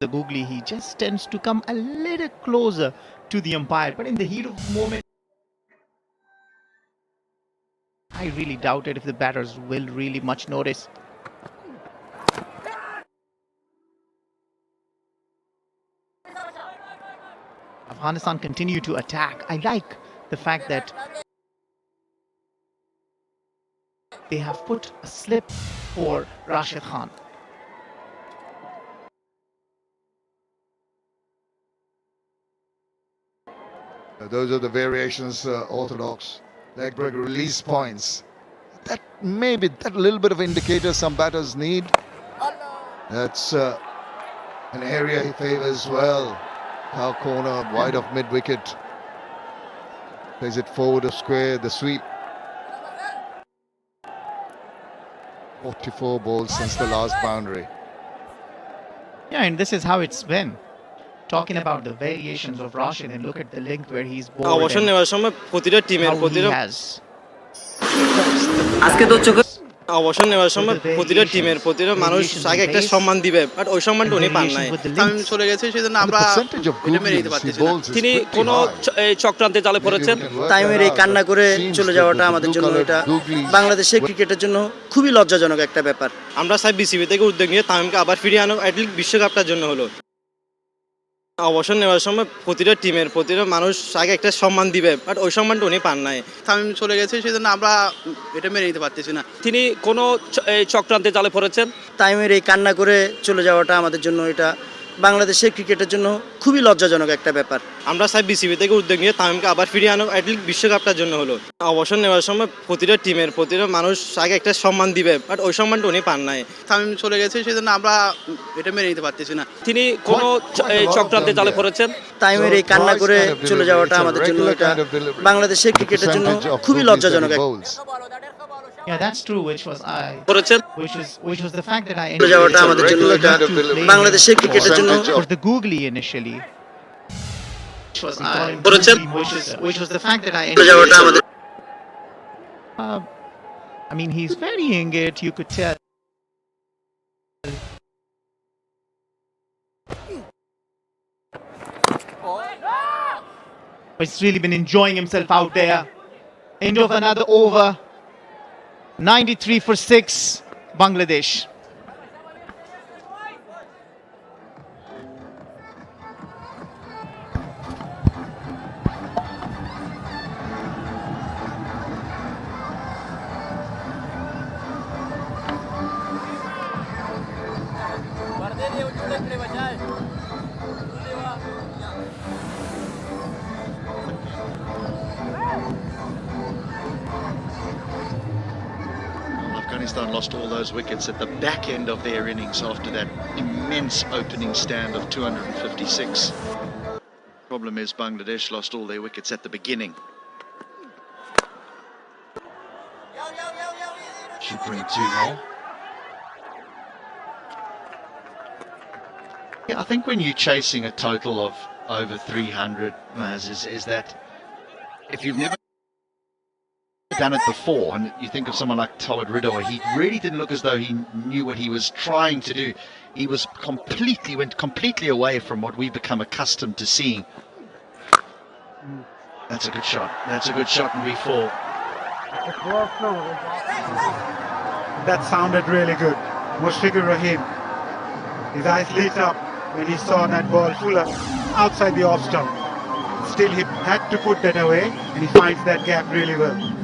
the googly, he just tends to come a little closer to the umpire, but in the heat of the moment, I really doubt it if the batters will really much notice. Afghanistan continue to attack. I like the fact that they have put a slip for Rashid Khan. Those are the variations, orthodox leg break release points. That may be that little bit of indicator some batters need. That's an area he favors well. Our corner, wide of mid-wicket. Plays it forward of square, the sweep. 44 balls since the last boundary. Yeah, and this is how it's been. Talking about the variations of Rashid, and look at the length where he's bowled and how he has. অবসর নেওয়ার সময় প্রতিটা টিমের প্রতিটা মানুষ আগে একটা সম্মান দিবে বাট ওই সম্মানটা উনি পান নাই আমি চলে গেছে সেজন্য আমরা এটা মেনে নিতে পারতেছি না তিনি কোনো চক্রান্তে জালে পড়েছেন তাইমের এই কান্না করে চলে যাওয়াটা আমাদের জন্য এটা বাংলাদেশের ক্রিকেটের জন্য খুবই লজ্জাজনক একটা ব্যাপার আমরা চাই বিসিবি থেকে উদ্যোগ নিয়ে তামিমকে আবার ফিরিয়ে আনো অ্যাটলিস্ট বিশ্বকাপটার জন্য হলো অবসর নেওয়ার সময় প্রতিটা টিমের প্রতিটা মানুষ আগে একটা সম্মান দিবে বাট ওই সম্মানটা উনি পান নাই তামিম চলে গেছে সেজন্য আমরা এটা মেনে নিতে পারতেছি না তিনি কোনো চক্রান্তে জালে পড়েছেন তাইমের এই কান্না করে চলে যাওয়াটা আমাদের জন্য এটা বাংলাদেশের ক্রিকেটের জন্য খুবই লজ্জাজনক একটা ব্যাপার আমরা চাই বিসিবি থেকে উদ্যোগ নিয়ে তামিমকে আবার ফিরিয়ে আনো অ্যাটলিস্ট বিশ্বকাপটার জন্য হলো অবসর নেওয়ার সময় প্রতিটা টিমের প্রতিটা মানুষ আগে একটা সম্মান দিবে বাট ওই সম্মানটা উনি পান নাই তামিম চলে গেছে সেজন্য আমরা এটা মেনে নিতে পারতেছি না তিনি কোনো চক্রান্তে জালে পড়েছেন তাইমের এই কান্না করে চলে যাওয়াটা আমাদের জন্য এটা বাংলাদেশের ক্রিকেটের জন্য খুবই লজ্জাজনক একটা Yeah, that's true. Which was the fact that I বাংলাদেশের ক্রিকেটের জন্য for the googly initially. Which was the fact that I mean, he's varying it. You could tell. But he's really been enjoying himself out there. End of another over. 93 for 6, Bangladesh. Afghanistan lost all those wickets at the back end of their innings after that immense opening stand of 256. Problem is Bangladesh lost all their wickets at the beginning. Should bring 2 more. Yeah, I think when you're chasing a total of over 300, Maz, is that if you've never done it before, and you think of someone like Tawid Ridoy, he really didn't look as though he knew what he was trying to do. He was went completely away from what we've become accustomed to seeing. That's a good shot. That's a good shot in V4. That sounded really good. Mushfiqur Rahim, his eyes lit up when he saw that ball fuller outside the off stump. Still, he had to put that away, and he finds that gap really well.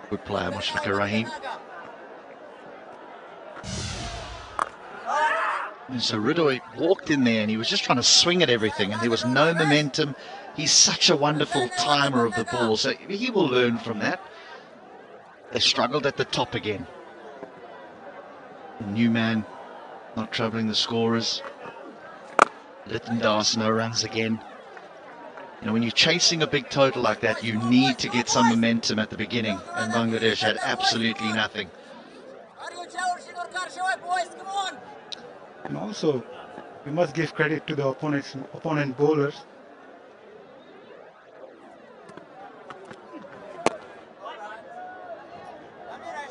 Good player, Mushfiqur Rahim. And so Ridoy walked in there and he was just trying to swing at everything, and there was no momentum. He's such a wonderful timer of the ball, so he will learn from that. They struggled at the top again. Newman not troubling the scorers. Littendas, no runs again. You know, when you're chasing a big total like that, you need to get some momentum at the beginning, and Bangladesh had absolutely nothing. And also, we must give credit to the opponent bowlers.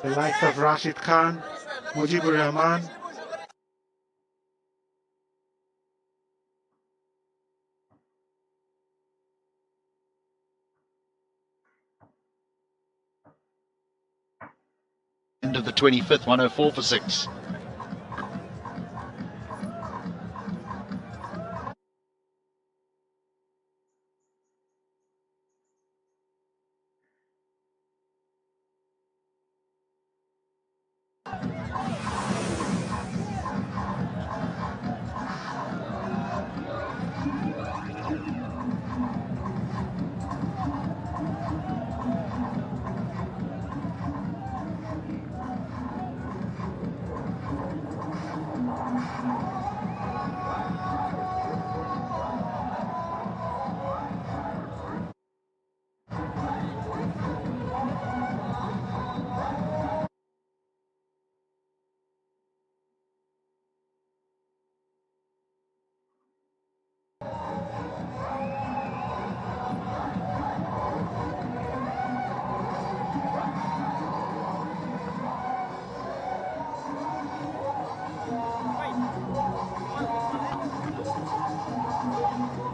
The likes of Rashid Khan, Mujibur Rahman. End of the 25th, 104 for 6.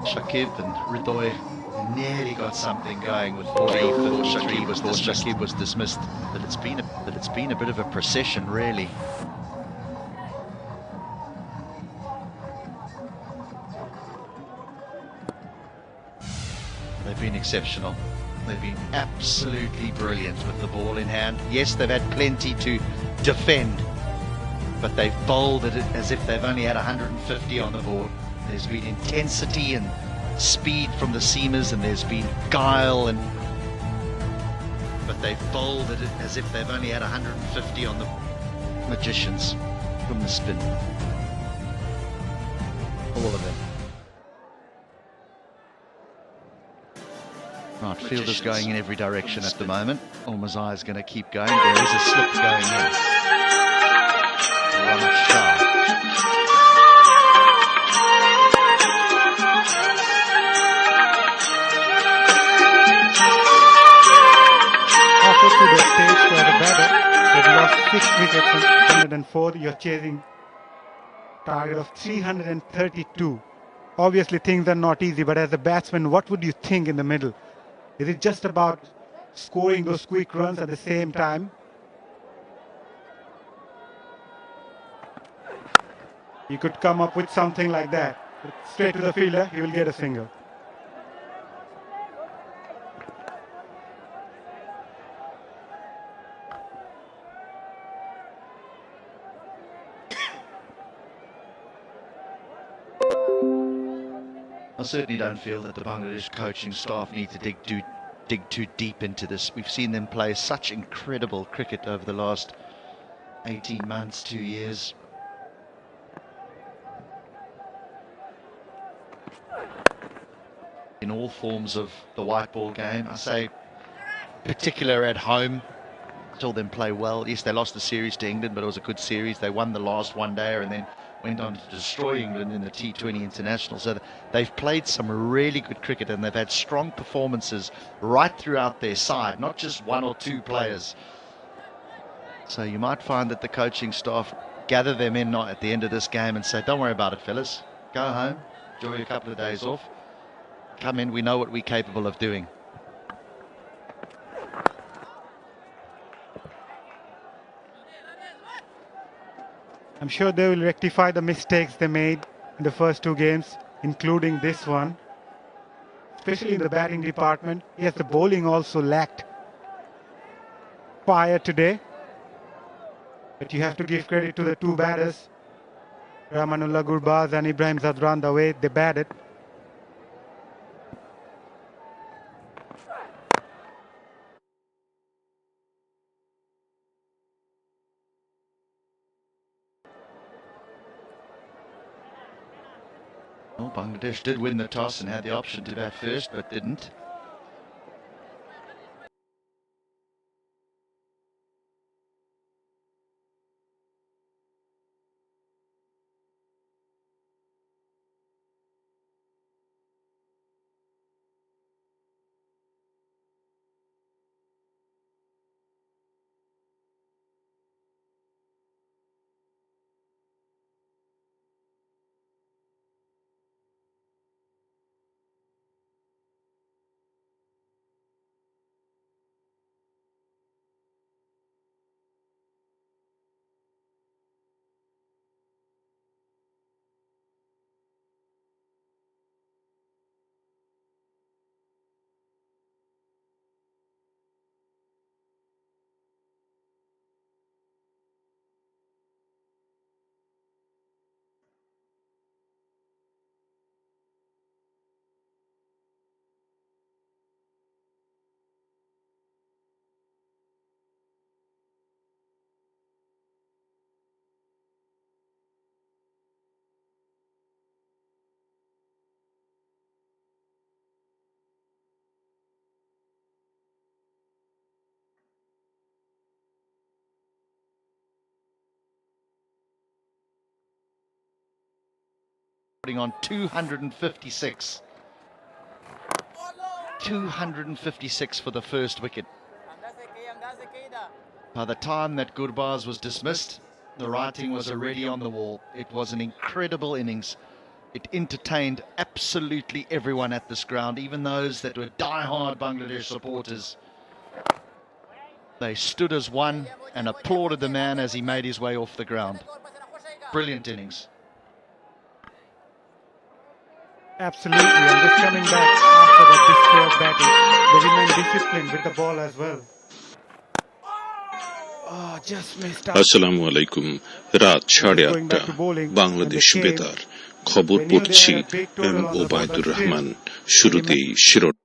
Shakib and Ridoy nearly got something going with 40 before Shakib was dismissed. But it's been a bit of a procession, really. They've been exceptional. They've been absolutely brilliant with the ball in hand. Yes, they've had plenty to defend, but they've bowled it as if they've only had 150 on the board. There's been intensity and speed from the seamers, and there's been guile, but they've bowled it as if they've only had 150 on the magicians from the spin. All of them. Right, fielders going in every direction at the moment. Almazai is going to keep going. There is a slip going in. Ramesh Shah. To the stage for the batter, they've lost 6 wickets and 104. You're chasing target of 332. Obviously things are not easy, but as a batsman, what would you think in the middle? Is it just about scoring those quick runs at the same time? You could come up with something like that. Straight to the fielder, he will get a single. I certainly don't feel that the Bangladesh coaching staff need to dig dig too deep into this. We've seen them play such incredible cricket over the last 18 months, 2 years. In all forms of the white ball game. I say particular at home, saw them play well. Yes, they lost the series to England, but it was a good series. They won the last one day and then went on to destroy England in the T20 International. So they've played some really good cricket, and they've had strong performances right throughout their side, not just one or two players. So you might find that the coaching staff gather them in at the end of this game and say, don't worry about it, fellas. Go home, enjoy a couple of days off. Come in, we know what we're capable of doing. I'm sure they will rectify the mistakes they made in the first two games, including this one, especially in the batting department. Yes, the bowling also lacked fire today, but you have to give credit to the two batters, Rahmanullah Gurbaz and Ibrahim Zadran, the way they batted. Well, Bangladesh did win the toss and had the option to bat first, but didn't. On 256. 256 for the first wicket. By the time that Gurbaz was dismissed, the writing was already on the wall. It was an incredible innings. It entertained absolutely everyone at this ground, even those that were die-hard Bangladesh supporters. They stood as one and applauded the man as he made his way off the ground. Brilliant innings. Absolutely, and just coming back after that display of batting, they remain disciplined with the ball as well. Oh, just missed out. আসসালামু আলাইকুম। রাত 8:30 বাংলাদেশ বেতার খবর পড়ছি M Obaidur Rahman. শুরুতেই শিরোনাম।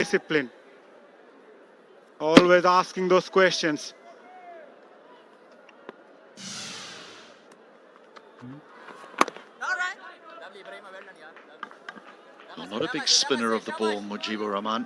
Discipline. Always asking those questions. Well, not a big spinner of the ball, Mujibur Rahman.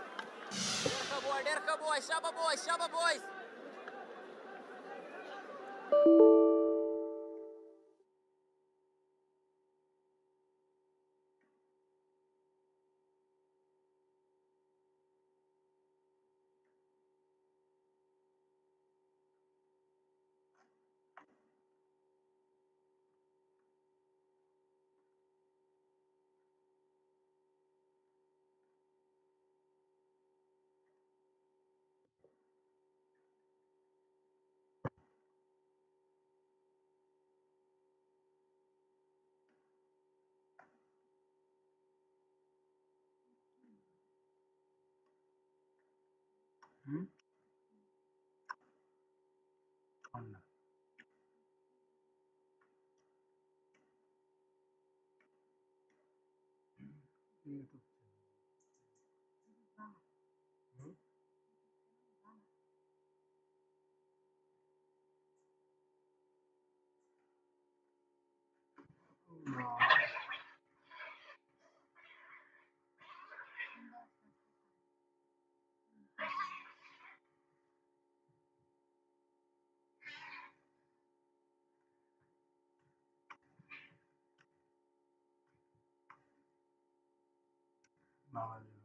No.